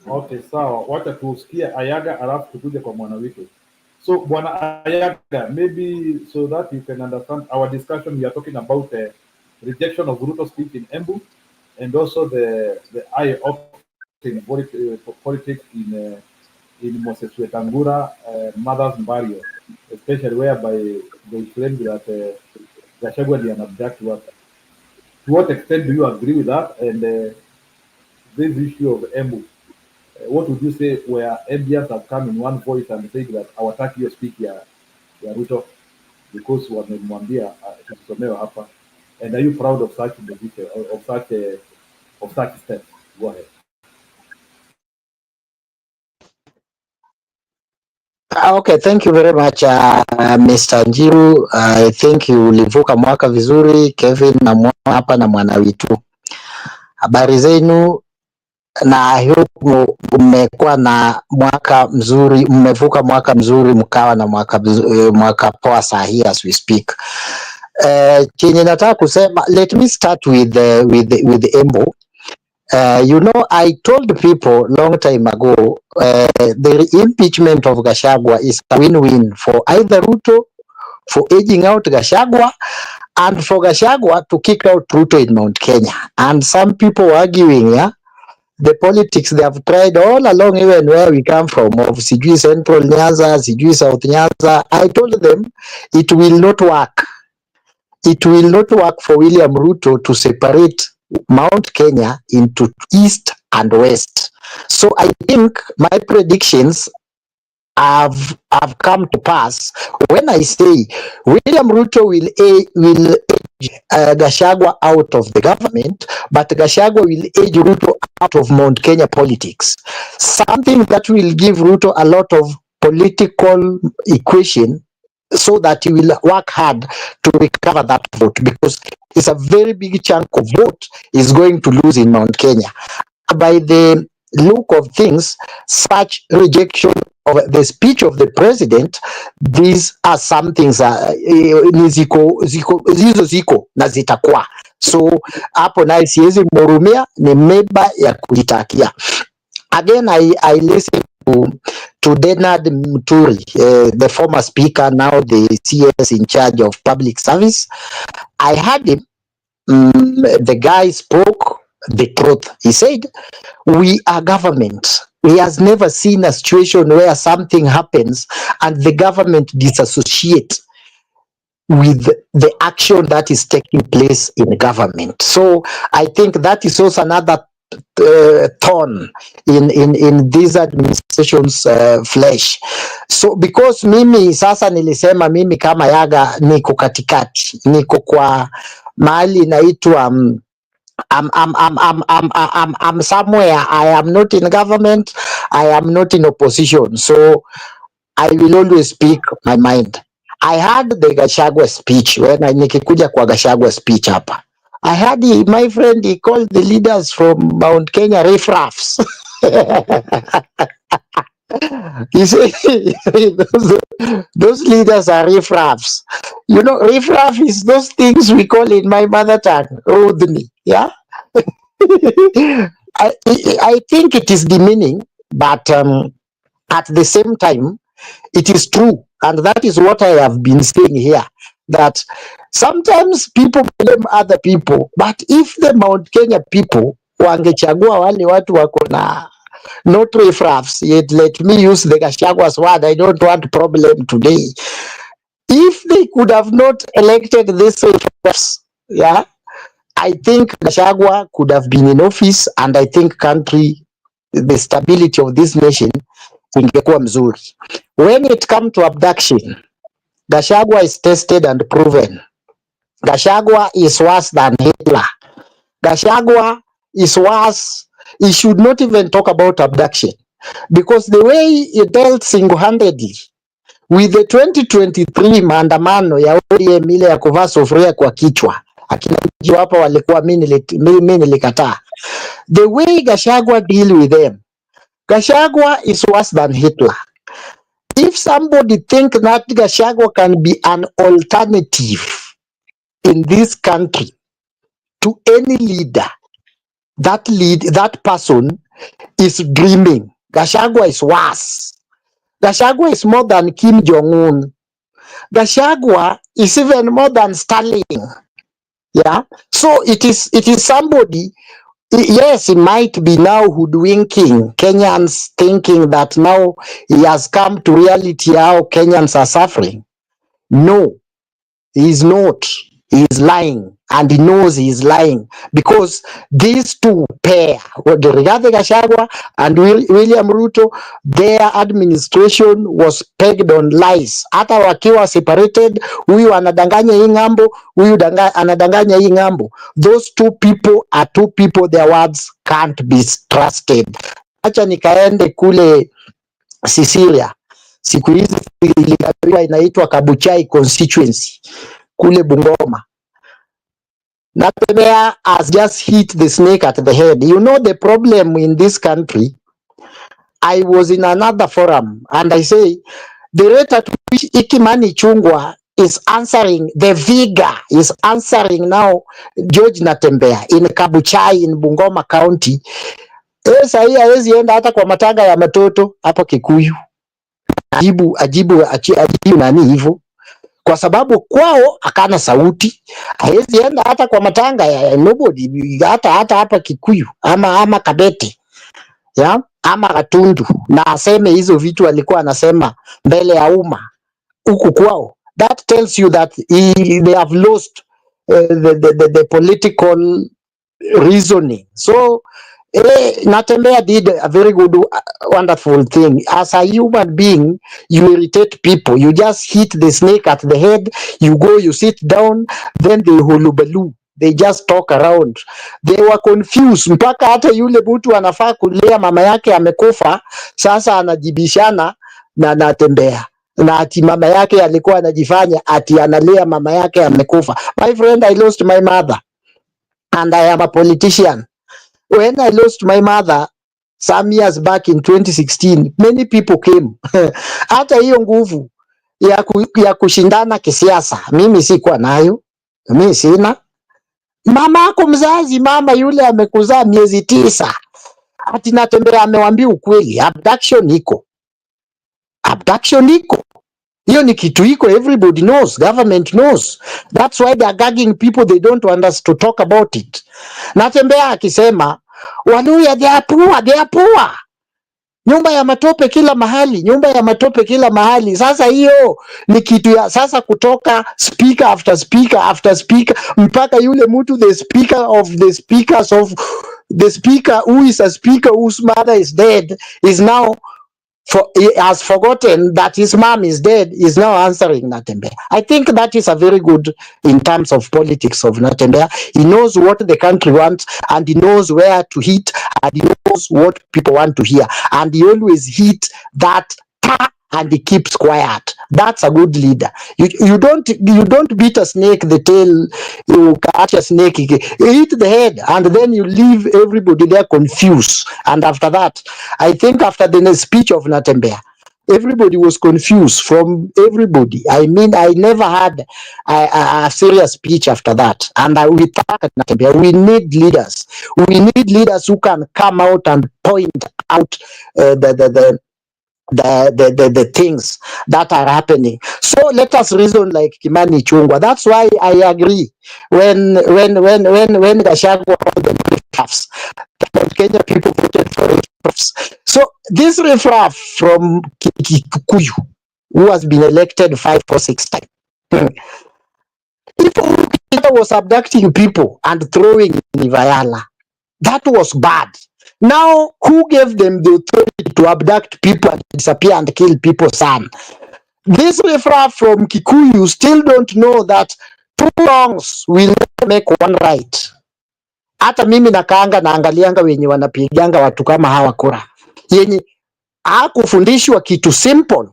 Speaker 1: Okay, sawa. Wacha tusikie Ayaga alafu tukuje kwa Mwanawike. So Bwana Ayaga, maybe so that you can understand our discussion, we are talking about the rejection of Ruto's speech in Embu, and also the Octane politics in Moses Wetangula mother's burial, especially whereby they claim that Gachagua did an abduct worker. To what extent do you agree with that? And this issue of Embu, what would you say where Ambians have come in one voice and said that hawataki hiyo speak ya Ruto because wamemwambia tusisomewe hapa, and are you proud of such decision, of such steps? Go ahead.
Speaker 13: Okay, thank you very much Mr. Njiru. I think ulivuka mwaka vizuri. Kevin na mwana hapa na Mwanawitu, habari zenu? Na I hope mmekuwa na mwaka mzuri, mmevuka mwaka mzuri, mkawa na mwaka poa saa hii as we speak. Chenye nataka kusema, let me start with Embu. You know, I told people long time ago, the impeachment of Gachagua is a win-win for either Ruto, for edging out Gachagua, and for Gachagua to kick out Ruto in Mount Kenya. And some people arguing, yeah, the politics they have tried all along, even where we come from, of Sijui Central Nyanza, Sijui South Nyanza. I told them it will not work. It will not work for William Ruto to separate Mount Kenya into East and West. So I think my predictions have come to pass when I say William Ruto will edge Gachagua out of the government, but Gachagua will edge Ruto out of Mount Kenya politics. Something that will give Ruto a lot of political equation, so that he will work hard to recover that vote, because it's a very big chunk of vote is going to lose in Mount Kenya. By the look of things, such rejection of the speech of the president, these are some things ziko na zitakuwa. So hapo na siwezi mhurumia, ni meba ya kujitakia. Again, I listen to Bernard Muturi, the former speaker, now the CS in charge of public service. I heard him, the guy spoke the truth. He said, we are government. He has never seen a situation where something happens and the government disassociates with the action that is taking place in government. So I think that is also another thorn in this administration's flesh. So because mimi sasa nilisema mimi kama Yaga niko katikati, niko kwa mahali naitwa I'm somewhere. I am not in government, I am not in opposition, so I will always speak my mind. I heard the Gachagua speech when nikikuja kwa Gachagua speech hapa. I heard my friend, he called the leaders from Mount Kenya riffraffs. You see, those leaders are riffraffs. You know, riffraff is those things we call in my mother tongue, Rodney. Yeah. I think it is demeaning, but at the same time, it is true. And that is what I have been saying here, that sometimes people blame other people, but if the Mount Kenya people wangechagua wale watu wako na not riffraffs, yet let me use the Gachagwa's word, I don't want problem today. If they could have not elected these riffraffs, yeah, I think Gachagua could have been in office, and I think the stability of this nation ingekuwa mzuri. When it comes to abduction, Gachagua is tested and proven. Gachagua is worse than Hitler. Gachagua is worse. He should not even talk about abduction, because the way he dealt single-handedly with the 2023 maandamano ya ODM ile ya kuvaa sufuria kwa kichwa, akina hapa walikuwa mimi nilikataa. The way Gachagua deal with them, Gachagua is worse than Hitler. If somebody think that Gachagua can be an alternative in this country to any leader, that person is dreaming. Gachagua is worse. Gachagua is more than Kim Jong-un. Gachagua is even more than Stalin. Yeah. So it is somebody. Yes, he might be now hoodwinking Kenyans, thinking that now he has come to reality how Kenyans are suffering. No, he is not. He is lying, and he knows he is lying, because these two pair, Rigathi Gachagua and William Ruto, their administration was pegged on lies. Hata wakiwa separated, huyu anadanganya hii ng'ambo, huyu anadanganya hii ng'ambo. Those two people are two people, their words can't be trusted. Acha nikaende kule Sicilia. Siku hizi inaitwa Kabuchai constituency kule Bungoma. Natembeya has just hit the snake at the head. You know the problem in this country. I was in another forum and I say the rate at which Ikimani Chungwa is answering, the vigor is answering now George Natembeya in Kabuchai in Bungoma County. Sahi hawezi enda hata kwa matanga ya matoto hapa Kikuyu. Ajibu nani hivyo? Kwa sababu kwao akana sauti, hawezi enda hata kwa matanga ya nobody, hata hapa Kikuyu ama Kabete, ya ama Gatundu, na aseme hizo vitu alikuwa anasema mbele ya umma huku kwao. That tells you that they have lost the political reasoning. So Natembeya did a very good, wonderful thing. As a human being, you irritate people. You just hit the snake at the head. You go, you sit down, then they hulubalu. They just talk around. They were confused. Mpaka hata yule mtu anafaa kulea mama yake amekufa, sasa anajibishana na Natembeya. Na ati mama yake alikuwa anajifanya ati analea mama yake amekufa. My friend, I lost my mother and I am a politician. When I lost my mother some years back in 2016, many people came. Hata hiyo nguvu ya kushindana kisiasa mimi sikuwa nayo. Mimi sina. Mama yako mzazi, mama yule amekuzaa miezi 9. Ati Natembeya amewambia ukweli, abduction iko. Abduction iko. Hiyo ni kitu iko, everybody knows, government knows. That's why they are gagging people, they don't want us to talk about it. Natembeya akisema, Waluya they are poor. Nyumba ya matope kila mahali, nyumba ya matope kila mahali. Sasa hiyo ni kitu ya sasa kutoka speaker after speaker after speaker, mpaka yule mtu the speaker of the speakers of the speaker who is a speaker whose mother is dead is now he has forgotten that his mom is dead, is now answering Natembeya. I think that is a very good in terms of politics of Natembeya. He knows what the country wants, and he knows where to hit, and he knows what people want to hear, and he always hit that and he keeps quiet. That's a good leader. You don't beat a snake the tail, you catch a snake, you hit the head, and then you leave everybody there confused. And after that, I think after the speech of Natembeya, everybody was confused from everybody. I mean, I never had a serious speech after that. And we thank Natembeya. We need leaders. We need leaders who can come out and point out the things that are happening. So let us reason like Kimani Chungwa. That's why I agree when Gachagua called them riffraffs. Kenya people voted for riffraffs. So this riffraff from Kikuyu, who has been elected 5 or 6 times, if Uhuru was abducting people and throwing in Vayala, that was bad. Now, who gave them the authority to abduct people and disappear and kill people, son? This riffraff from Kikuyu still don't know that 2 wrongs will never make one right. Hata mimi nakaanga naangalianga wenye wanapiganga watu kama hawa kura, yenye hakufundishwa kitu simple.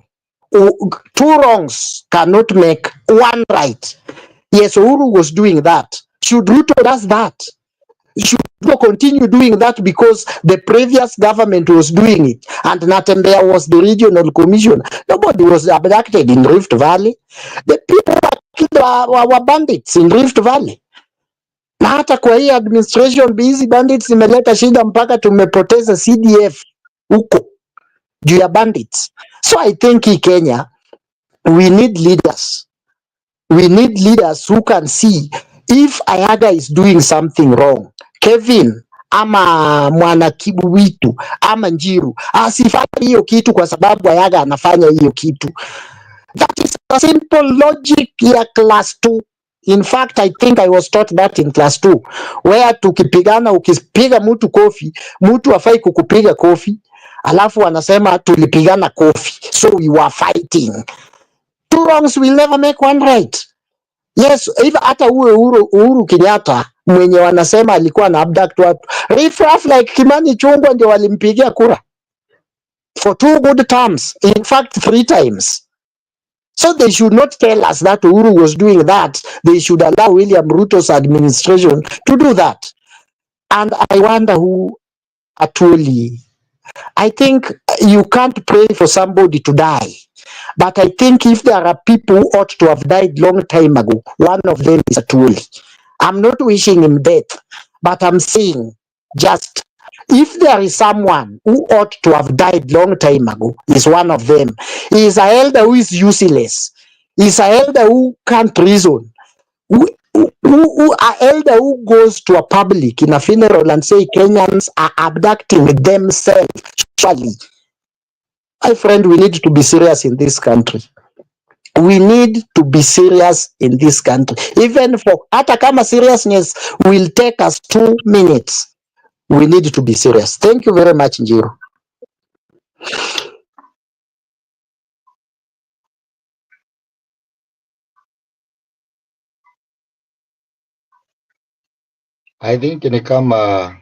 Speaker 13: 2 wrongs cannot make one right. Yes, Uhuru was doing that. Should Ruto does that? Should Ruto continue doing that because the previous government was doing it and Natembeya was the regional commission? Nobody was abducted in Rift Valley. The people were bandits in Rift Valley. Na hata kwa hii administration hizi bandits imeleta shida mpaka tumepoteza CDF huko juu ya bandits. So I think in Kenya we need leaders. We need leaders who can see if Ayaga is doing something wrong. Kevin ama mwana Kibuwitu ama Njiru asifanye hiyo kitu kwa sababu Ayaga anafanya hiyo kitu. That is a simple logic ya class 2. In fact, I think I was taught that in class 2, where tukipigana, ukipiga mtu kofi, mtu hafai kukupiga kofi, alafu anasema tulipigana kofi, so we were fighting. 2 wrongs will never make one right. Yes, even hata uwe Uhuru Kenyatta mwenye wanasema alikuwa na abduct watu, riffraff like Kimani Chungwa ndio walimpigia kura for 2 good terms, in fact 3 times. So they should not tell us that Uhuru was doing that. They should allow William Ruto's administration to do that. And I wonder who actually, I think you can't pray for somebody to die. But I think if there are people who ought to have died long time ago, one of them is Atuli. I'm not wishing him death, but I'm saying just if there is someone who ought to have died long time ago, is one of them. He is an elder who is useless. He is an elder who can't reason. Who an elder who goes to a public in a funeral and say Kenyans are abducting themselves. Surely, my friend, we need to be serious in this country. We need to be serious in this country. Even for hata kama seriousness will take us 2 minutes. We need to be serious. Thank you very much, Njiru.
Speaker 14: I think ni kama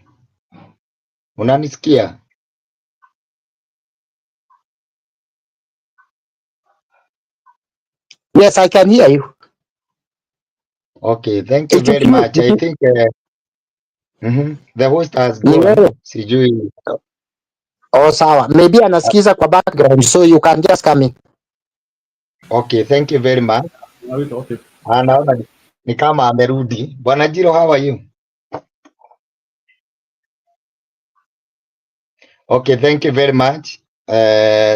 Speaker 14: unanisikia?
Speaker 13: Yes, I can hear you.
Speaker 14: Okay, thank you very much. I think the host has gone. Sijui.
Speaker 13: Oh, sawa. Maybe anasikiza kwa background, so you can just come in.
Speaker 14: Okay, thank you very much.
Speaker 1: Okay.
Speaker 14: Anaona ni kama amerudi. Bwana Jiro, how are you? Okay, thank you very much.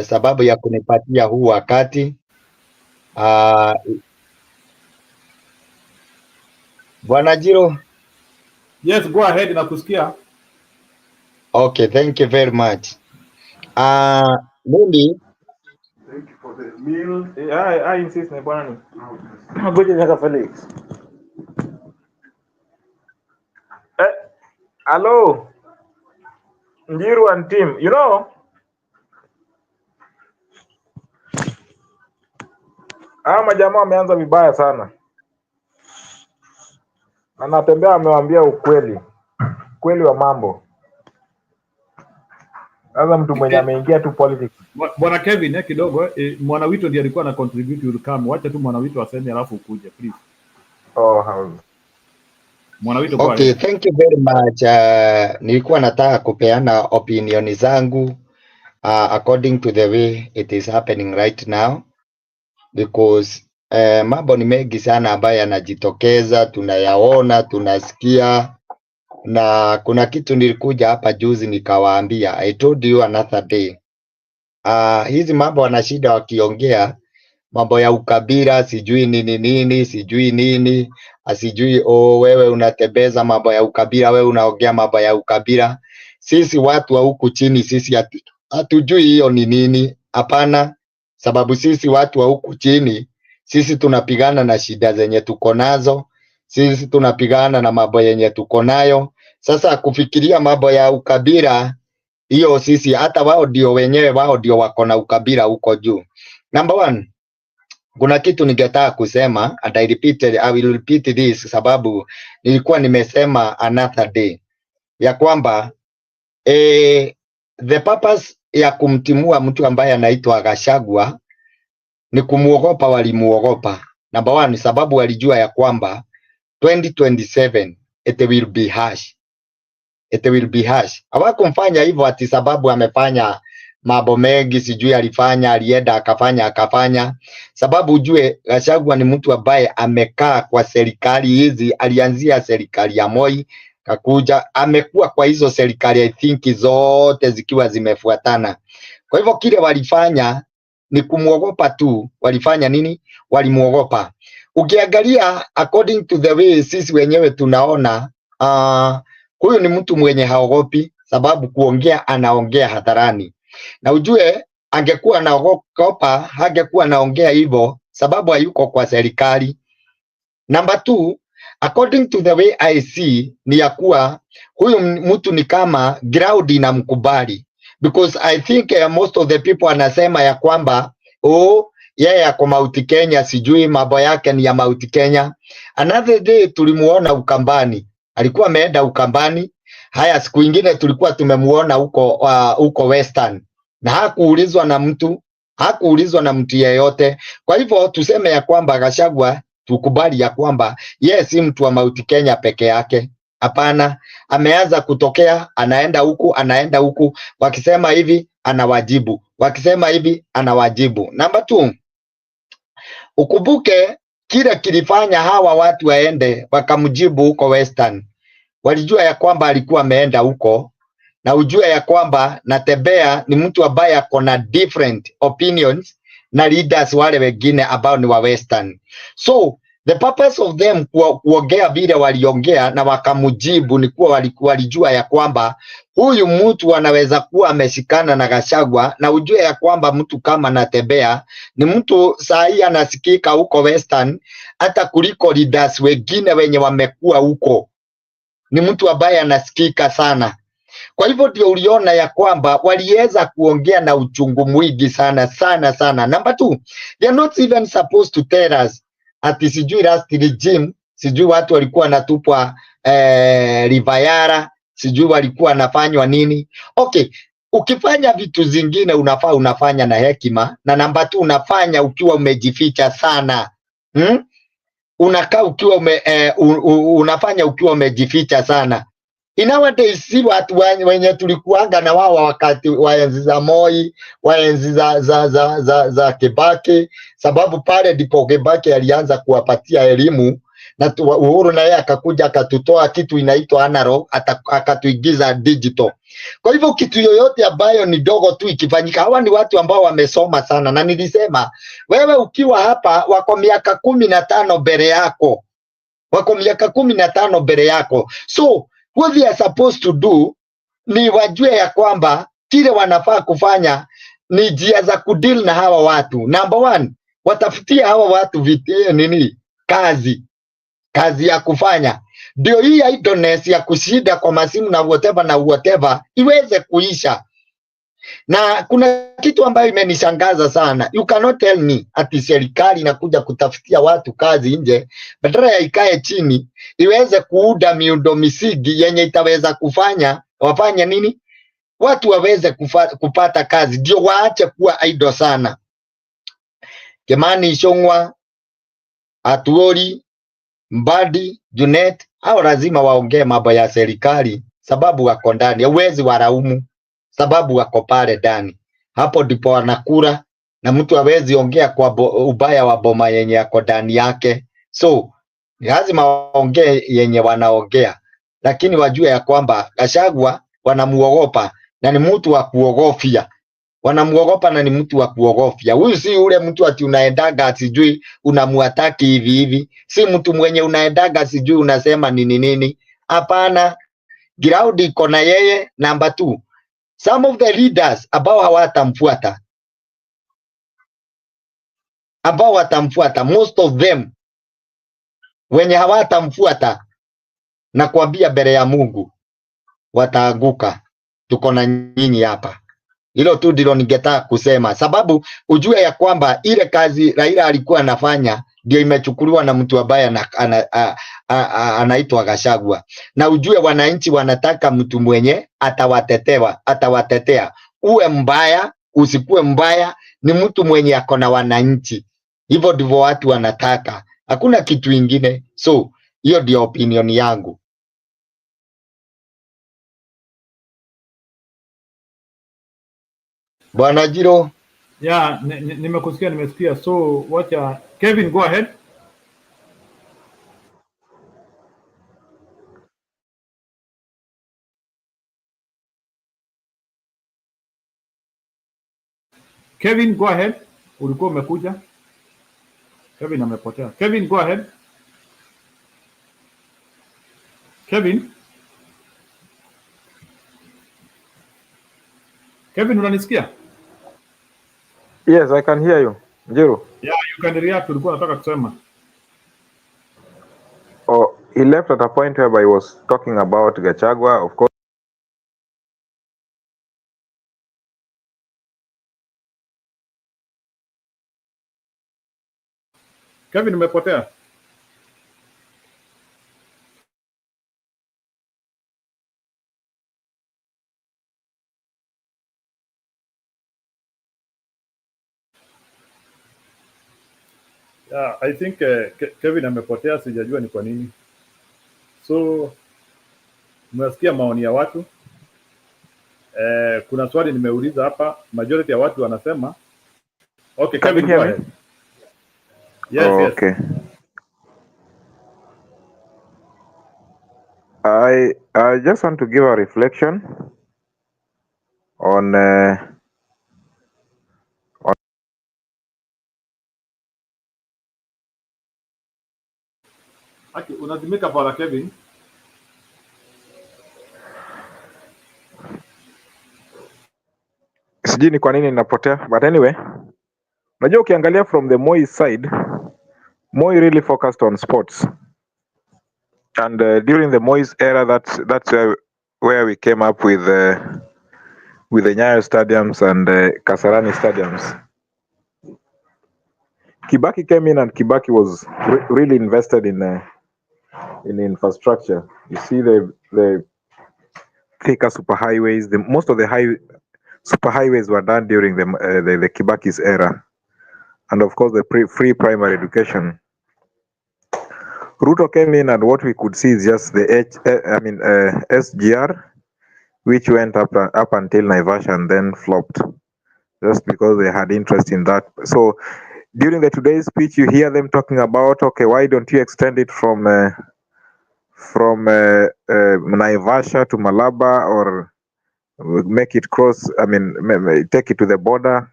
Speaker 14: Sababu ya kunipatia huu wakati. Bwana Jiro.
Speaker 1: Yes, go ahead, nakusikia.
Speaker 14: Okay, thank you very much. Mimi
Speaker 10: Thank you for the meal. I insist na bwana ni. Ngoja nyaka Felix. Hello. Njiru and team. You know, majamaa wameanza vibaya sana. Anatembea amewaambia ukweli wa mambo. Sasa mtu mwenye ameingia tu politics.
Speaker 1: Bwana Kevin kidogo Mwanawito ndiye alikuwa na contribute ulikamu. Wacha tu Mwanawito aseme alafu ukuje please. Mwanawito kwa
Speaker 14: Okay, thank you very much. Nilikuwa nataka kupeana opinion zangu according to the way it is happening right now because mambo ni mengi sana ambayo yanajitokeza, tunayaona, tunasikia, na kuna kitu nilikuja hapa juzi nikawaambia, I told you another day. Hizi mambo wana shida wakiongea mambo ya ukabila, sijui nini, sijui nini, asijui wewe unatebeza mambo ya ukabila, wewe unaongea mambo ya ukabila. Sisi watu wa huku chini, sisi hatujui hiyo ni nini. Hapana, sababu sisi watu wa huku chini, sisi tunapigana na shida zenye tuko nazo, sisi tunapigana na mambo yenye tuko nayo. Sasa kufikiria mambo ya ukabila, hiyo sisi hata wao ndio wenyewe, wao ndio wako na ukabila huko juu. Number one, kuna kitu ningetaka kusema and I will repeat this sababu nilikuwa nimesema another day ya kwamba the purpose ya kumtimua mtu ambaye anaitwa Gachagua ni kumuogopa, walimuogopa. Number one, sababu walijua ya kwamba 2027 it will be harsh. It will be harsh. Hawakumfanya hivyo ati sababu amefanya mambo mengi, sijui alifanya, alienda akafanya. Sababu ujue Gachagua ni mtu ambaye amekaa kwa serikali hizi, alianzia serikali ya Moi, kakuja, amekuwa kwa hizo serikali I think zote zikiwa zimefuatana. Kwa hivyo kile walifanya ni kumuogopa tu. Walifanya nini? Walimuogopa. Ukiangalia according to the way sisi wenyewe tunaona, huyu ni mtu mwenye haogopi, sababu kuongea anaongea hadharani. Na ujue angekuwa anaogopa, hangekuwa anaongea hivyo, sababu hayuko kwa serikali. Number two, according to the way I see, ni ya kuwa huyu mtu ni kama ground inamkubali, because I think most of the people anasema ya kwamba yeye ako Mount Kenya, sijui mambo yake ni ya Mount Kenya. Another day tulimuona Ukambani, alikuwa ameenda Ukambani. Haya, siku ingine tulikuwa tumemuona huko Western, na hakuulizwa na mtu yeyote. Kwa hivyo tuseme ya kwamba Gachagua, tukubali ya kwamba yes, si mtu wa Mount Kenya peke yake. Hapana, ameanza kutokea, anaenda huku, wakisema hivi anawajibu, wakisema hivi anawajibu. Number 2, ukumbuke kile kilifanya hawa watu waende wakamjibu huko Western. Walijua ya kwamba alikuwa ameenda huko, na ujue ya kwamba Natembeya ni mtu ambaye ako na different opinions na leaders wale wengine ambao ni wa Western. So the purpose of them kuongea vile waliongea na wakamjibu ni kuwa walijua ya kwamba huyu mtu anaweza kuwa ameshikana na Gachagua, na ujue ya kwamba mtu kama Natembeya ni mtu sahi anasikika huko Western hata kuliko leaders wengine wenye wamekuwa huko. Ni mtu ambaye anasikika sana. Kwa hivyo ndio uliona ya kwamba waliweza kuongea na uchungu mwingi sana. Number 2, they are not even supposed to tell us ati sijui last regime, sijui watu walikuwa wanatupwa Rivayara, sijui walikuwa wanafanywa nini. Okay, ukifanya vitu zingine unafanya na hekima, na number 2 unafanya ukiwa umejificha sana. Unakaa ukiwa unafanya ukiwa umejificha sana. Nowadays si watu wenye tulikuanga na wao wakati wa enzi za Moi, wa enzi za Kibaki, sababu pale ndipo Kibaki alianza kuwapatia elimu, na Uhuru naye akakuja akatutoa kitu inaitwa analog, akatuigiza digital. Kwa hivyo kitu yoyote ambayo ni dogo tu ikifanyika, hawa ni watu ambao wamesoma sana. Na nilisema wewe ukiwa hapa wako miaka 15 mbele yako, so what they are supposed to do ni wajue ya kwamba kile wanafaa kufanya ni njia za kudeal na hawa watu. Number 1, watafutia hawa watu kazi ya kufanya, ndio hii idleness ya kushida kwa masimu na whatever iweze kuisha. Na kuna kitu ambayo imenishangaza sana. You cannot tell me ati serikali inakuja kutafutia watu kazi nje, badala ya ikae chini iweze kuuda miundo misingi yenye itaweza kufanya wafanye nini, watu waweze kupata kazi, ndio waache kuwa idle sana. Kimani Ichung'wah, Atuoli, Mbadi, Junet, hao lazima waongee mambo ya serikali sababu wako ndani. Hauwezi walaumu sababu wako pale ndani. Hapo ndipo wanakula na mtu hawezi ongea kwa ubaya wa boma yenye yako ndani yake. So lazima waongee yenye wanaongea, lakini wajue ya kwamba Gachagua wanamuogopa na ni mtu wa kuogofya. Wanamuogopa na ni mtu wa kuogofya. Huyu si ule mtu ati unaendaga sijui unamuataki hivi hivi. Si mtu mwenye unaendaga sijui unasema nini nini. Hapana. Ground iko na yeye. Number 2. Some of the leaders ambao watamfuata, most of them wenye hawatamfuata, na kuambia mbele ya Mungu wataanguka. Tuko na nyinyi hapa. Hilo tu ndilo ningetaka kusema, sababu ujue ya kwamba ile kazi Raila alikuwa anafanya ndio imechukuliwa na mtu ambaye anaitwa Gachagua, na ujue wananchi wanataka mtu mwenye atawatetea. Uwe mbaya usikuwe mbaya, ni mtu mwenye ako na wananchi. Hivyo ndivyo watu wanataka, hakuna kitu ingine. So hiyo ndio opinion yangu. Bwana Jiro.
Speaker 1: Yeah, nimesikia. So wacha Kevin, go ahead. Kevin, go ahead. Ulikuwa umekuja. Kevin amepotea. Kevin, go ahead. Kevin? Kevin, unanisikia?
Speaker 10: Yes, I can hear you. Jiro.
Speaker 1: Yeah, you can react. Ulikuwa nataka kusema.
Speaker 10: Oh, he left at a point where he was talking about Gachagua, of course.
Speaker 1: Kevin, umepotea. Yeah, I think Kevin amepotea, sijajua ni kwa nini. So umesikia maoni ya watu. Kuna swali nimeuliza hapa, majority ya watu wanasema okay, Kevin, go ahead. Yes,
Speaker 10: oh,
Speaker 1: yes.
Speaker 10: Okay. I just want to give a reflection on
Speaker 1: Okay, unazimika pala Kevin.
Speaker 10: sijui ni kwa nini ninapotea, but anyway, unajua ukiangalia from the Moi side, Moi really focused on sports, and during the Moi's era, that's where we came up with the Nyayo stadiums and Kasarani stadiums. Kibaki came in, and Kibaki was really invested in infrastructure. You see the thicker superhighways. Most of the superhighways were done during the Kibaki's era, and of course the free primary education. Ruto came in, and what we could see is just the SGR, which went up until Naivasha and then flopped, just because they had interest in that. So during today's speech, you hear them talking about, okay, why don't you extend it from Naivasha to Malaba, or make it cross, take it to the border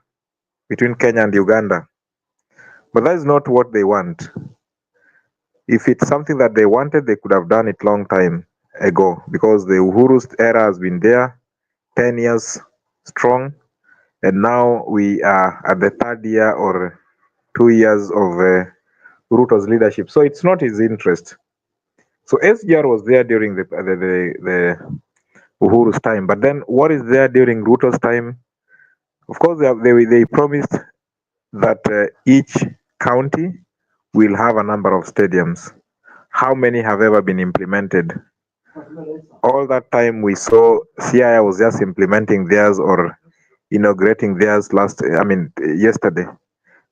Speaker 10: between Kenya and Uganda. But that is not what they want. If it's something that they wanted, they could have done it long time ago, because the Uhuru's era has been there 10 years strong, and now we are at the 3rd year or 2 years of Ruto's leadership. So it's not his interest. So SGR was there during the Uhuru's time, but then what is there during Ruto's time? Of course, they promised that each county will have a number of stadiums. How many have ever been implemented? All that time we saw CIA was just implementing theirs or inaugurating theirs yesterday.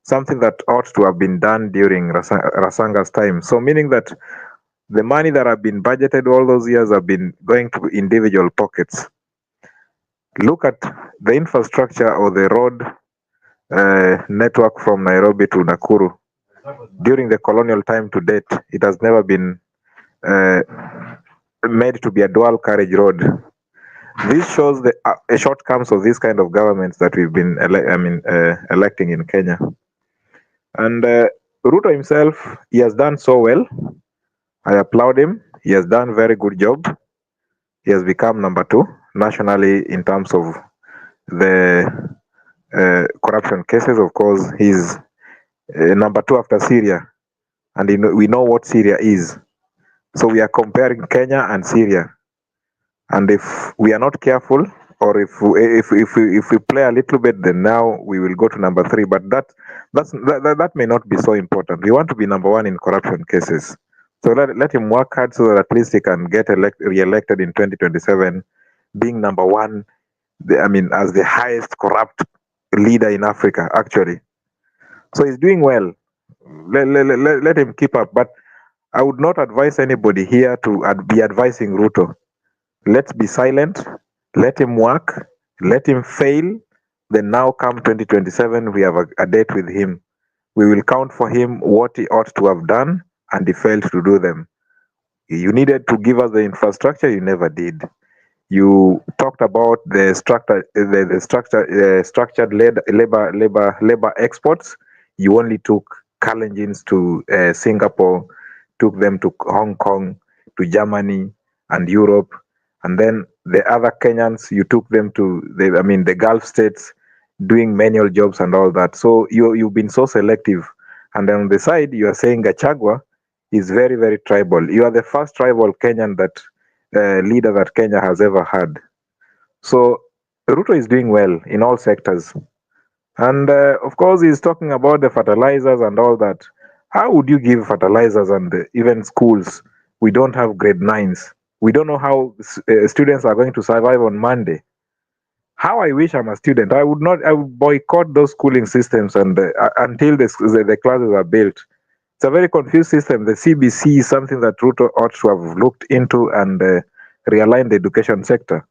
Speaker 10: Something that ought to have been done during Rasanga's time. So meaning that the money that have been budgeted all those years have been going to individual pockets. Look at the infrastructure or the road network from Nairobi to Nakuru. During the colonial time to date, it has never been made to be a dual carriage road. This shows the shortcomings of this kind of governments that we've been electing in Kenya. And Ruto himself, he has done so well. I applaud him. He has done very good job. He has become number 2 nationally in terms of the corruption cases. Of course, he's number 2 after Syria, and we know what Syria is. So we are comparing Kenya and Syria, and if we are not careful, or if we play a little bit, then now we will go to number 3. But that may not be so important. We want to be number 1 in corruption cases. So let him work hard so that at least he can get re-elected in 2027, being number 1. As the highest corrupt leader in Africa, actually. So he's doing well. Let him keep up. But I would not advise anybody here to be advising Ruto. Let's be silent. Let him work. Let him fail. Then now come 2027, we have a date with him. We will count for him what he ought to have done, and he failed to do them. You needed to give us the infrastructure, you never did. You talked about the structured labor exports. You only took Kalenjins to Singapore, took them to Hong Kong, to Germany and Europe, and then the other Kenyans, you took them to the Gulf states, doing manual jobs and all that. So you've been so selective. And on the side, you are saying Gachagua is very, very tribal. You are the first tribal Kenyan leader that Kenya has ever had. So Ruto is doing well in all sectors. And of course, he's talking about the fertilizers and all that. How would you give fertilizers and even schools? We don't have grade 9s. We don't know how students are going to survive on Monday. How I wish I'm a student. I would boycott those schooling systems and until the classes are built. It's a very confused system. The CBC is something that Ruto ought to have looked into and realigned the education sector.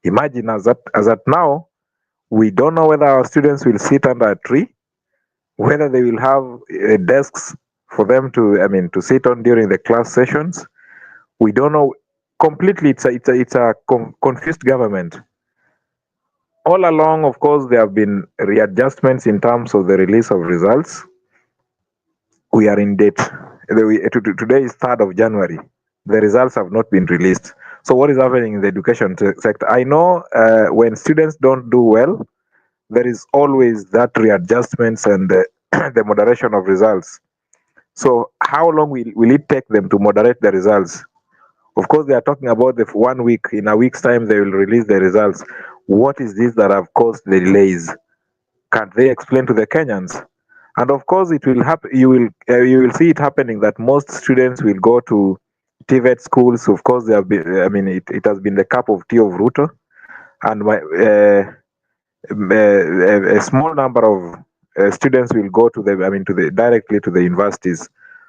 Speaker 10: Imagine as at now, we don't know whether our students will sit under a tree, whether they will have desks for them to sit on during the class sessions. We don't know completely. It's a confused government. All along, of course, there have been readjustments in terms of the release of results. We are in date. Today is 3rd of January. The results have not been released. So what is happening in the education sector? I know when students don't do well, there is always that readjustments and the moderation of results. So how long will it take them to moderate the results? Of course, they are talking about the 1 week. In a week's time, they will release the results. What is this that have caused the delays? Can't they explain to the Kenyans? And of course, it will happen. You will see it happening that most students will go to TVET schools. Of course, they have been. It has been the cup of tea of Ruto, and a small number of students will go to directly to the universities.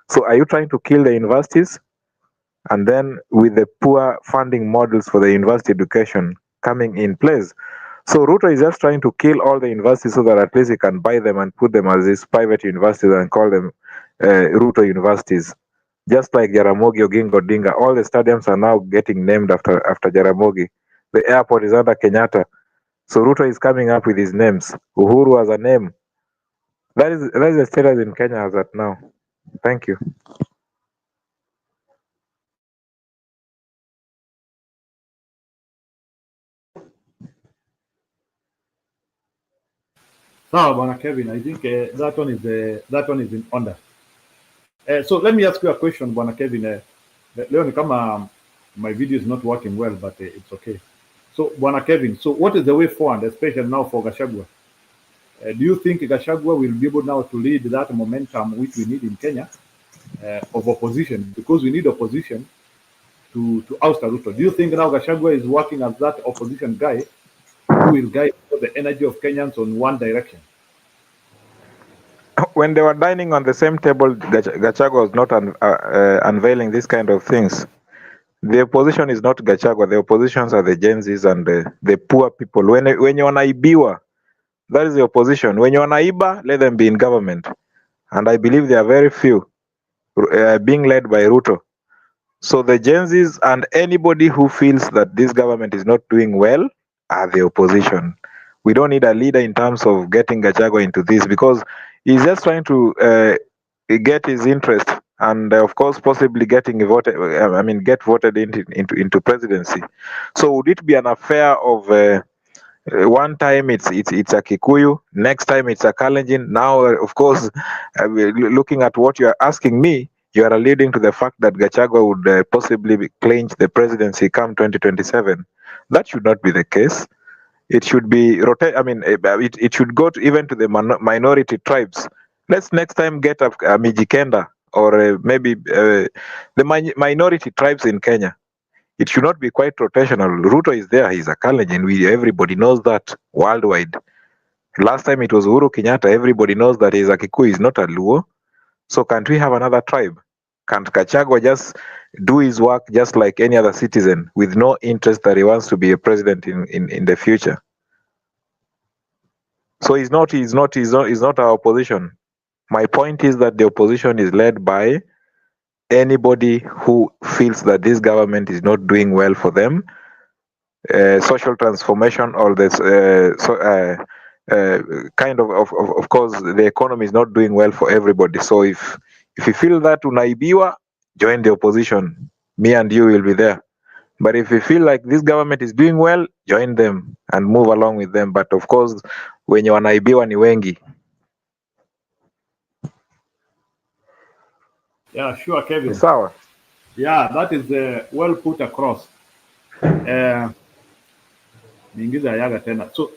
Speaker 10: So, are you trying to kill the universities? And then with the poor funding models for the university education coming in place. So Ruto is just trying to kill all the universities so that at least he can buy them and put them as these private universities and call them Ruto universities. Just like Jaramogi Oginga Odinga, all the stadiums are now getting named after Jaramogi. The airport is under Kenyatta. So Ruto is coming up with his names. Uhuru has a name. That is the status in Kenya as at now. Thank you.
Speaker 1: Sawa bwana Kevin, I think that one is in order. So let me ask you a question bwana Kevin. Leo ni kama my video is not working well, but it's okay. So bwana Kevin, so what is the way forward, especially now for Gachagua? Do you think Gachagua will be able now to lead that momentum which we need in Kenya of opposition? Because we need opposition to oust Ruto. Do you think now Gachagua is working as that opposition guy who will guide the energy of Kenyans on one direction?
Speaker 10: When they were dining on the same table, Gachagua was not unveiling this kind of things. The opposition is not Gachagua. The oppositions are the Gen Zs and the poor people. When you're naibiwa, that is the opposition. When you're naiba, let them be in government. And I believe there are very few being led by Ruto. So the Gen Zs and anybody who feels that this government is not doing well are the opposition. We don't need a leader in terms of getting Gachagua into this, because he's just trying to get his interest and of course possibly getting voted. Get voted into presidency. So would it be an affair of one time it's a Kikuyu, next time it's a Kalenjin. Now, of course, looking at what you are asking me, you are alluding to the fact that Gachagua would possibly clinch the presidency come 2027. That should not be the case. It should be it should go to even to the minority tribes. Let's next time get a Mijikenda or maybe the minority tribes in Kenya. It should not be quite rotational. Ruto is there, he's a Kalenjin. Everybody knows that worldwide. Last time it was Uhuru Kenyatta, everybody knows that he's a Kikuyu, he's not a Luo. So can't we have another tribe? Can't Gachagua just do his work just like any other citizen with no interest that he wants to be a president in the future? So he's not our opposition. My point is that the opposition is led by anybody who feels that this government is not doing well for them. Social transformation or this kind of course the economy is not doing well for everybody. So if you feel that unaibiwa, join the opposition. Me and you will be there. But if you feel like this government is doing well, join them and move along with them. But of course wenye wanaibiwa ni wengi.
Speaker 1: Yeah, sure, Kevin.
Speaker 10: Sawa.
Speaker 1: Yeah, that is well put across. So,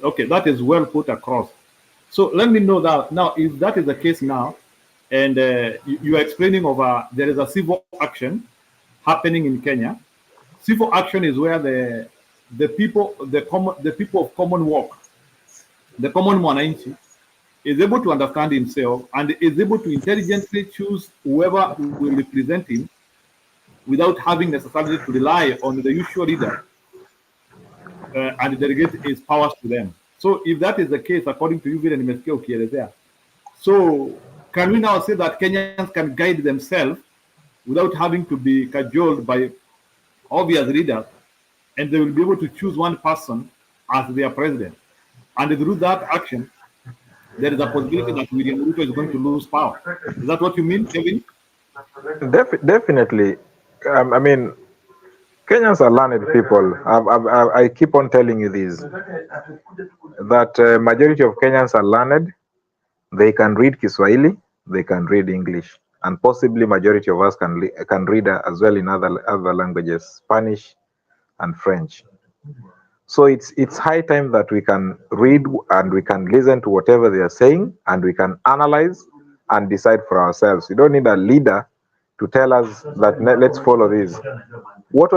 Speaker 1: okay, that is well put across. So let me know that now, if that is the case now, and you are explaining there is a civil action happening in Kenya. Civil action is where the people of common work, the common mwananchi, is able to understand himself and is able to intelligently choose whoever will represent him without having necessarily to rely on the usual leader and delegate his powers to them. So if that is the case, according to you, Vile nimesikia ukielezea, so can we now say that Kenyans can guide themselves without having to be cajoled by obvious leaders, and they will be able to choose one person as their president? And through that action, there is a possibility that William Ruto is going to lose power. Is that what you mean, Kevin?
Speaker 10: Definitely. Kenyans are learned people. I keep on telling you this, that majority of Kenyans are learned. They can read Kiswahili, they can read English, and possibly majority of us can read as well in other languages, Spanish and French. So it's high time that we can read and we can listen to whatever they are saying, and we can analyze and decide for ourselves. We don't need a leader to tell us that let's follow this. What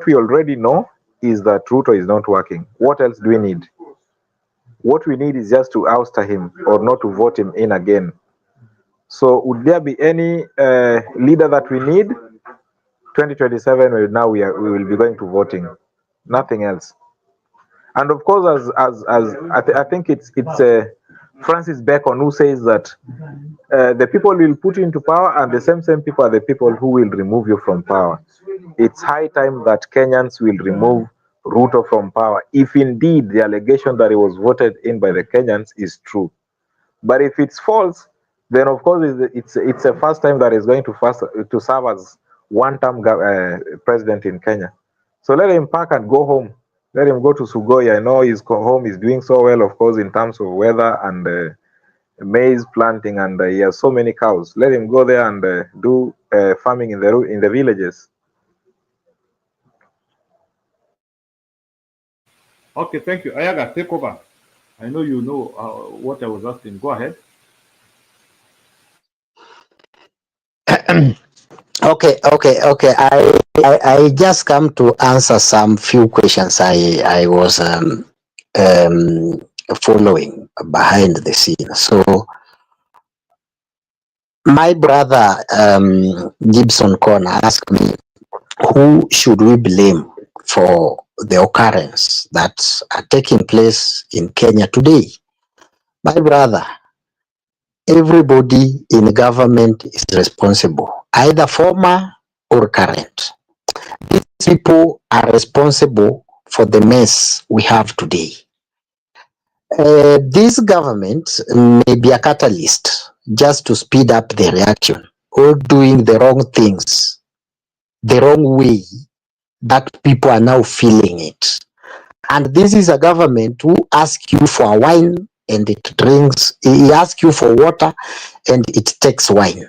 Speaker 10: we already know is that Ruto is not working. What else do we need? What we need is just to oust him or not to vote him in again. So would there be any leader that we need? 2027, now we will be going to voting. Nothing else. And of course, as I think it's Francis Bacon who says that the people will put you into power, and the same people are the people who will remove you from power. It's high time that Kenyans will remove Ruto from power, if indeed the allegation that he was voted in by the Kenyans is true. But if it's false, then of course it's a first time that is going to serve as one-term president in Kenya. So let him pack and go home. Let him go to Sugoi. I know his home is doing so well, of course, in terms of weather and maize planting, and he has so many cows. Let him go there and do farming in the villages.
Speaker 1: Okay, thank you. Ayaga, take over. I know you know what I was asking. Go ahead.
Speaker 13: Okay. I just come to answer some few questions I was following behind the scene. So my brother Gibson Corner asked me, who should we blame for the occurrence that are taking place in Kenya today? My brother, everybody in government is responsible, either former or current. These people are responsible for the mess we have today. This government may be a catalyst just to speed up the reaction or doing the wrong things the wrong way that people are now feeling it. And this is a government who asks you for wine and it drinks, he asks you for water and it takes wine.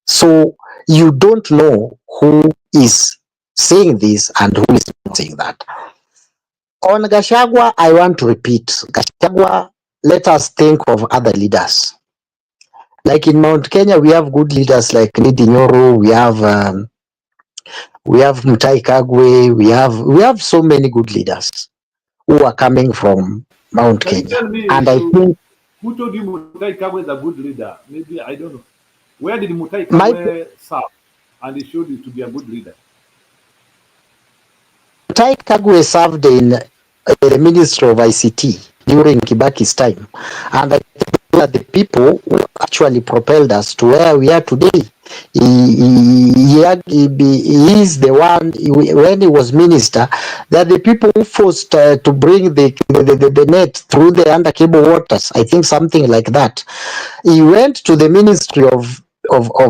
Speaker 13: So you don't know who is saying this and who is not saying that. On Gachagua, I want to repeat, Gachagua, let us think of other leaders. Like in Mount Kenya, we have good leaders like Ndindi Nyoro, we have Mutahi Kagwe, we have so many good leaders who are coming from Mount
Speaker 1: Can you
Speaker 13: Kenya.
Speaker 1: tell me
Speaker 13: And I think
Speaker 1: who told you Mutahi Kagwe is a good leader? Maybe I don't know. Where did Mutahi
Speaker 13: my
Speaker 1: Kagwe serve and he showed you to be a good leader?
Speaker 13: Mutahi Kagwe served in the Ministry of ICT during Kibaki's time. And I think that the people who actually propelled us to where we are today. He is the one, when he was minister, that the people who forced to bring the net through the under cable waters, I think something like that. He went to the Ministry of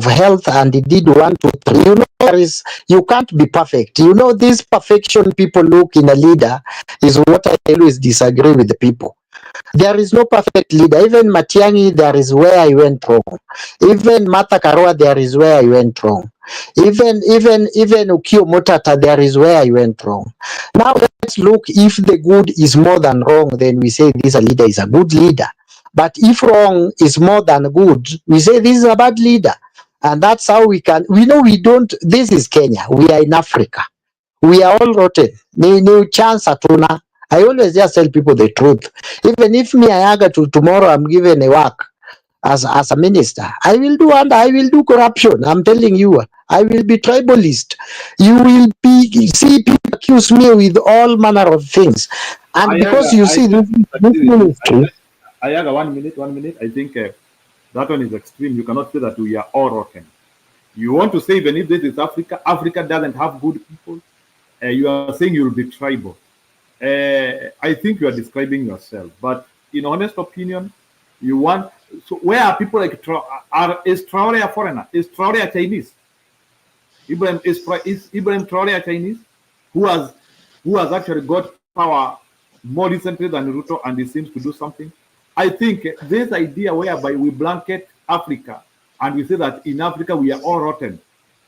Speaker 13: Health and he did 1, 2, 3. You know, you can't be perfect. You know, this perfection people look in a leader is what I always disagree with the people. There is no perfect leader. Even Matiang'i, there is where I went wrong. Even Martha Karua, there is where I went wrong. Even Ukio Motata, there is where I went wrong. Now let's look, if the good is more than wrong, then we say this leader is a good leader. But if wrong is more than good, we say this is a bad leader. And that's how we can, we know we don't, this is Kenya, we are in Africa. We are all rotten. No chance atuna. I always just tell people the truth. Even if me I aga to tomorrow I'm given a work as a minister, I will do, and I will do corruption. I'm telling you, I will be tribalist. You will be see people accuse me with all manner of things, and
Speaker 1: Ayaga,
Speaker 13: because you see this ministry.
Speaker 1: Ayaga, 1 minute. I think that one is extreme. You cannot say that we are all rotten. You want to say even if this is Africa, Africa doesn't have good people. You are saying you will be tribal. I think you are describing yourself, but in honest opinion, you want. So where are people like is Traore a foreigner? Is Traore a Chinese? Is Ibrahim Traore a Chinese? Who has actually got power more recently than Ruto, and he seems to do something. I think this idea whereby we blanket Africa and we say that in Africa we are all rotten.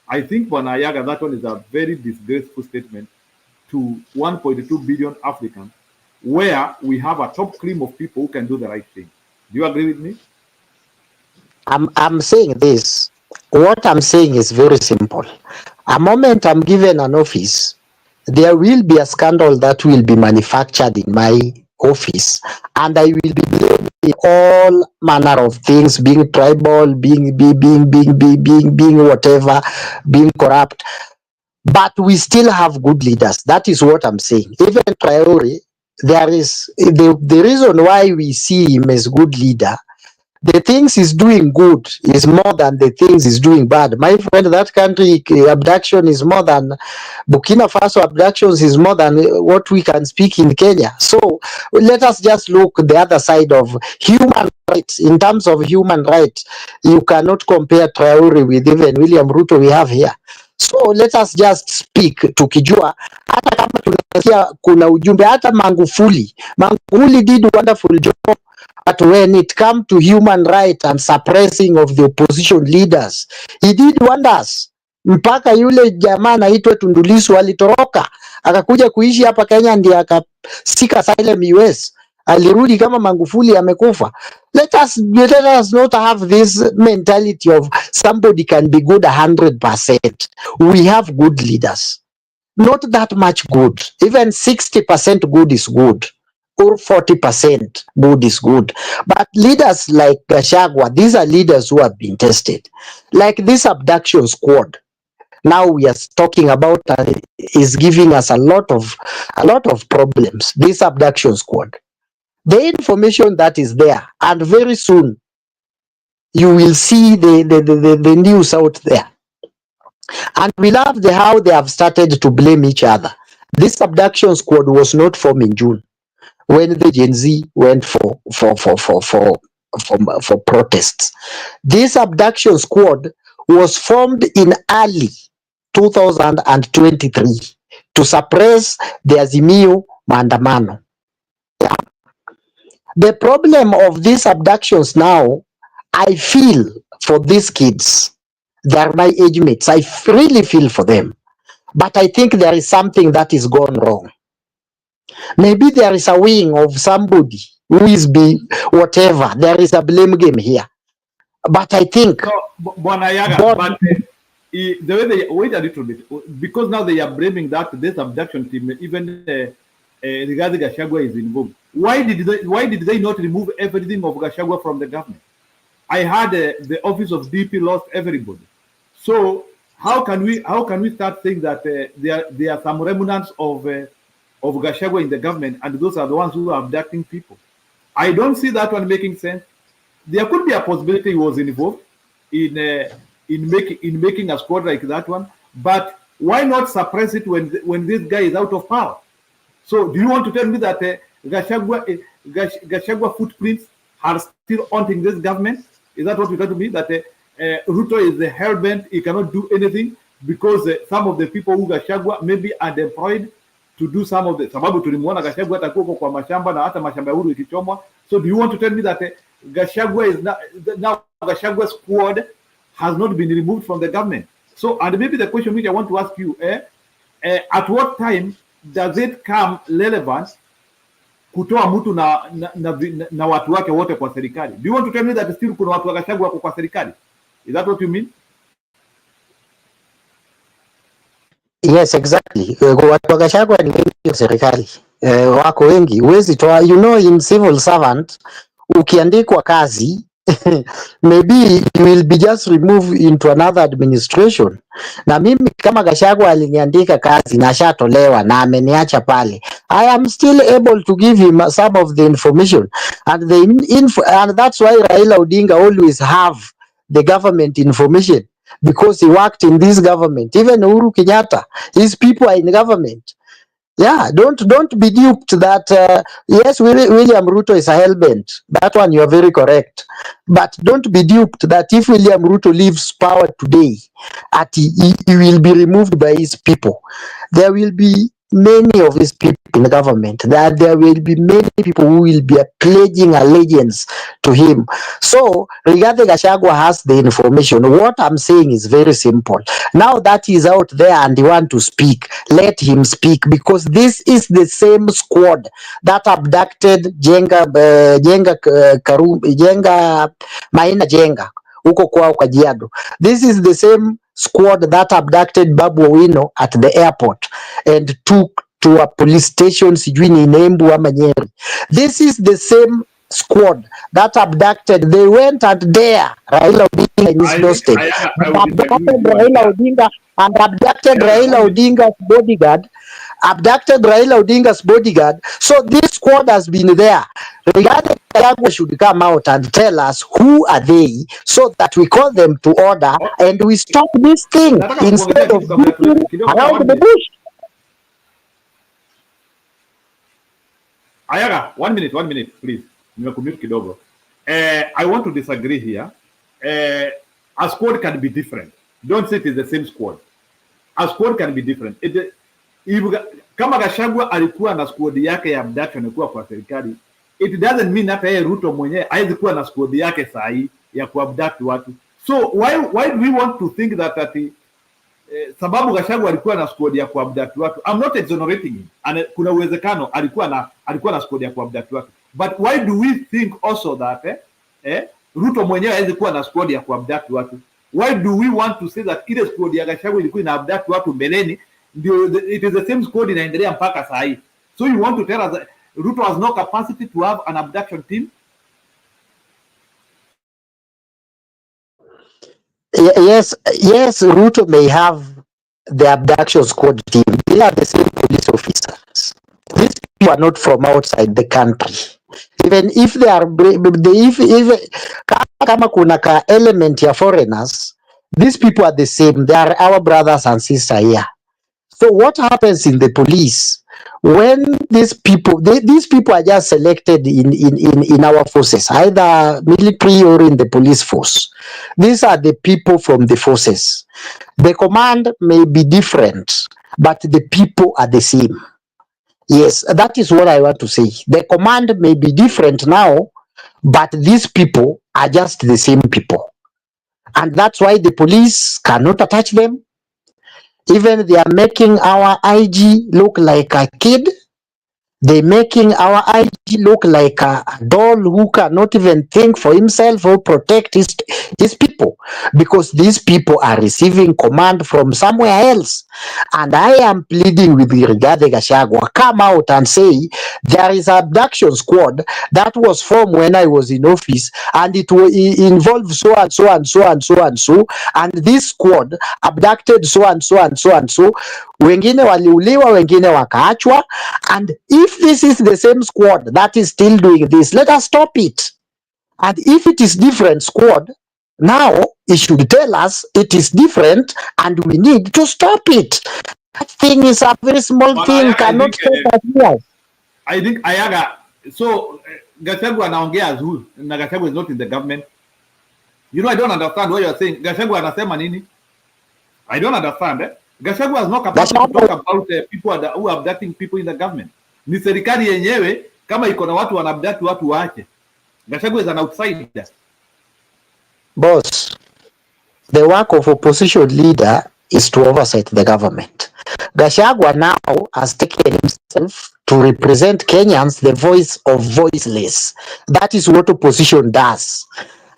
Speaker 1: I think Banayaga, that one is a very disgraceful statement to 1.2 billion Africans, where we have a top cream of people who can do the right thing. Do you agree with me?
Speaker 13: I'm saying this. What I'm saying is very simple. A moment I'm given an office, there will be a scandal that will be manufactured in my office, and I will be blamed in all manner of things, being tribal, being whatever, being corrupt. But we still have good leaders. That is what I'm saying. Even Traore, there is the reason why we see him as good leader. The things he's doing good is more than the things he's doing bad. My friend, that country abduction is more than Burkina Faso abductions is more than what we can speak in Kenya. So let us just look the other side of human rights. In terms of human rights, you cannot compare Traore with even William Ruto we have here. So let us just speak tukijua, hata kama tunasikia kuna ujumbe, hata Magufuli did a wonderful job. But when it comes to human rights and suppressing of the opposition leaders, he did wonders. Mpaka yule jamaa anaitwa Tundu Lissu alitoroka akakuja kuishi hapa Kenya, ndiye akasika asylum US, alirudi kama Magufuli amekufa. Let us not have this mentality of somebody can be good 100%. We have good leaders, not that much good. Even 60% good is good, or 40% good is good. But leaders like Gachagua, these are leaders who have been tested. Like this abduction squad, now we are talking about, is giving us a lot of problems. This abduction squad, the information that is there, and very soon you will see the news out there. And we love how they have started to blame each other. This abduction squad was not formed in June when the Gen Z went for protests. This abduction squad was formed in early 2023 to suppress the Azimio maandamano. The problem of these abductions now, I feel for these kids, they're my age mates, I really feel for them. But I think there is something that is gone wrong. Maybe there is a wing of somebody who is whatever. There is a blame game here. But I think...
Speaker 1: No, Bwana Yaga, but the way they... Wait a little bit. Because now they are blaming that this abduction team, even regarding Gachagua is involved. Why did they not remove everything of Gachagua from the government? I had the office of DP lost everybody. So how can we start saying that there are some remnants of Gachagua in the government, and those are the ones who are abducting people? I don't see that one making sense. There could be a possibility he was involved in making a squad like that one, but why not suppress it when this guy is out of power? So do you want to tell me that Gachagua footprints are still haunting this government? Is that what you tell me, that Ruto is the hell-bent, he cannot do anything because some of the people who Gachagua may be unemployed to do some of the... Sababu tulimuona Gachagua atakuwa kwa mashamba na hata mashamba huru ikichomwa. So do you want to tell me that Gachagua is now Gachagua's squad has not been removed from the government? So, and maybe the question which I want to ask you, at what time does it come relevant kutoa mtu na watu wake wote kwa serikali? Do you want to tell me that still kuna watu wa Gachagua kwa serikali? Is that what you mean?
Speaker 13: Yes, exactly. Watu wa Gachagua ni wengi wa serikali. Wako wengi. Huwezi toa, in civil servant, ukiandikwa kazi, maybe you will be just removed into another administration. Na mimi kama Gachagua aliniandika kazi na shatolewa na ameniacha pale, I am still able to give him some of the information, and and that's why Raila Odinga always have the government information, because he worked in this government. Even Uhuru Kenyatta, his people are in government. Yeah, don't be duped that yes, William Ruto is a hellbent. That one you are very correct. But don't be duped that if William Ruto leaves power today, he will be removed by his people. There will be many of his people in the government, that there will be many people who will be pledging allegiance to him. So Rigathi Gachagua has the information. What I'm saying is very simple. Now that he's out there and he want to speak, let him speak, because this is the same squad that abducted Maina Jenga huko kwao Kajiado. This is the same squad that abducted Babu Owino at the airport and took to a police station sijui in Embu ama Nyeri. This is the same squad that abducted. They went and there Raila Odinga in his doorstep. Abducted Raila Odinga and abducted Raila Odinga's bodyguard. Abducted Raila Odinga's bodyguard. So this squad has been there. Rigathi Gachagua should come out and tell us who are they, so that we call them to order and we stop this thing instead of beating around the bush.
Speaker 1: Ayaga, 1 minute, please. Nimekumute kidogo. I want to disagree here. A squad can be different. Don't say it is the same squad. A squad can be different. Kama Gachagua alikuwa na squad yake ya abduction alikuwa kwa serikali, it doesn't mean hata yeye Ruto mwenyewe haizi kuwa na squad yake sahi ya kuabduct watu. So why do we want to think that sababu Gachagua alikuwa na squad ya kuabduct watu? I'm not exonerating him. Kuna uwezekano alikuwa na squad ya kuabduct watu. But why do we think also that Ruto mwenyewe hawezi kuwa na squad ya kuabduct watu? Why do we want to say that ile squad ya Gachagua ilikuwa ina abduct watu mbeleni, ndio it is the same squad inaendelea mpaka saa hii? So you want to tell us that Ruto has no capacity to have an abduction team?
Speaker 13: Yes, Ruto may have the abduction squad team. They are the same police officers. These people are not from outside the country. Even if they are, if kama kuna ka element ya foreigners, these people are the same. They are our brothers and sisters here. So what happens in the police when these people are just selected in our forces, either military or in the police force? These are the people from the forces. The command may be different, but the people are the same. Yes, that is what I want to say. The command may be different now, but these people are just the same people. And that's why the police cannot attach them. Even they are making our IG look like a kid. They're making our IG look like a doll who cannot even think for himself or protect his people, because these people are receiving command from somewhere else. And I am pleading with Rigathi Gachagua, come out and say there is an abduction squad that was formed when I was in office, and it involved so and so and so and so and so, and this squad abducted so and so and so and so. Wengine waliuliwa, wengine wakaachwa. And if this is the same squad that is still doing this, let us stop it. And if it is different squad, now it should tell us it is different and we need to stop it. That thing is a very small thing, cannot stop us here.
Speaker 1: I think Ayaga, so Gachagua anaongea azul, na Gachagua is not in the government. You know, I don't understand what you are saying. Gachagua anasema nini? I don't understand. Gachagua has no capacity to talk about people who are abducting people in the government. Ni serikali yenyewe, kama iko na watu wanabduct watu waache. Gachagua is an outsider.
Speaker 13: Boss, the work of opposition leader is to oversight the government. Gachagua now has taken himself to represent Kenyans, the voice of voiceless. That is what opposition does.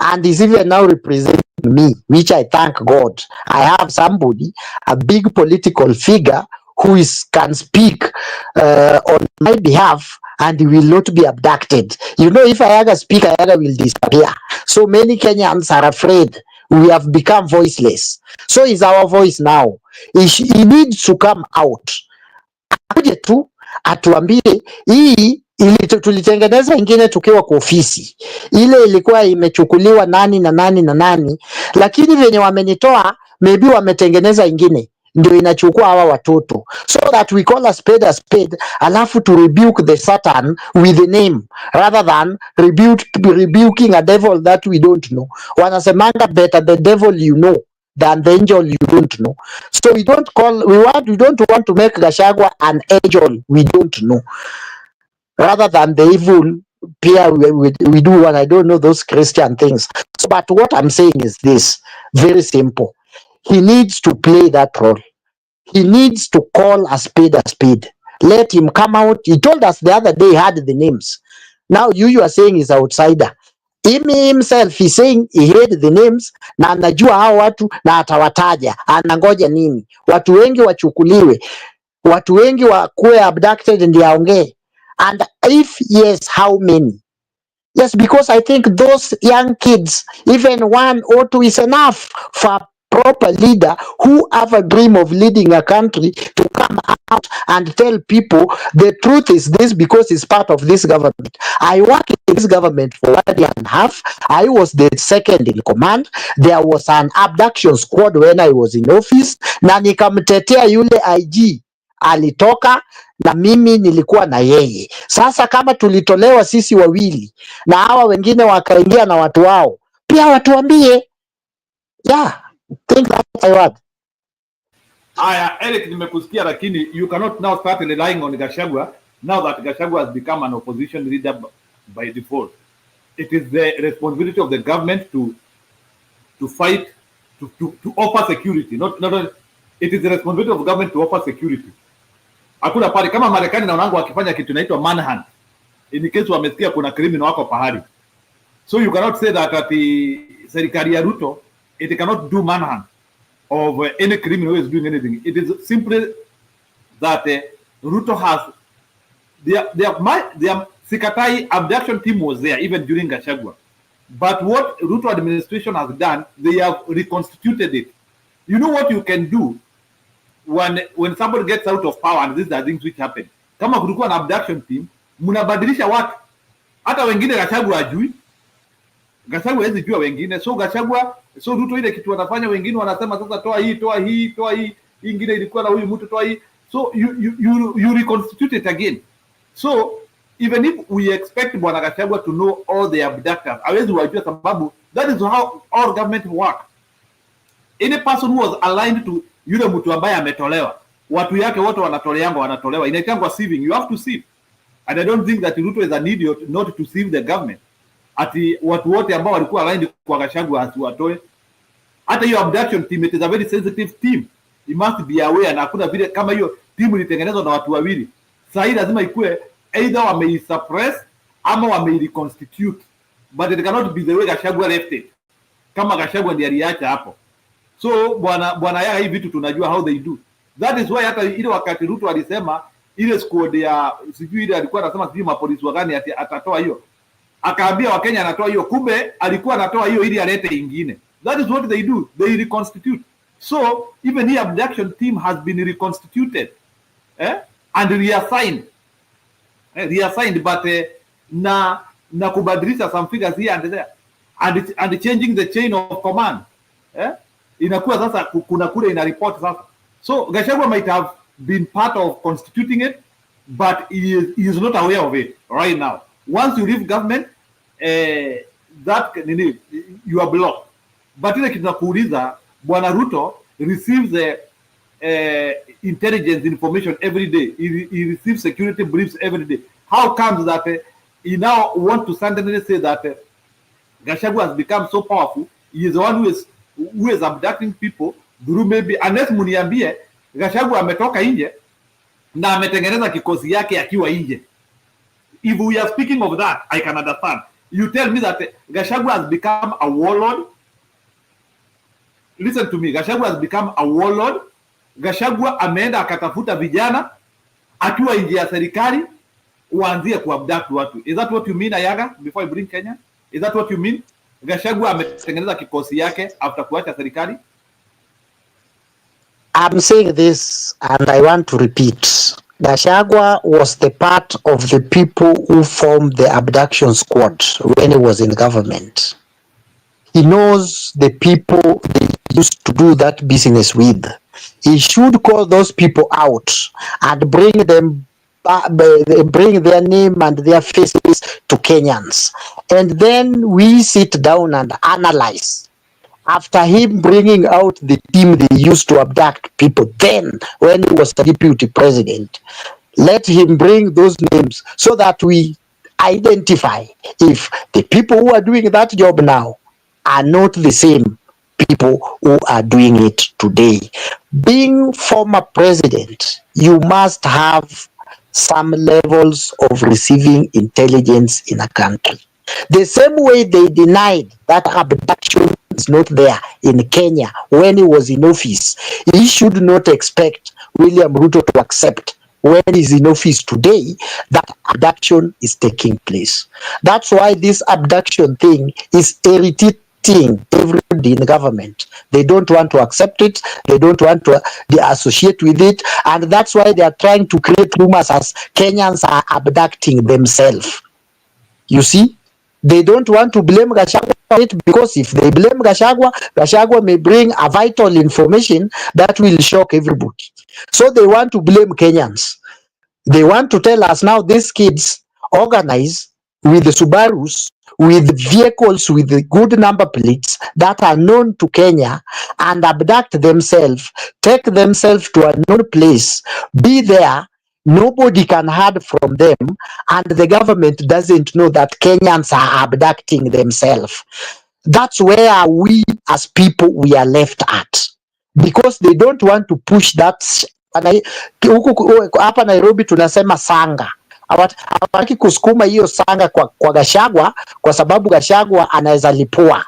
Speaker 13: And is even now representing me, which I thank God. I have somebody, a big political figure, who can speak on my behalf and will not be abducted. You know, if Ayaga speak, Ayaga will disappear. So many Kenyans are afraid. We have become voiceless. So is our voice now. He needs to come out. Akuje tu atuambie hii tulitengeneza ingine tukiwa kwa ofisi. Ile ilikuwa imechukuliwa nani na nani na nani, lakini venye wamenitoa maybe wametengeneza ingine ndio inachukua hawa watoto, so that we call a spade, alafu to rebuke the Satan with the name rather than rebuking a devil that we don't know. Wanasemanga better the devil you know than the angel you don't know. So we don't want to make Gachagua an angel we don't know, rather than the evil peer we do, and I don't know those Christian things. So, but what I'm saying is this, very simple. He needs to play that role. He needs to call a spade a spade. Let him come out. He told us the other day he had the names. Now you are saying he's outsider. Himself he's saying he had the names na anajua hao watu na atawataja. Anangoja nini? Watu wengi wachukuliwe. Watu wengi wakuwe abducted ndio aongee. And if yes, how many? Yes, because I think those young kids, even 1 or 2 is enough for a proper leader who have a dream of leading a country to come out and tell people the truth is this, because it's part of this government. I worked in this government for 1 year and a half. I was the second in command. There was an abduction squad when I was in office. Na nikamtetea yule IG. Alitoka na mimi nilikuwa na yeye. Sasa kama tulitolewa sisi wawili na hawa wengine wakaingia na watu wao, pia watuambie. Yeah, think that's my word.
Speaker 1: Aya, Eric, nimekusikia, lakini you cannot now start relying on Gachagua now that Gachagua has become an opposition leader by default. It is the responsibility of the government to fight, to offer security. Not it is the responsibility of the government to offer security. Hakuna pale kama Marekani naonangu wakifanya kitu inaitwa manhunt. in case wamesikia kuna criminal wako pahali. So you cannot say that at the serikali ya Ruto, it cannot do manhunt of any criminal who is doing anything. It is simply that Ruto has their Sikatai abduction team was there even during Gachagua. But what Ruto administration has done, they have reconstituted it. You know what you can do when somebody gets out of power, and these are things which happen. Kama kulikuwa na abduction team, mnabadilisha watu. Hata wengine Gachagua hajui. Gachagua hawezi jua wengine. So Ruto ile kitu wanafanya, wengine wanasema sasa toa hii. Hii ingine ilikuwa na huyu mtu, toa hii. So you reconstitute it again. So even if we expect Bwana Gachagua to know all the abductors, hawezi wajua sababu that is how our government work. Any person who was aligned to yule mtu ambaye ametolewa, watu yake wote wanatolewa. Inaitangwa sieving. You have to sieve. And I don't think that Ruto is an idiot not to sieve the government. Ati watu wote ambao walikuwa aligned kwa Gachagua asiwatoe. Hata hiyo abduction team, it is a very sensitive team. You must be aware, na hakuna vile kama hiyo team ilitengenezwa na watu wawili. Sasa hii lazima ikue either wameisuppress ama wamereconstitute, but it cannot be the way Gachagua left it. Kama Gachagua ndiye aliacha hapo. So bwana ya hii vitu tunajua how they do. That is why hata ile wakati Ruto alisema ile squad ya sijui ile alikuwa anasema sijui mapolisi wagani atatoa hiyo, akaambia Wakenya anatoa hiyo, kumbe alikuwa anatoa hiyo ili alete ingine. That is what they do, they reconstitute. So even the abduction team has been reconstituted and reassigned. But na kubadilisha some figures here and there and changing the chain of command. Inakuwa sasa kuna kule ina report sasa. So Gachagua might have been part of constituting it, but he is not aware of it right now. Once you leave government, that you are blocked. But ile kitu nakuuliza, Bwana Ruto receives intelligence information every day. He receives security briefs every day. How comes that he now want to suddenly say that Gachagua has become so powerful? He is the one who is abducting people through maybe, unless muniambie Gachagua ametoka nje na ametengeneza kikosi yake akiwa nje. If we are speaking of that, I can understand. You tell me that Gachagua has become a warlord. Listen to me. Gachagua has become a warlord. Gachagua ameenda akatafuta vijana akiwa nje ya serikali uanzie kuabduct watu. Is that what you mean, Ayaga, before I bring Kenya? Is that what you mean? Gachagua ametengeneza kikosi yake after kuacha serikali?
Speaker 13: I'm saying this and I want to repeat. Gachagua was the part of the people who formed the abduction squad when he was in government. He knows the people they used to do that business with. He should call those people out and bring their name and their faces to Kenyans. And then we sit down and analyze. After him bringing out the team they used to abduct people then when he was the deputy president, let him bring those names so that we identify if the people who are doing that job now are not the same people who are doing it today. Being former president, you must have some levels of receiving intelligence in a country. The same way they denied that abduction is not there in Kenya when he was in office, he should not expect William Ruto to accept when he's in office today that abduction is taking place. That's why this abduction thing is irritating everybody in government. They don't want to accept it. They don't want to associate with it. And that's why they are trying to create rumors as Kenyans are abducting themselves. You see? They don't want to blame Gachagua for it because if they blame Gachagua, Gachagua may bring a vital information that will shock everybody. So they want to blame Kenyans. They want to tell us now these kids organize with the Subarus, with vehicles with the good number plates that are known to Kenya and abduct themselves, take themselves to a known place, be there. Nobody can hide from them, and the government doesn't know that Kenyans are abducting themselves. That's where we as people, we are left at. Because they don't want to push that. Hapa Nairobi tunasema sanga. hawataki kusukuma hiyo sanga kwa Gachagua kwa sababu Gachagua anaweza lipua.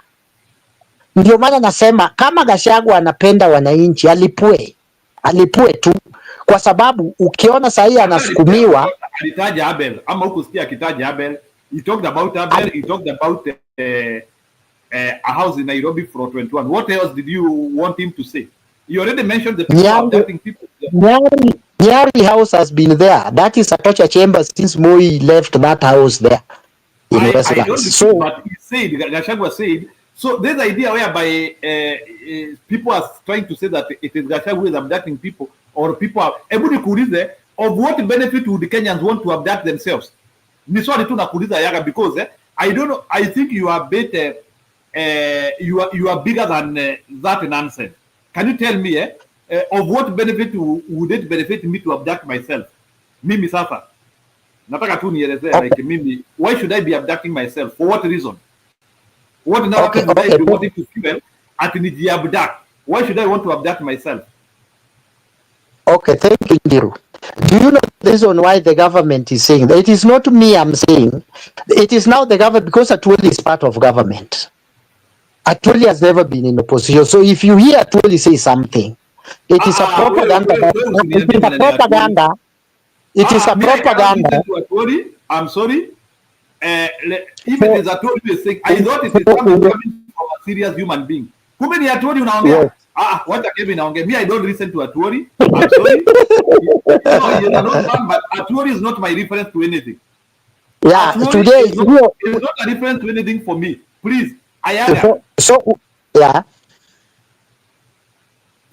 Speaker 13: Ndio maana nasema kama Gachagua anapenda wananchi alipue tu, kwa sababu ukiona sahii anasukumiwa.
Speaker 1: Alitaja Abel ama hukusikia akitaja Abel? He talked about Abel, he talked about a house in Nairobi for 21. What else did you want him to say? You already mentioned the people abducting people.
Speaker 13: Nyari house has been there. That is a torture chamber since Moi left that house there in Westlands. So,
Speaker 1: but he said, Gachagua said, so there's the idea whereby people are trying to say that it is Gachagua who is abducting people, or people are able to kuulize, of what benefit would the Kenyans want to abduct themselves? Ni swali tu nakuuliza Yaga, because I don't know, I think you are better, you are bigger than that nonsense. Can you tell me of what benefit would it benefit me to abduct myself? Mimi sasa nataka tu nielezee, like mimi, why should I be abducting myself? For what reason? What narrative would I be wanting to fuel at niji abduct? Why should I want to abduct myself?
Speaker 13: Okay, thank you, Njiru. Do you know the reason why the government is saying that? It is not me I'm saying. It is now the government, because Atwoli is part of government. Atwoli has never been in opposition. So if you hear Atwoli say something, it is a propaganda. It is a propaganda. It is a propaganda.
Speaker 1: I'm sorry. Even as Atwoli is saying, I thought it is coming from a serious human being. Who many Atwoli unaongea? What Kevin naongea? Me, I don't listen to Atwoli. I'm sorry. No, he is an old man, but Atwoli is not my reference to anything.
Speaker 13: Yeah,
Speaker 1: Atwoli
Speaker 13: today
Speaker 1: is not a reference to anything for me. Please, Ayaga.
Speaker 13: So yeah.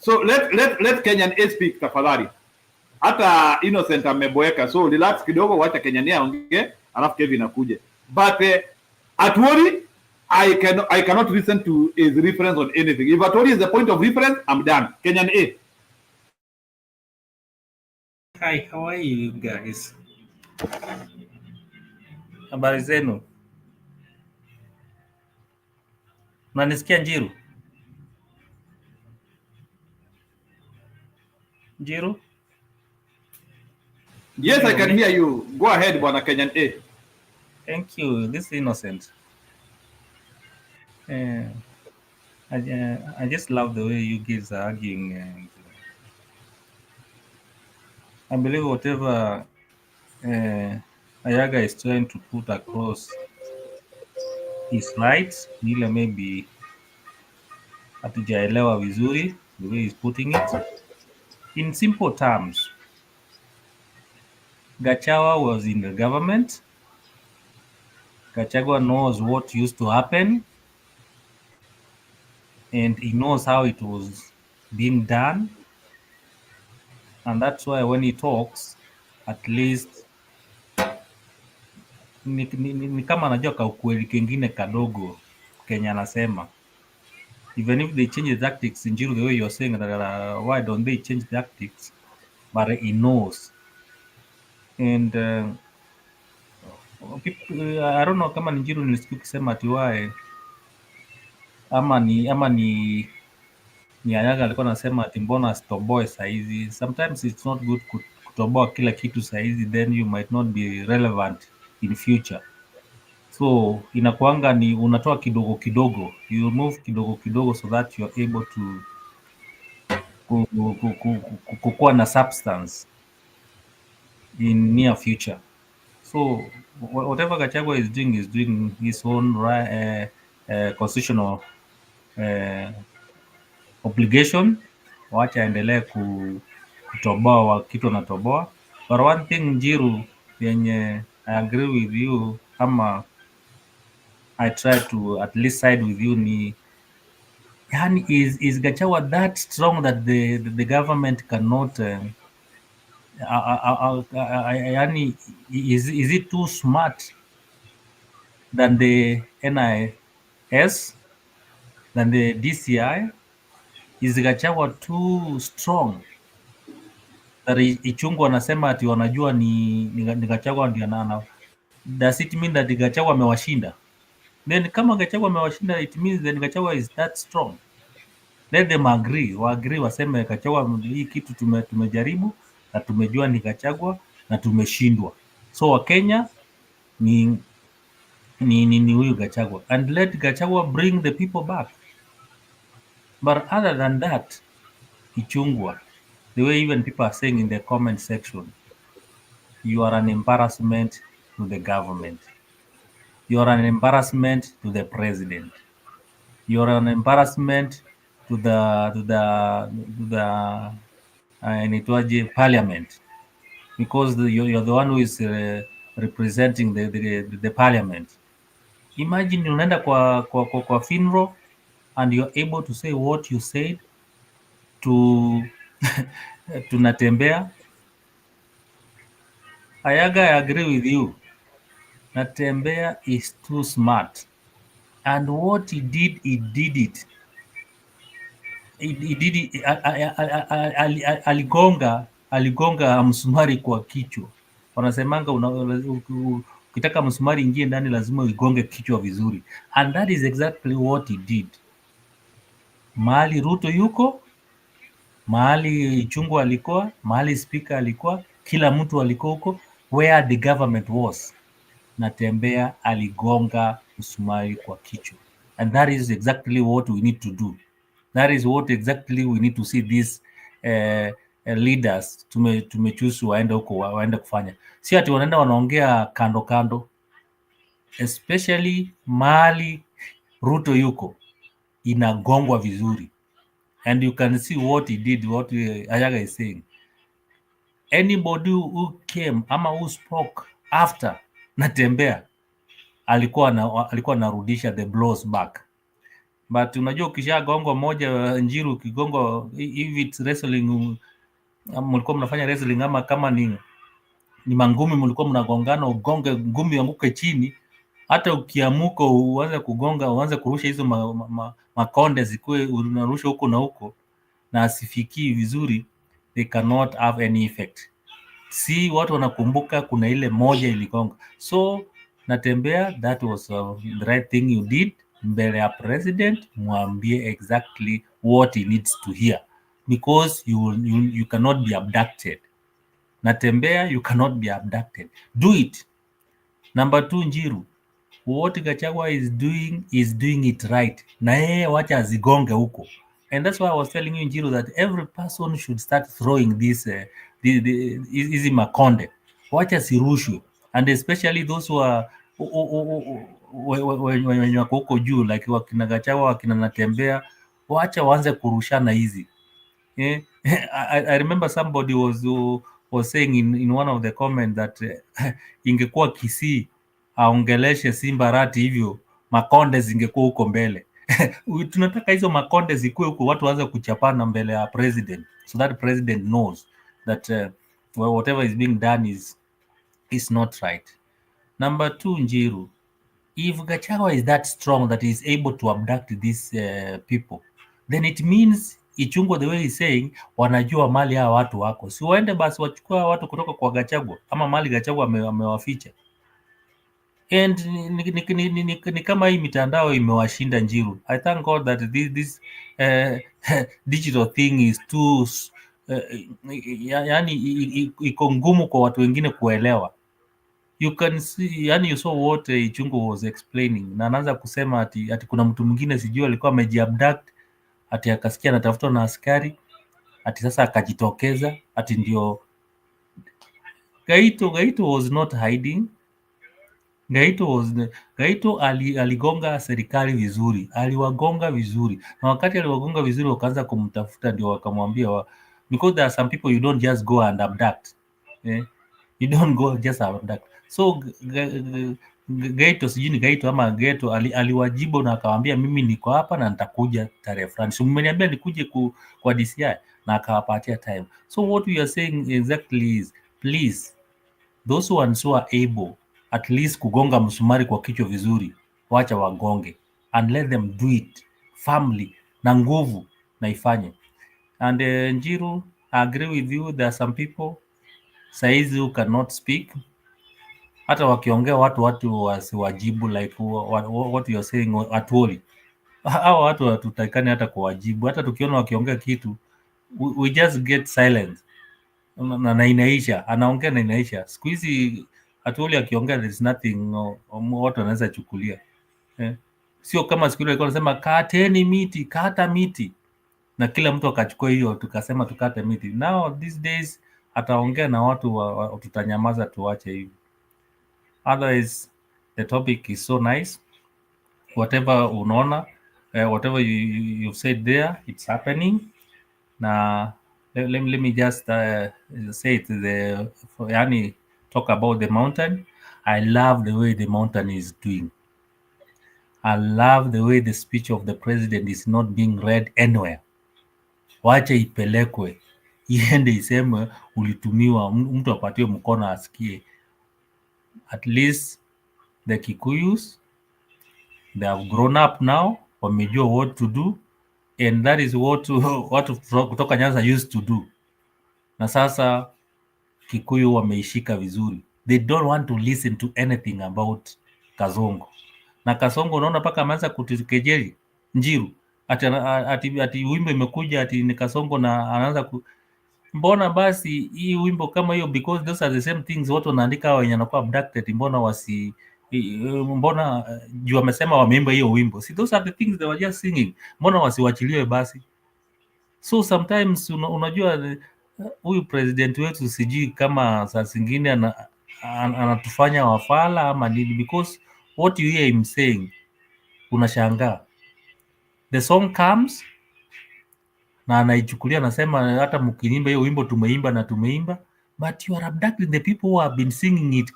Speaker 1: So let Kenyan A speak tafadhali. Hata Innocent ameboeka, so relax kidogo, wacha Kenyan A aongee, alafu Kevin akuje. But Atwoli, I cannot listen to his reference on anything. If Atwoli is the point of reference, I'm done. Kenyan A.
Speaker 15: Hi, how are you guys? Habari zenu? Unanisikia Njiru? Njiru?
Speaker 1: Yes, I can hear you. Go ahead, Bwana Kenyan A.
Speaker 15: Thank you. This is Innocent. I just love the way you guys are arguing. And I believe whatever Ayaga is trying to put across is right. Nile maybe hatujaelewa vizuri the way he's putting it. In simple terms, Gachagua was in the government. Gachagua knows what used to happen, and he knows how it was being done. And that's why when he talks, at least ni kama anajua ka ukweli kengine kadogo Kenya anasema. Even if they change the tactics, in Njiru, the way you're saying that, why don't they change tactics? But he knows. And people, I don't know kama Njiru nilisikia ukisema ati why ama ni Ayaga alikuwa anasema ati mbona asitoboe saizi. Sometimes it's not good kutoboa kila kitu saizi, then you might not be relevant in future. So inakuanga ni unatoa kidogo kidogo, you move kidogo kidogo so that you're able to kukuwa na substance in near future. So whatever Gachagua is doing his own constitutional obligation. Wacha aendelee kutoboa kitu anatoboa. But one thing Njiru, yenye I agree with you, ama I try to at least side with you, ni yani is Gachagua that strong that the government cannot yani is it too smart than the NIS, than the DCI? Is Gachagua too strong that Ichungu anasema ati wanajua ni Gachagua ndio ana? Does it mean that Gachagua amewashinda? Then kama Gachagua amewashinda, it means that Gachagua is that strong. Let them agree, waseme Gachagua, hii kitu tumejaribu na tumejua ni Gachagua na tumeshindwa. So Wakenya ni huyu Gachagua, and let Gachagua bring the people back. But other than that, Ichungwa, the way even people are saying in the comment section, you are an embarrassment to the government. You are an embarrassment to the president. You are an embarrassment to the parliament, because you're the one who is representing the parliament. Imagine unaenda kwa funeral and you're able to say what you said to Natembea. Ayaga, I agree with you. Natembea is too smart, and what he did it. He did it. Aligonga msumari kwa kichwa. Wanasemanga ukitaka msumari ingie ndani lazima uigonge kichwa vizuri, and that is exactly what he did. Mahali Ruto yuko, mahali Chungwa alikuwa, mahali speaker alikuwa, kila mtu alikuwa huko, where the government was. Natembea aligonga msumari kwa kichwa, and that is exactly what we need to do. That is what exactly we need to see these leaders tumechoose waende huko, waende kufanya, si ati wanaenda wanaongea kando kando, especially mahali Ruto yuko inagongwa vizuri, and you can see what he did, what Ayaga is saying. Anybody who came ama who spoke after Natembea alikuwa anarudisha the blows back. But unajua ukishagongwa moja Njiru, ukigongwa if it's wrestling, mlikuwa mnafanya wrestling ama kama ni mangumi mlikuwa mnagongana, ugonge ngumi anguke chini, hata ukiamuka uanze kugonga, uanze kurusha hizo makonde zikuwe unarusha huko na huko na asifikii vizuri, they cannot have any effect. Si watu wanakumbuka kuna ile moja iligonga. So Natembea, that was the right thing you did. Mbele ya president mwambie exactly what he needs to hear, because you cannot be abducted. Natembea, you cannot be abducted. Do it. Number 2, Njiru, what Gachagua is doing it right, na yeye wacha azigonge huko. And that's why I was telling you, Njiru, that every person should start throwing this hizi makonde, wacha sirushwe, and especially those who are wenye wako huko juu, like wakina Gachagua, wakina Natembea, wacha waanze kurushana hizi. I remember somebody was saying in one of the comments that ingekuwa Kisii aongeleshe Simba Rati hivyo, makonde zingekuwa huko mbele. Tunataka hizo makonde zikuwe huko, watu waanze kuchapana mbele ya president, so that president knows that whatever is being done is not right. Number 2, Njiru, if Gachagua is that strong that he is able to abduct these people, then it means Ichungwa, the way he's saying, wanajua mali hawa watu wako, si waende basi wachukua watu kutoka kwa Gachagua ama mali Gachagua amewaficha. And ni kama hii mitandao imewashinda, Njiru. I thank God that this digital thing is too yani iko ngumu kwa watu wengine kuelewa. You can see, yani you saw what Ichungwa was explaining, na anaanza kusema ati kuna mtu mwingine sijui alikuwa amejiabduct, ati akasikia anatafutwa na askari, ati sasa akajitokeza, ati ndio Gaito was not hiding. Gaito aligonga serikali vizuri, aliwagonga vizuri, na wakati aliwagonga vizuri wakaanza kumtafuta, ndio wakamwambia, because there are some people you don't just go and abduct. You don't go just abduct. So Gaito, sijui ni Gaito ama Geto, aliwajibu na akawaambia, mimi niko hapa na nitakuja tarehe fulani, so mmeniambia nikuje kwa DCI, na akawapatia time. So what we are saying exactly is, please, those ones who are able at least kugonga msumari kwa kichwa vizuri, wacha wagonge, and let them do it firmly, na nguvu na ifanye. And Njiru, I agree with you, there are some people saizi who cannot speak, hata wakiongea watu wasiwajibu, like what you are saying atuoli. Hao watu hatutakani hata kuwajibu, hata tukiona wakiongea kitu we just get silent na inaisha, anaongea na inaisha. Siku hizi Atuoli akiongea there's nothing watu wanaweza chukulia. Sio kama siku ile alikuwa anasema kateni miti, kata miti, na kila mtu akachukua hiyo, tukasema tukate miti. Now these days ataongea na watu tutanyamaza, tuache hivi. Otherwise the topic is so nice. Whatever unaona, whatever you've said there, it's happening. Na let me just say it, yani talk about the mountain. I love the way the mountain is doing. I love the way the speech of the president is not being read anywhere. Wacha ipelekwe iende iseme ulitumiwa, mtu apatiwe mkono asikie. At least the Kikuyus, they have grown up now, wamejua what to do, and that is what watu kutoka Nyanza used to do. Na sasa Kikuyu wameishika vizuri. They don't want to listen to anything about Kasongo. Na Kasongo unaona paka ameanza kutukejeli Njiru. Ati wimbo imekuja ati ni Kasongo na anaanza mbona basi hii wimbo kama hiyo, because those are the same things watu wanaandika wenye wanakuwa abducted, mbona juu wamesema wameimba hiyo wimbo. See, those are the things they were just singing. Mbona wasiwachiliwe basi? So sometimes unajua huyu president wetu sijui kama saa zingine anatufanya wafala ama nini, because what you hear him saying unashangaa. The song comes na anaichukulia, anasema hata mkiimba hiyo wimbo tumeimba, but you are abducting the people who have been singing it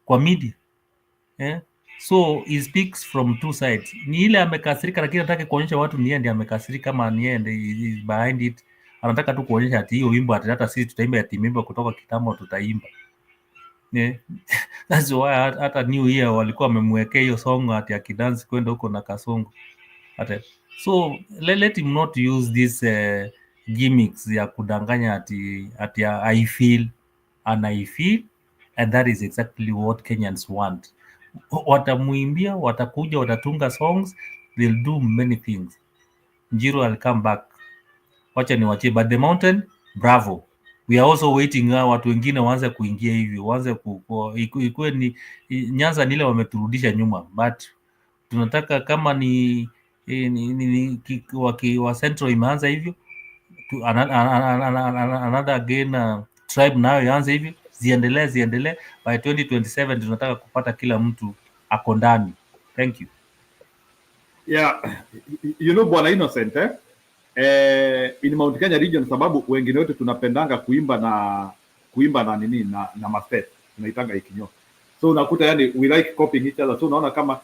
Speaker 15: kwa media. So he speaks from two sides. Ni ile amekasirika, lakini anataka kuonyesha watu ni yeye ndiye amekasirika, kama ni yeye ndiye behind it. Anataka tu kuonyesha ati hiyo wimbo hata sisi tutaimba, ati wimbo kutoka kitambo tutaimba. That's why hata New Year walikuwa wamemwekea hiyo song ati akidance kwenda huko na Kasongo. So let him not use this gimmicks ya kudanganya ati I feel and I feel, and that is exactly what Kenyans want. Watamuimbia, watakuja, watatunga songs, they'll do many things. Njiru will come back. Wacha niwachie, but the mountain, bravo. We are also waiting watu wengine waanze kuingia hivi, waanze ikuwe ni Nyanza nile wameturudisha nyuma, but tunataka kama ni wa Central imeanza hivyo, another again tribe nayo ianze hivyo, ziendelee. By 2027 tunataka kupata kila mtu ako ndani. Thank you.
Speaker 1: Yeah, you know Bwana Innocent, in Mount Kenya region, sababu wengine wote tunapendanga kuimba na nini na mastep tunaitanga ikinyo. So unakuta yani we like copying each other. So unaona kama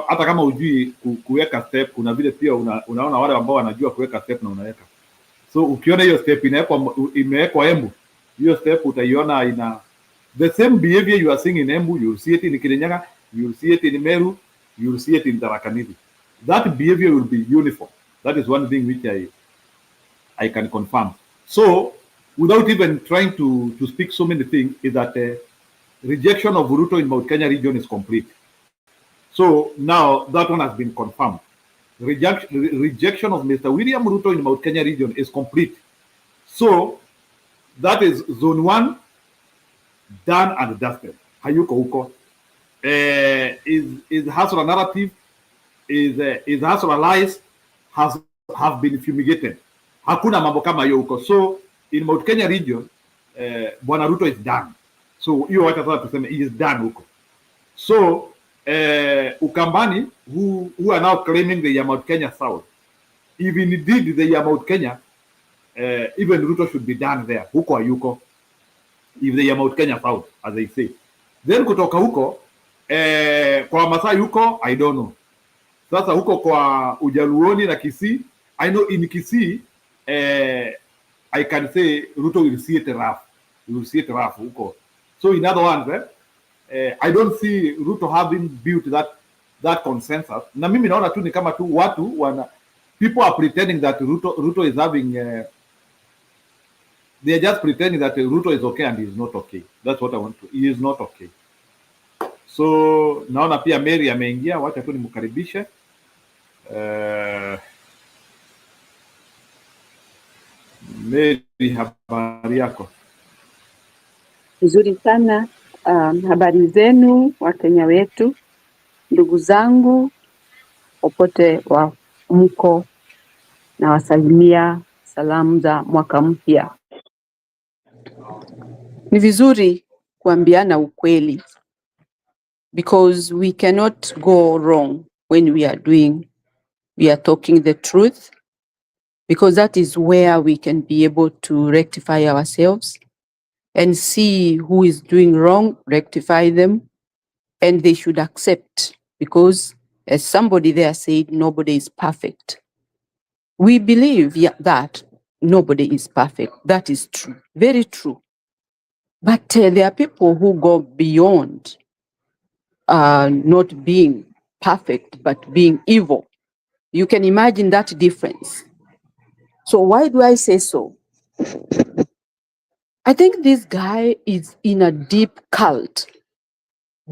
Speaker 1: hata kama ujui kuweka step, kuna vile pia unaona wale ambao wanajua kuweka step na unaweka. So ukiona hiyo step imewekwa Embu, hiyo step utaiona ina the same behavior you are seeing in Embu, you will see it in Kirinyaga, you will see it in Meru, you will see it in Tharaka Nithi. That behavior will be uniform. That is one thing which I can confirm. So without even trying to speak so many things, is that rejection of Ruto in Mount Kenya region is complete. So now that one has been confirmed. Rejection of Mr. William Ruto in Mount Kenya region is complete. So that is zone 1 done and dusted. Hayuko huko. Is Hasra narrative, is Hasra lies have been fumigated. Hakuna mambo kama hiyo huko. So in Mount Kenya region, Bwana Ruto is done. So hiyo wacha sasa tuseme he is done huko. So Ukambani, who are now claiming the Mount Kenya South, if indeed the Mount Kenya, even Ruto should be done there. Huko hayuko. If the Mount Kenya South, as they say. Then kutoka huko, kwa Masai huko, I don't know. Sasa huko kwa Ujaluoni na Kisii, I know in Kisii, I can say Ruto will see it rough. He will see it rough huko. So in other words, I don't see Ruto having built that consensus. Na mimi naona tu ni kama tu watu people are pretending that Ruto is having they are just pretending that Ruto is okay and he is not okay. That's what I want to. He is not okay. So naona pia Mary ameingia, wacha tu nimkaribishe. Mary, habari yako?
Speaker 16: Vizuri sana. Habari zenu Wakenya wetu, ndugu zangu popote wa mko, na wasalimia salamu za mwaka mpya. Ni vizuri kuambiana ukweli, because we cannot go wrong when we are talking the truth, because that is where we can be able to rectify ourselves and see who is doing wrong, rectify them, and they should accept, because as somebody there said, nobody is perfect. We believe that nobody is perfect. That is true, very true. But there are people who go beyond not being perfect, but being evil. You can imagine that difference. So why do I say so? I think this guy is in a deep cult.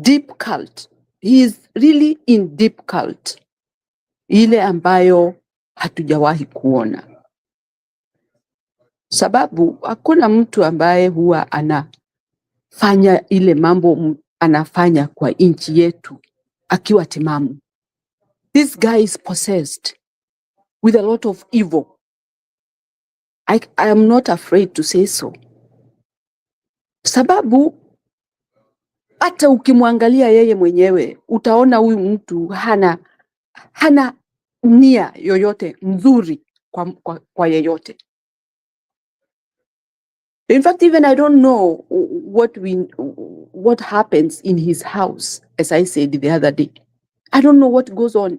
Speaker 16: Deep cult. He is really in deep cult. Ile ambayo hatujawahi kuona. Sababu hakuna mtu ambaye huwa anafanya ile mambo anafanya kwa nchi yetu akiwa timamu. This guy is possessed with a lot of evil. I am not afraid to say so. Sababu hata ukimwangalia yeye mwenyewe utaona huyu mtu hana nia yoyote nzuri kwa yeyote. In fact, even I don't know what happens in his house, as I said the other day. I don't know what goes on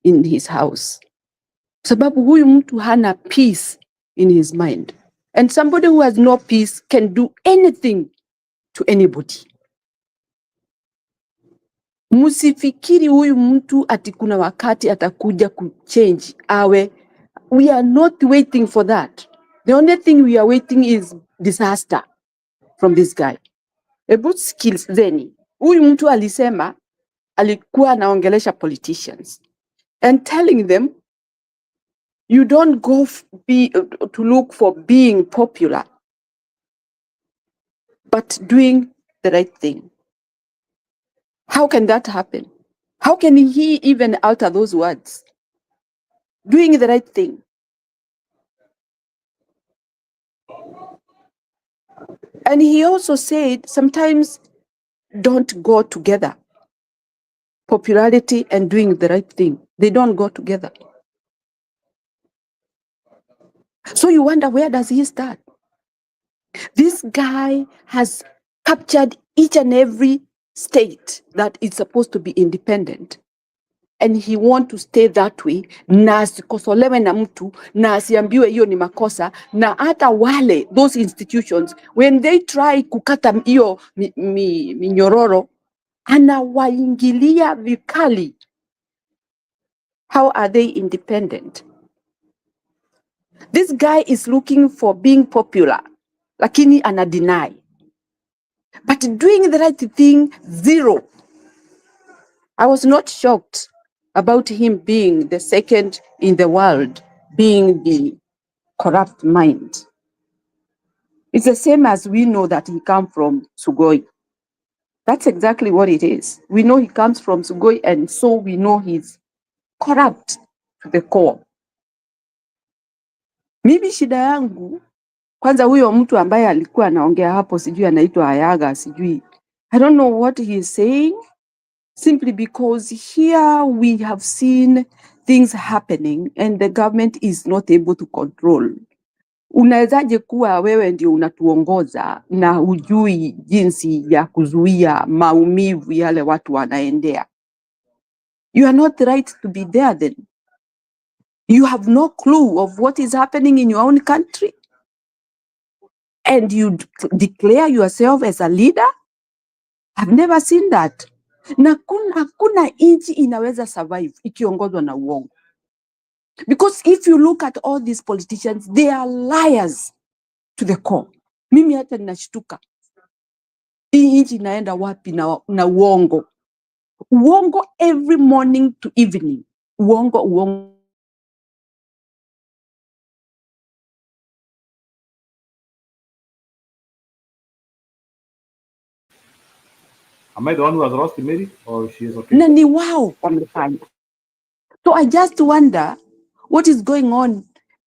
Speaker 16: in his house. Sababu huyu mtu hana peace in his mind. And somebody who has no peace can do anything to anybody. Musifikiri huyu mtu ati kuna wakati atakuja kuchange awe. We are not waiting for that. The only thing we are waiting is disaster from this guy. About skills zeni. Huyu mtu alisema alikuwa anaongelesha politicians and telling them you don't go to look for being popular, but doing the right thing. How can that happen? How can he even utter those words? Doing the right thing. And he also said sometimes don't go together. Popularity and doing the right thing, they don't go together. So you wonder, where does he start? This guy has captured each and every state that is supposed to be independent. And he wants to stay that way, na asikosolewe na mtu, na asiambiwe hiyo ni makosa, na hata wale, those institutions, when they try kukata hiyo minyororo, anawaingilia vikali. How are they independent? This guy is looking for being popular, lakini ana deny. But doing the right thing, zero. I was not shocked about him being the second in the world, being the corrupt mind. It's the same as we know that he comes from Sugoi. That's exactly what it is. We know he comes from Sugoi, and so we know he's corrupt to the core. Mimi shida yangu, kwanza huyo mtu ambaye alikuwa anaongea hapo, sijui anaitwa Ayaga, sijui. I don't know what he is saying, simply because here we have seen things happening and the government is not able to control. Unawezaje kuwa wewe ndio unatuongoza na hujui jinsi ya kuzuia maumivu yale watu wanaendea? You are not right to be there then. You have no clue of what is happening in your own country. And you declare yourself as a leader? I've never seen that. Na hakuna nchi inaweza survive ikiongozwa na uongo. Because if you look at all these politicians, they are liars to the core. Mimi hata ninashtuka. Hii nchi inaenda wapi na uongo? Uongo every morning to evening. Uongo.
Speaker 1: Am I the one who has lost Mary or she is okay?
Speaker 16: Na ni wao wamefanya. So I just wonder what is going on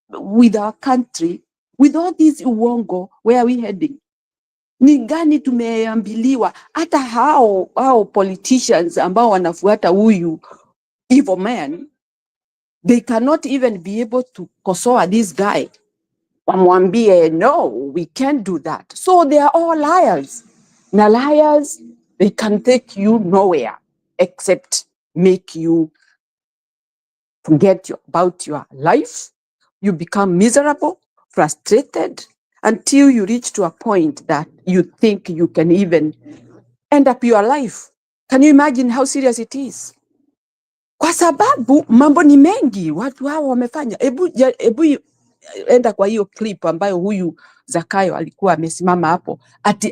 Speaker 16: with our country with all this uongo. Where are we heading? Ni gani tumeambiliwa? Hata hao politicians ambao wanafuata huyu evil man, they cannot even be able to kosoa this guy. Wamwambie, no, we can't do that. So they are all liars. Na liars, they can take you nowhere except make you forget about your life. You become miserable, frustrated, until you reach to a point that you think you can even end up your life. Can you imagine how serious it is? Kwa sababu mambo ni mengi watu hao wamefanya. Ebu enda kwa hiyo clip ambayo huyu Zakayo alikuwa amesimama hapo ati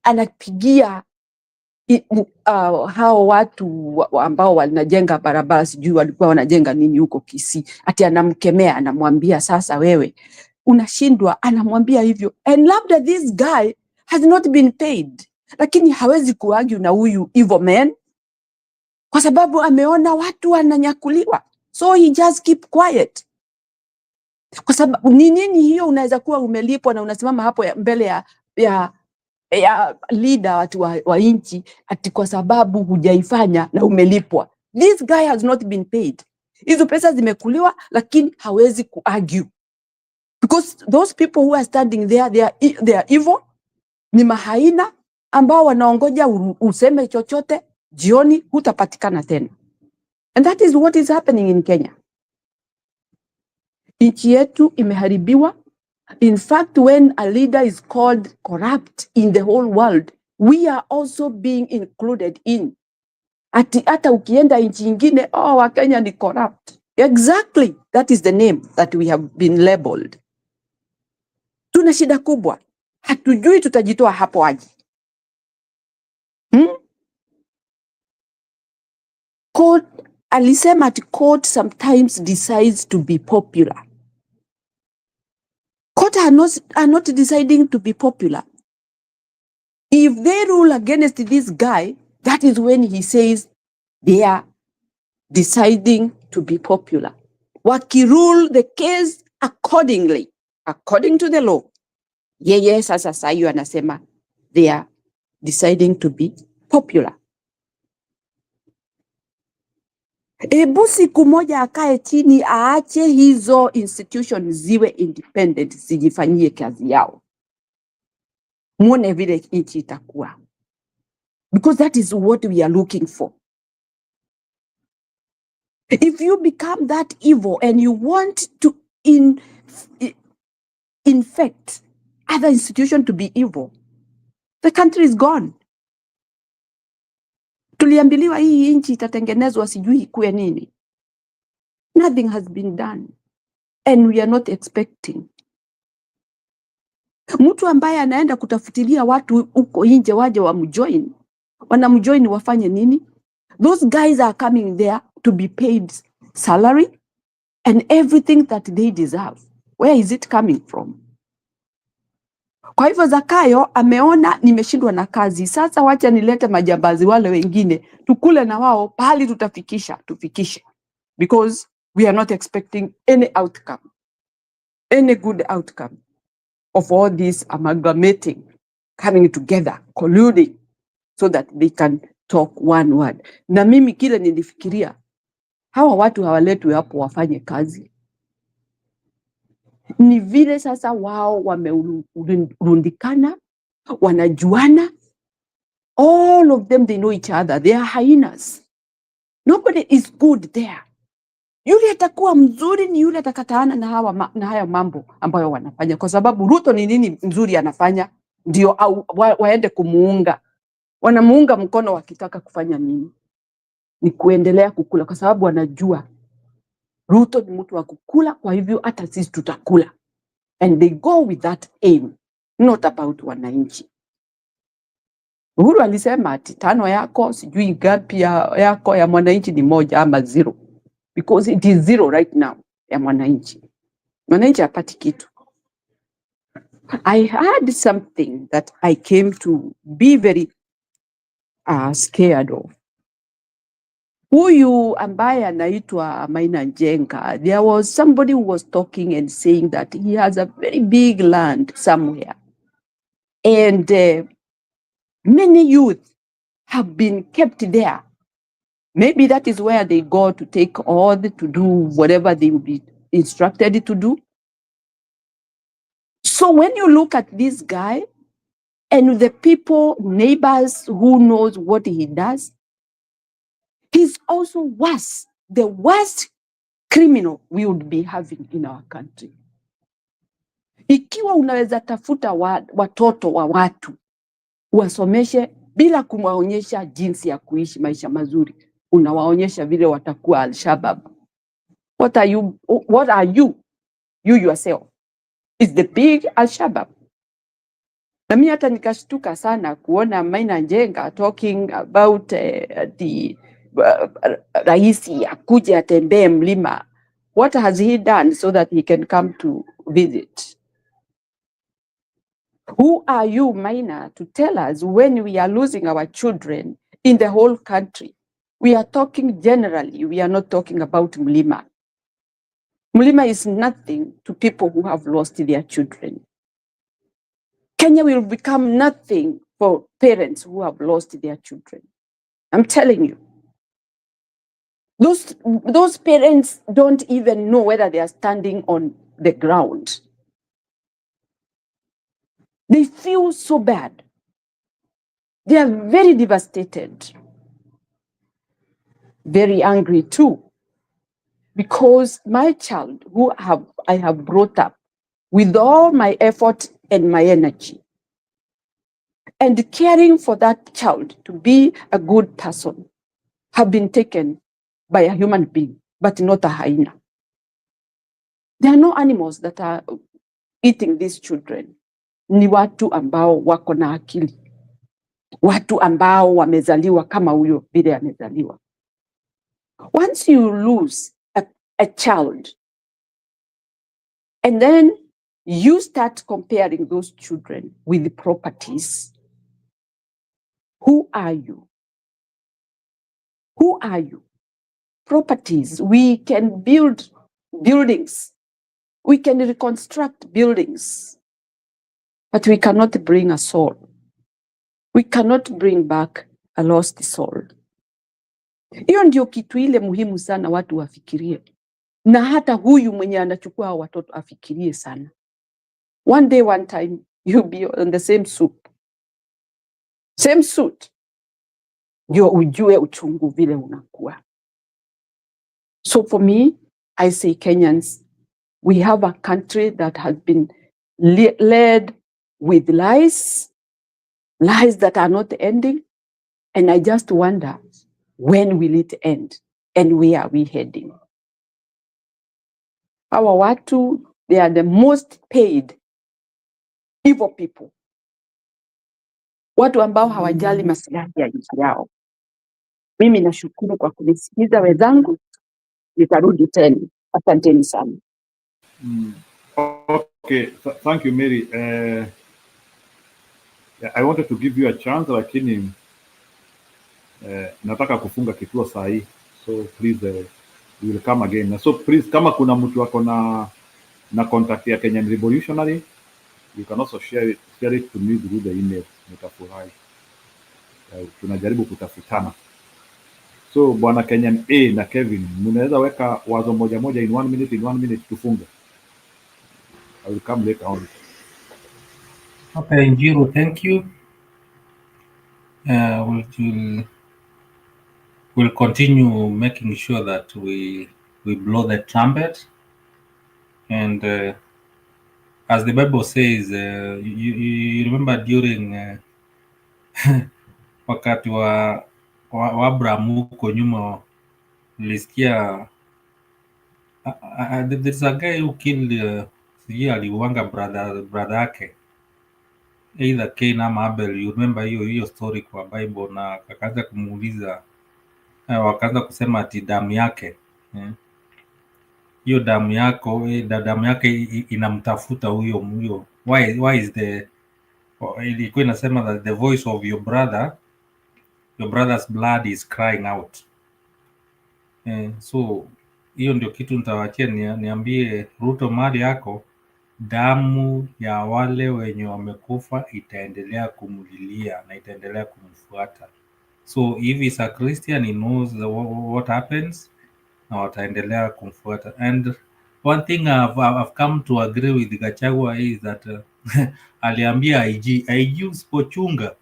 Speaker 16: anapigia hao watu ambao wanajenga barabara, sijui walikuwa wanajenga nini huko Kisii, ati anamkemea, anamwambia sasa wewe unashindwa, anamwambia hivyo. And labda this guy has not been paid, lakini hawezi kuargue na huyu evil man kwa sababu ameona watu wananyakuliwa, so he just keep quiet. Kwa sababu ni nini hiyo? Unaweza kuwa umelipwa na unasimama hapo mbele ya leader watu wa nchi ati kwa sababu hujaifanya na umelipwa. This guy has not been paid. Hizo pesa zimekuliwa, lakini hawezi kuargue because those people who are standing there, they are evil. Ni mahaina ambao wanaongoja useme chochote, jioni hutapatikana tena. And that is what is happening in Kenya. Nchi yetu imeharibiwa. In fact, when a leader is called corrupt in the whole world, we are also being included in. Ata ukienda nchi nyingine, Wakenya ni corrupt. Exactly, that is the name that we have been labeled. Tuna shida kubwa. Hatujui tutajitoa hapo aje. Court, alisema ati court sometimes decides to be popular. Court are not deciding to be popular. If they rule against this guy, that is when he says they are deciding to be popular. Wakirule the case accordingly, according to the law, yeye sasa sayo anasema they are deciding to be popular. Ebu siku moja akae chini, aache hizo institutions ziwe independent, zijifanyie kazi yao. Muone vile nchi itakuwa. Because that is what we are looking for. If you become that evil and you want to infect other institutions to be evil, the country is gone. Tuliambiliwa hii nchi itatengenezwa sijui kuwe nini. Nothing has been done. And we are not expecting. Mtu ambaye anaenda kutafutilia watu huko nje waje wamjoin, wanamjoin wafanye nini? Those guys are coming there to be paid salary and everything that they deserve. Where is it coming from? Kwa hivyo Zakayo ameona nimeshindwa na kazi, sasa wacha nilete majambazi wale wengine, tukule na wao, pahali tufikishe. Because we are not expecting any outcome, any good outcome of all this amalgamating, coming together, colluding, so that they can talk one word. Na mimi kile nilifikiria, hawa watu hawaletwi hapo wafanye kazi. Ni vile sasa wao wamerundikana, wanajuana. All of them, they know each other. They are hyenas. Nobody is good there. Yule atakuwa mzuri ni yule atakataana na haya mambo ambayo wanafanya. Kwa sababu Ruto ni nini mzuri anafanya? Ndio waende kumuunga. Wanamuunga mkono wakitaka kufanya nini? Ni kuendelea kukula, kwa sababu wanajua Ruto ni mtu wa kukula, kwa hivyo hata sisi tutakula. And they go with that aim, not about wananchi. Uhuru alisema ati 5 yako sijui ngapi yako ya mwananchi ni 1 ama 0, because it is 0 right now ya mwananchi. Mwananchi hapati kitu. I had something that I came to be very are scared of. Huyu ambaye anaitwa Maina Njenga, there was somebody who was talking and saying that he has a very big land somewhere. And many youth have been kept there. Maybe that is where they go to take oath, to do whatever they will be instructed to do. So when you look at this guy and the people, neighbors who knows what he does, he's also worse, the worst criminal we would be having in our country. Ikiwa unaweza tafuta watoto wa watu wasomeshe bila kumwaonyesha jinsi ya kuishi maisha mazuri, unawaonyesha vile watakuwa Al-Shabaab. What are you? You yourself is the big Al-Shabaab. Na mimi hata nikashtuka sana kuona Maina Njenga talking about the raisi akuje atembee mlima. What has he done so that he can come to visit? Who are you, Maina, to tell us when we are losing our children in the whole country? We are talking generally, we are not talking about Mlima. Mlima is nothing to people who have lost their children. Kenya will become nothing for parents who have lost their children. I'm telling you. Those parents don't even know whether they are standing on the ground. They feel so bad. They are very devastated. Very angry too. Because my child, who I have brought up with all my effort and my energy, and caring for that child to be a good person, have been taken by a human being, but not a hyena. There are no animals that are eating these children. Ni watu ambao wako na akili. Watu ambao wamezaliwa kama huyo vile amezaliwa. Once you lose a child, and then you start comparing those children with the properties, who are you? Who are you? Properties. We can build buildings. We can reconstruct buildings. But we cannot bring a soul. We cannot bring back a lost soul. Hiyo ndio kitu ile muhimu sana watu wafikirie. Na hata huyu mwenye anachukua watoto afikirie sana. One day, one time, you'll be on the same soup. Same suit. Ndio ujue uchungu vile unakuwa. So for me, I say Kenyans, we have a country that has been led with lies that are not ending. And I just wonder, when will it end? And where are we heading? Hawa watu, they are the most paid evil people. Watu ambao hawajali maslahi ya nchi yao. Mimi nashukuru kwa kunisikiza wenzangu. Nitarudi tena. Asanteni sana.
Speaker 1: Okay, thank you, Mary. I wanted to give you a chance, lakini nataka kufunga kituo saa hii. So please, we will come again. So please, kama kuna mtu wako na contact ya Kenyan Revolutionary, you can also share it to me through the email. Nitafurahi. Tunajaribu kutafutana. So bwana Kenyan A na Kevin, mnaweza weka wazo moja in 1 minute tufunge. I will come later on.
Speaker 15: Okay, Njiru, thank you. We'll continue making sure that we blow the trumpet, and as the Bible says, you remember during wakati wa Abraham huko nyuma, nilisikia there's a guy who killed aliuanga brother yake, either Cain ama Abel. You remember hiyo story kwa Bible, na akaanza kumuuliza, wakaanza kusema ati damu yake hiyo damu yake inamtafuta huyo. Why is ilikuwa inasema that the voice of your brother your brother's blood is crying out. So hiyo ndio kitu nitawachia, niambie Ruto mali yako, damu ya wale wenye wamekufa itaendelea kumlilia na itaendelea kumfuata. So if he's a Christian, he knows what happens, na wataendelea kumfuata. And one thing I've come to agree with Gachagua is that aliambia IG usipochunga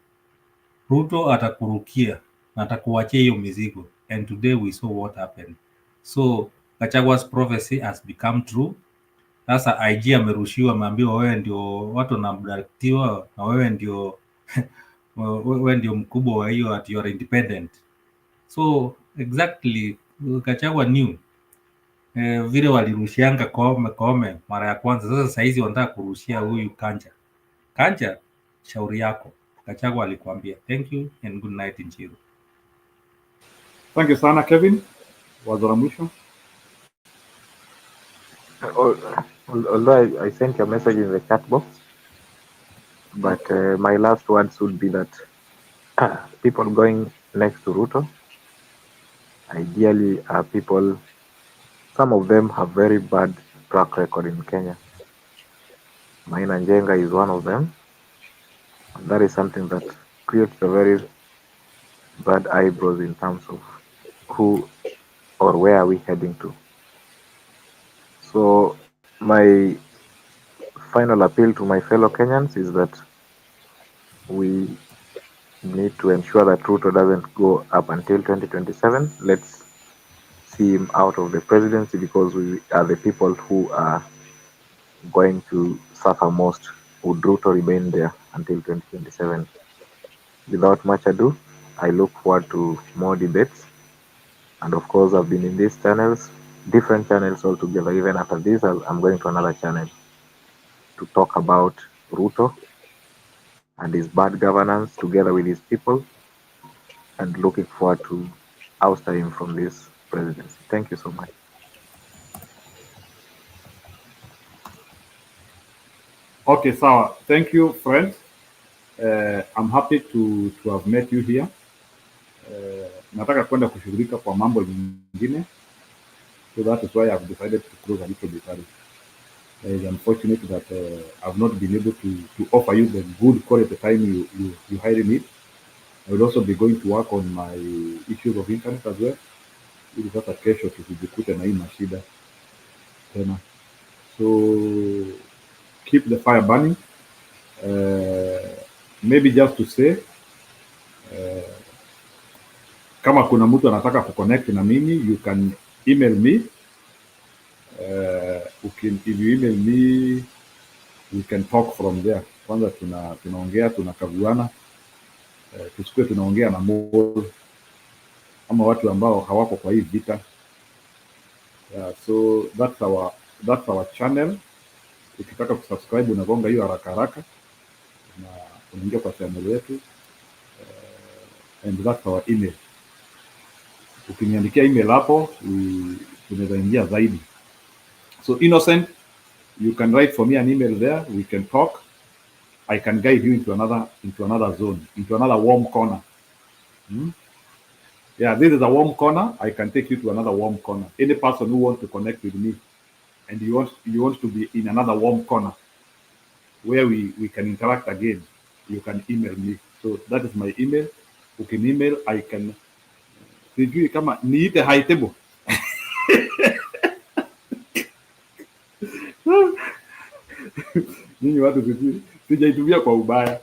Speaker 15: Ruto atakurukia na atakuachia hiyo mizigo, and today we saw what happened. So Gachagua's prophecy has become true. Sasa IG amerushiwa, ameambiwa wewe ndio watu wanabdaktiwa na wewe ndio wewe ndio mkubwa wa hiyo, at you are independent. So exactly Gachagua knew vile walirushianga Koome mara ya kwanza. Sasa saizi wanataka kurushia huyu Kanja, shauri yako. Gachagua alikwambia. Thank you and good night Njiru.
Speaker 1: Thank you sana Kevin. Wazo la mwisho.
Speaker 10: Although I sent your message in the chat box, but my last words would be that people going next to Ruto ideally are people, some of them have very bad track record in Kenya. Maina Njenga is one of them. And that is something that creates a very bad eyebrows in terms of who or where are we heading to. So my final appeal to my fellow Kenyans is that we need to ensure that Ruto doesn't go up until 2027. Let's see him out of the presidency, because we are the people who are going to suffer most would Ruto remain there until 2027. Without much ado, I look forward to more debates. And of course, I've been in these channels, different channels altogether. Even after this, I'm going to another channel to talk about Ruto and his bad governance together with his people, and looking forward to ousting him from this presidency. Thank you so much.
Speaker 1: Okay, sawa. Thank you, friends. I'm happy to have met you here. Nataka kwenda kushughulika kwa mambo mengine, so that is why I've decided to close a little bit early. It's unfortunate that I've not been able to offer you the good quality time you highly need. I will also be going to work on my issues of internet as well, ili sasa kesho tusijikute na hii mashida tena. So keep the fire burning. Maybe just to say, kama kuna mtu anataka kuconnect na mimi, you can email me. If you email me, we can talk from there. Kwanza tunaongea, tunakaguana, tusikue tunaongea na moyo ama watu ambao hawako kwa hii vita. So that's our channel. Ukitaka kusubscribe unagonga hiyo haraka na unaingia kwa channel yetu, and that's our email. Ukiniandikia email hapo tunaweza ingia zaidi. So Innocent, you can write for me an email there, we can talk. I can guide you into another zone, into another warm corner. Yeah, this is a warm corner. I can take you to another warm corner. Any person who wants to connect with me and you want to be in another warm corner where we can interact again, you can email me. So that is my email. You can email, I can sijui kama niite high table. Ninyi watu sijaitumia kwa ubaya,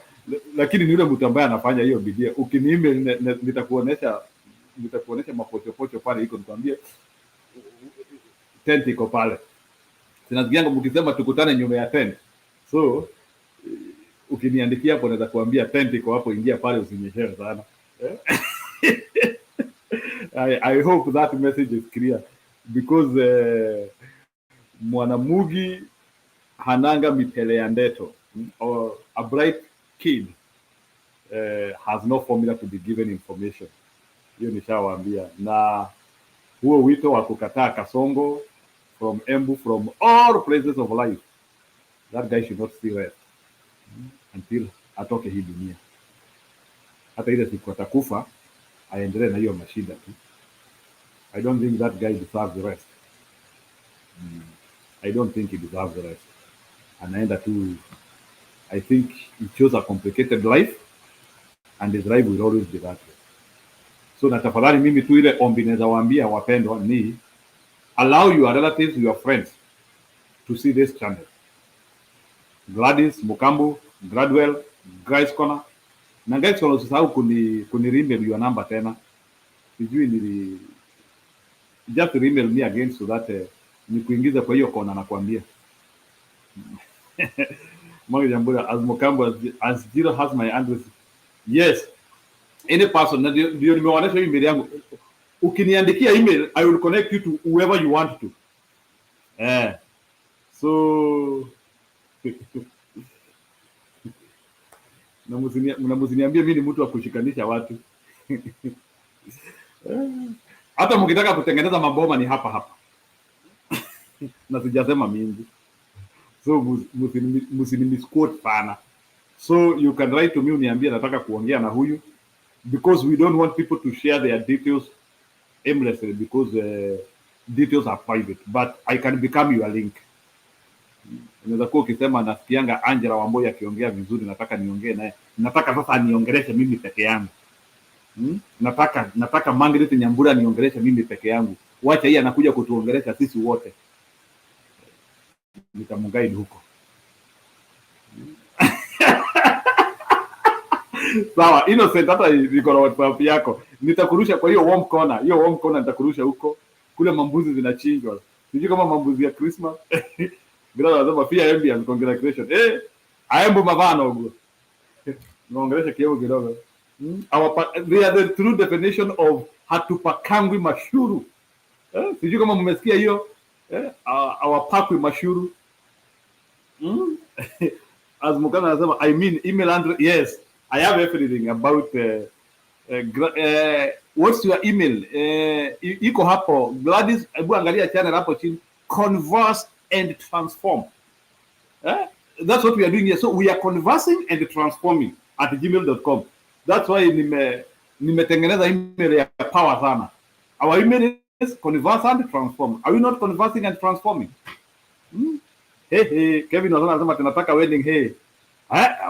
Speaker 1: lakini ni yule mtu ambaye anafanya hiyo bidii. Ukiniemail nitakuonesha mapochopocho pale iko, nikwambie tent iko pale. Sinasikianga mkisema tukutane nyuma ya tent. So ukiniandikia hapo naweza kuambia tent iko hapo, ingia pale, usinyeshewe sana. I hope that message is clear, because Mwanamugi hananga mitele ya ndeto, or a bright kid has no formula to be given information. Hiyo nishawaambia, na huo wito wa kukataa Kasongo from Embu, from all places of life, that guy should not see rest until atoke hii dunia. Hata ile siku atakufa, aendelee na hiyo mashida tu. I don't think that guy deserves the rest. I don't think he deserves the rest. Anaenda tu, I think he chose a complicated life and his life will always be that way. So na tafadhali mimi tu ile ombi naweza waambia wapendwa ni allow your relatives, your friends to see this channel. Gladys, Mukambu, Gradwell, Guys Corner. Na Guys Corner usisahau kuni your number tena. Sijui nili just email me again so that nikuingize kwa hiyo kona nakwambia. Mwage Jambura, as Mukambu, as Jiro has my address. Yes. Any person, ndio nimewaonesha email yangu. Ukiniandikia email, I will connect you to whoever you want to. So mnamuziniambia mimi ni mtu wa kushikanisha watu. Hata mkitaka kutengeneza maboma ni hapa. Na sijasema mingi. So msinimisquote sana. So you can write to me uniambie nataka kuongea na huyu, because we don't want people to share their details aimlessly, because details are private, but I can become your link. Unaweza kuwa ukisema nasikianga Angela Wamboi akiongea vizuri, nataka niongee naye. Nataka sasa niongeleshe mimi peke yangu. Nataka Margaret Nyambura niongeleshe mimi peke yangu. Wacha hii anakuja kutuongelesha sisi wote. Nitamguide huko. Sawa, Innocent, hata niko na WhatsApp yako. Nitakurusha kwa hiyo warm corner. Hiyo warm corner nitakurusha huko. Kule mambuzi zinachinjwa. Sijui kama mambuzi ya Christmas. Bila lazima pia Embu, congratulations. Embu mavano huko. Naongelesha kidogo. They are the true definition of hatupakangwi mashuru. Sijui kama mmesikia hiyo. Hawapakwi mashuru. As Mukana anasema, I mean email address. Yes, I have everything about what's your email? Iko hapo. Gladys, hebu angalia channel hapo chini. Converse and transform. That's what we are doing here. So we are conversing and transforming at gmail.com. That's why nimetengeneza email ya power sana. Our email is converse and transform. Are we not conversing and transforming? Hey, Kevin anasema tunataka wedding.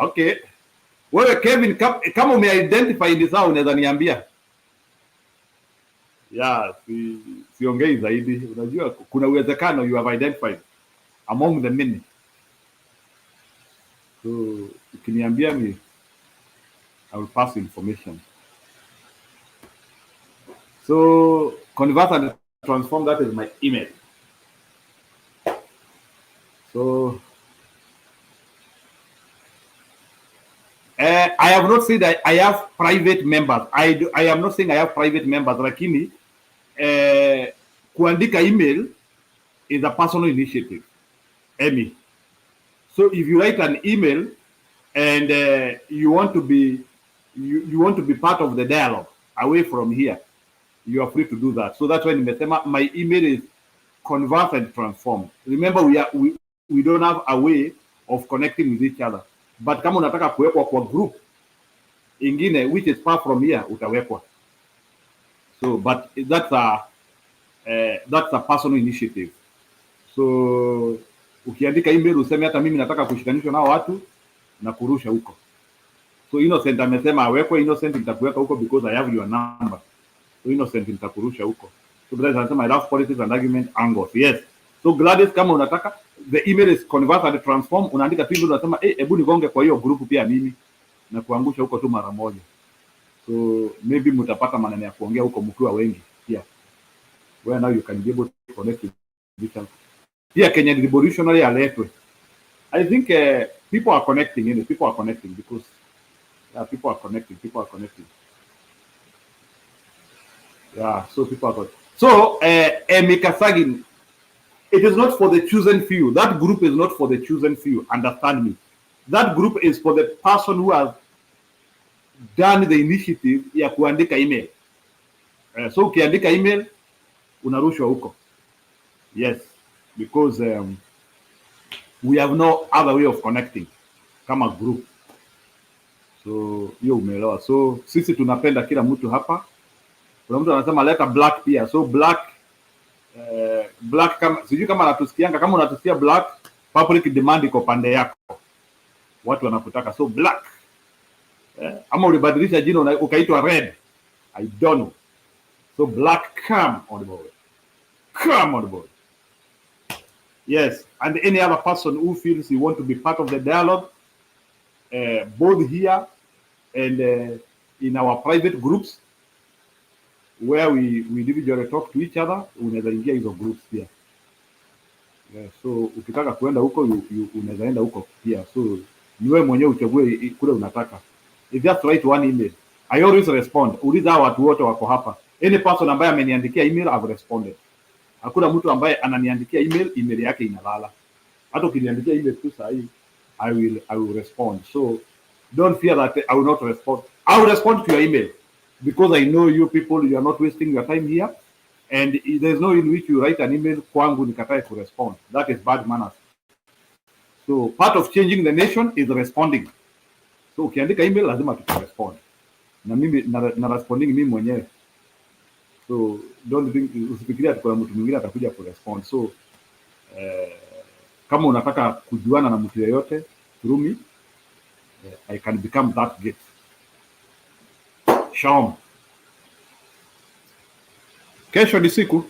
Speaker 1: Okay. Wewe Kevin, kama umeidentify ni sawa, unaweza niambia. Siongei zaidi. Unajua kuna uwezekano you have identified among the many. So ukiniambia I will pass information. So convert and transform, that is my email. So I have not said that I have private members. I am not saying I have private members, lakini kuandika email is a personal initiative. Emi. So if you write an email and you want to be part of the dialogue away from here, you are free to do that. So that's why my email is converse and transform. Remember, we don't have a way of connecting with each other. But kama unataka kuwekwa kwa group ingine which is far from here, utawekwa. So but that's a personal initiative. So ukiandika email useme hata mimi nataka kushikanishwa nao watu na kurusha huko. So Innocent amesema awekwe. Innocent nitakuweka huko because I have your number. So Innocent nitakurusha huko. So Gladys anasema I love politics and argument angles. Yes. So Gladys, kama unataka, the email is convert and transform, unaandika tu unasema hebu nigonge kwa hiyo group pia mimi na kuangusha huko tu mara moja. So maybe mtapata maneno ya kuongea huko mkiwa wengi pia. Where now you can be able to connect with each other. Pia Kenya Revolutionary aletwe. I think people are connecting, people are connecting because people are connecting. Yeah, so people are connecting. So Mikasagin, it is not for the chosen few. That group is not for the chosen few. Understand me. That group is for the person who has done the initiative ya kuandika email. So ukiandika email, unarushwa huko. Yes, because we have no other way of connecting kama group. So hiyo umeelewa. So sisi tunapenda kila mtu hapa Kuna mtu anasema leta black pia. So black black, kama sijui kama natusikianga, kama unatusikia black, public demand iko pande yako, watu wanakutaka. So black ama ulibadilisha jina ukaitwa red, I don't know. So black, come on board, come on board. Yes, and any other person who feels he want to be part of the dialogue, both here and in our private groups where we individually talk to each other, unaweza ingia hizo groups pia. So ukitaka kuenda huko unaweza enda huko pia. So ni wewe mwenyewe uchague kule unataka. If just write one email, I always respond. Uliza watu wote wako hapa. Any person ambaye ameniandikia email, I've responded. Hakuna mtu ambaye ananiandikia email yake inalala. Hata ukiniandikia email tu saa hii, I will respond. So don't fear that I will not respond. I will respond to your email because I know you people, you are not wasting your time here, and there's no in which you write an email kwangu nikatae to respond. That is bad manners. So part of changing the nation is responding. So ukiandika email lazima tutarespond. Na mimi na responding mimi mwenyewe. So don't think, usifikiria kuna mtu mwingine atakuja kurespond. So kama unataka kujuana na mtu yeyote through me, I can become that gate. Shalom. Kesho ni siku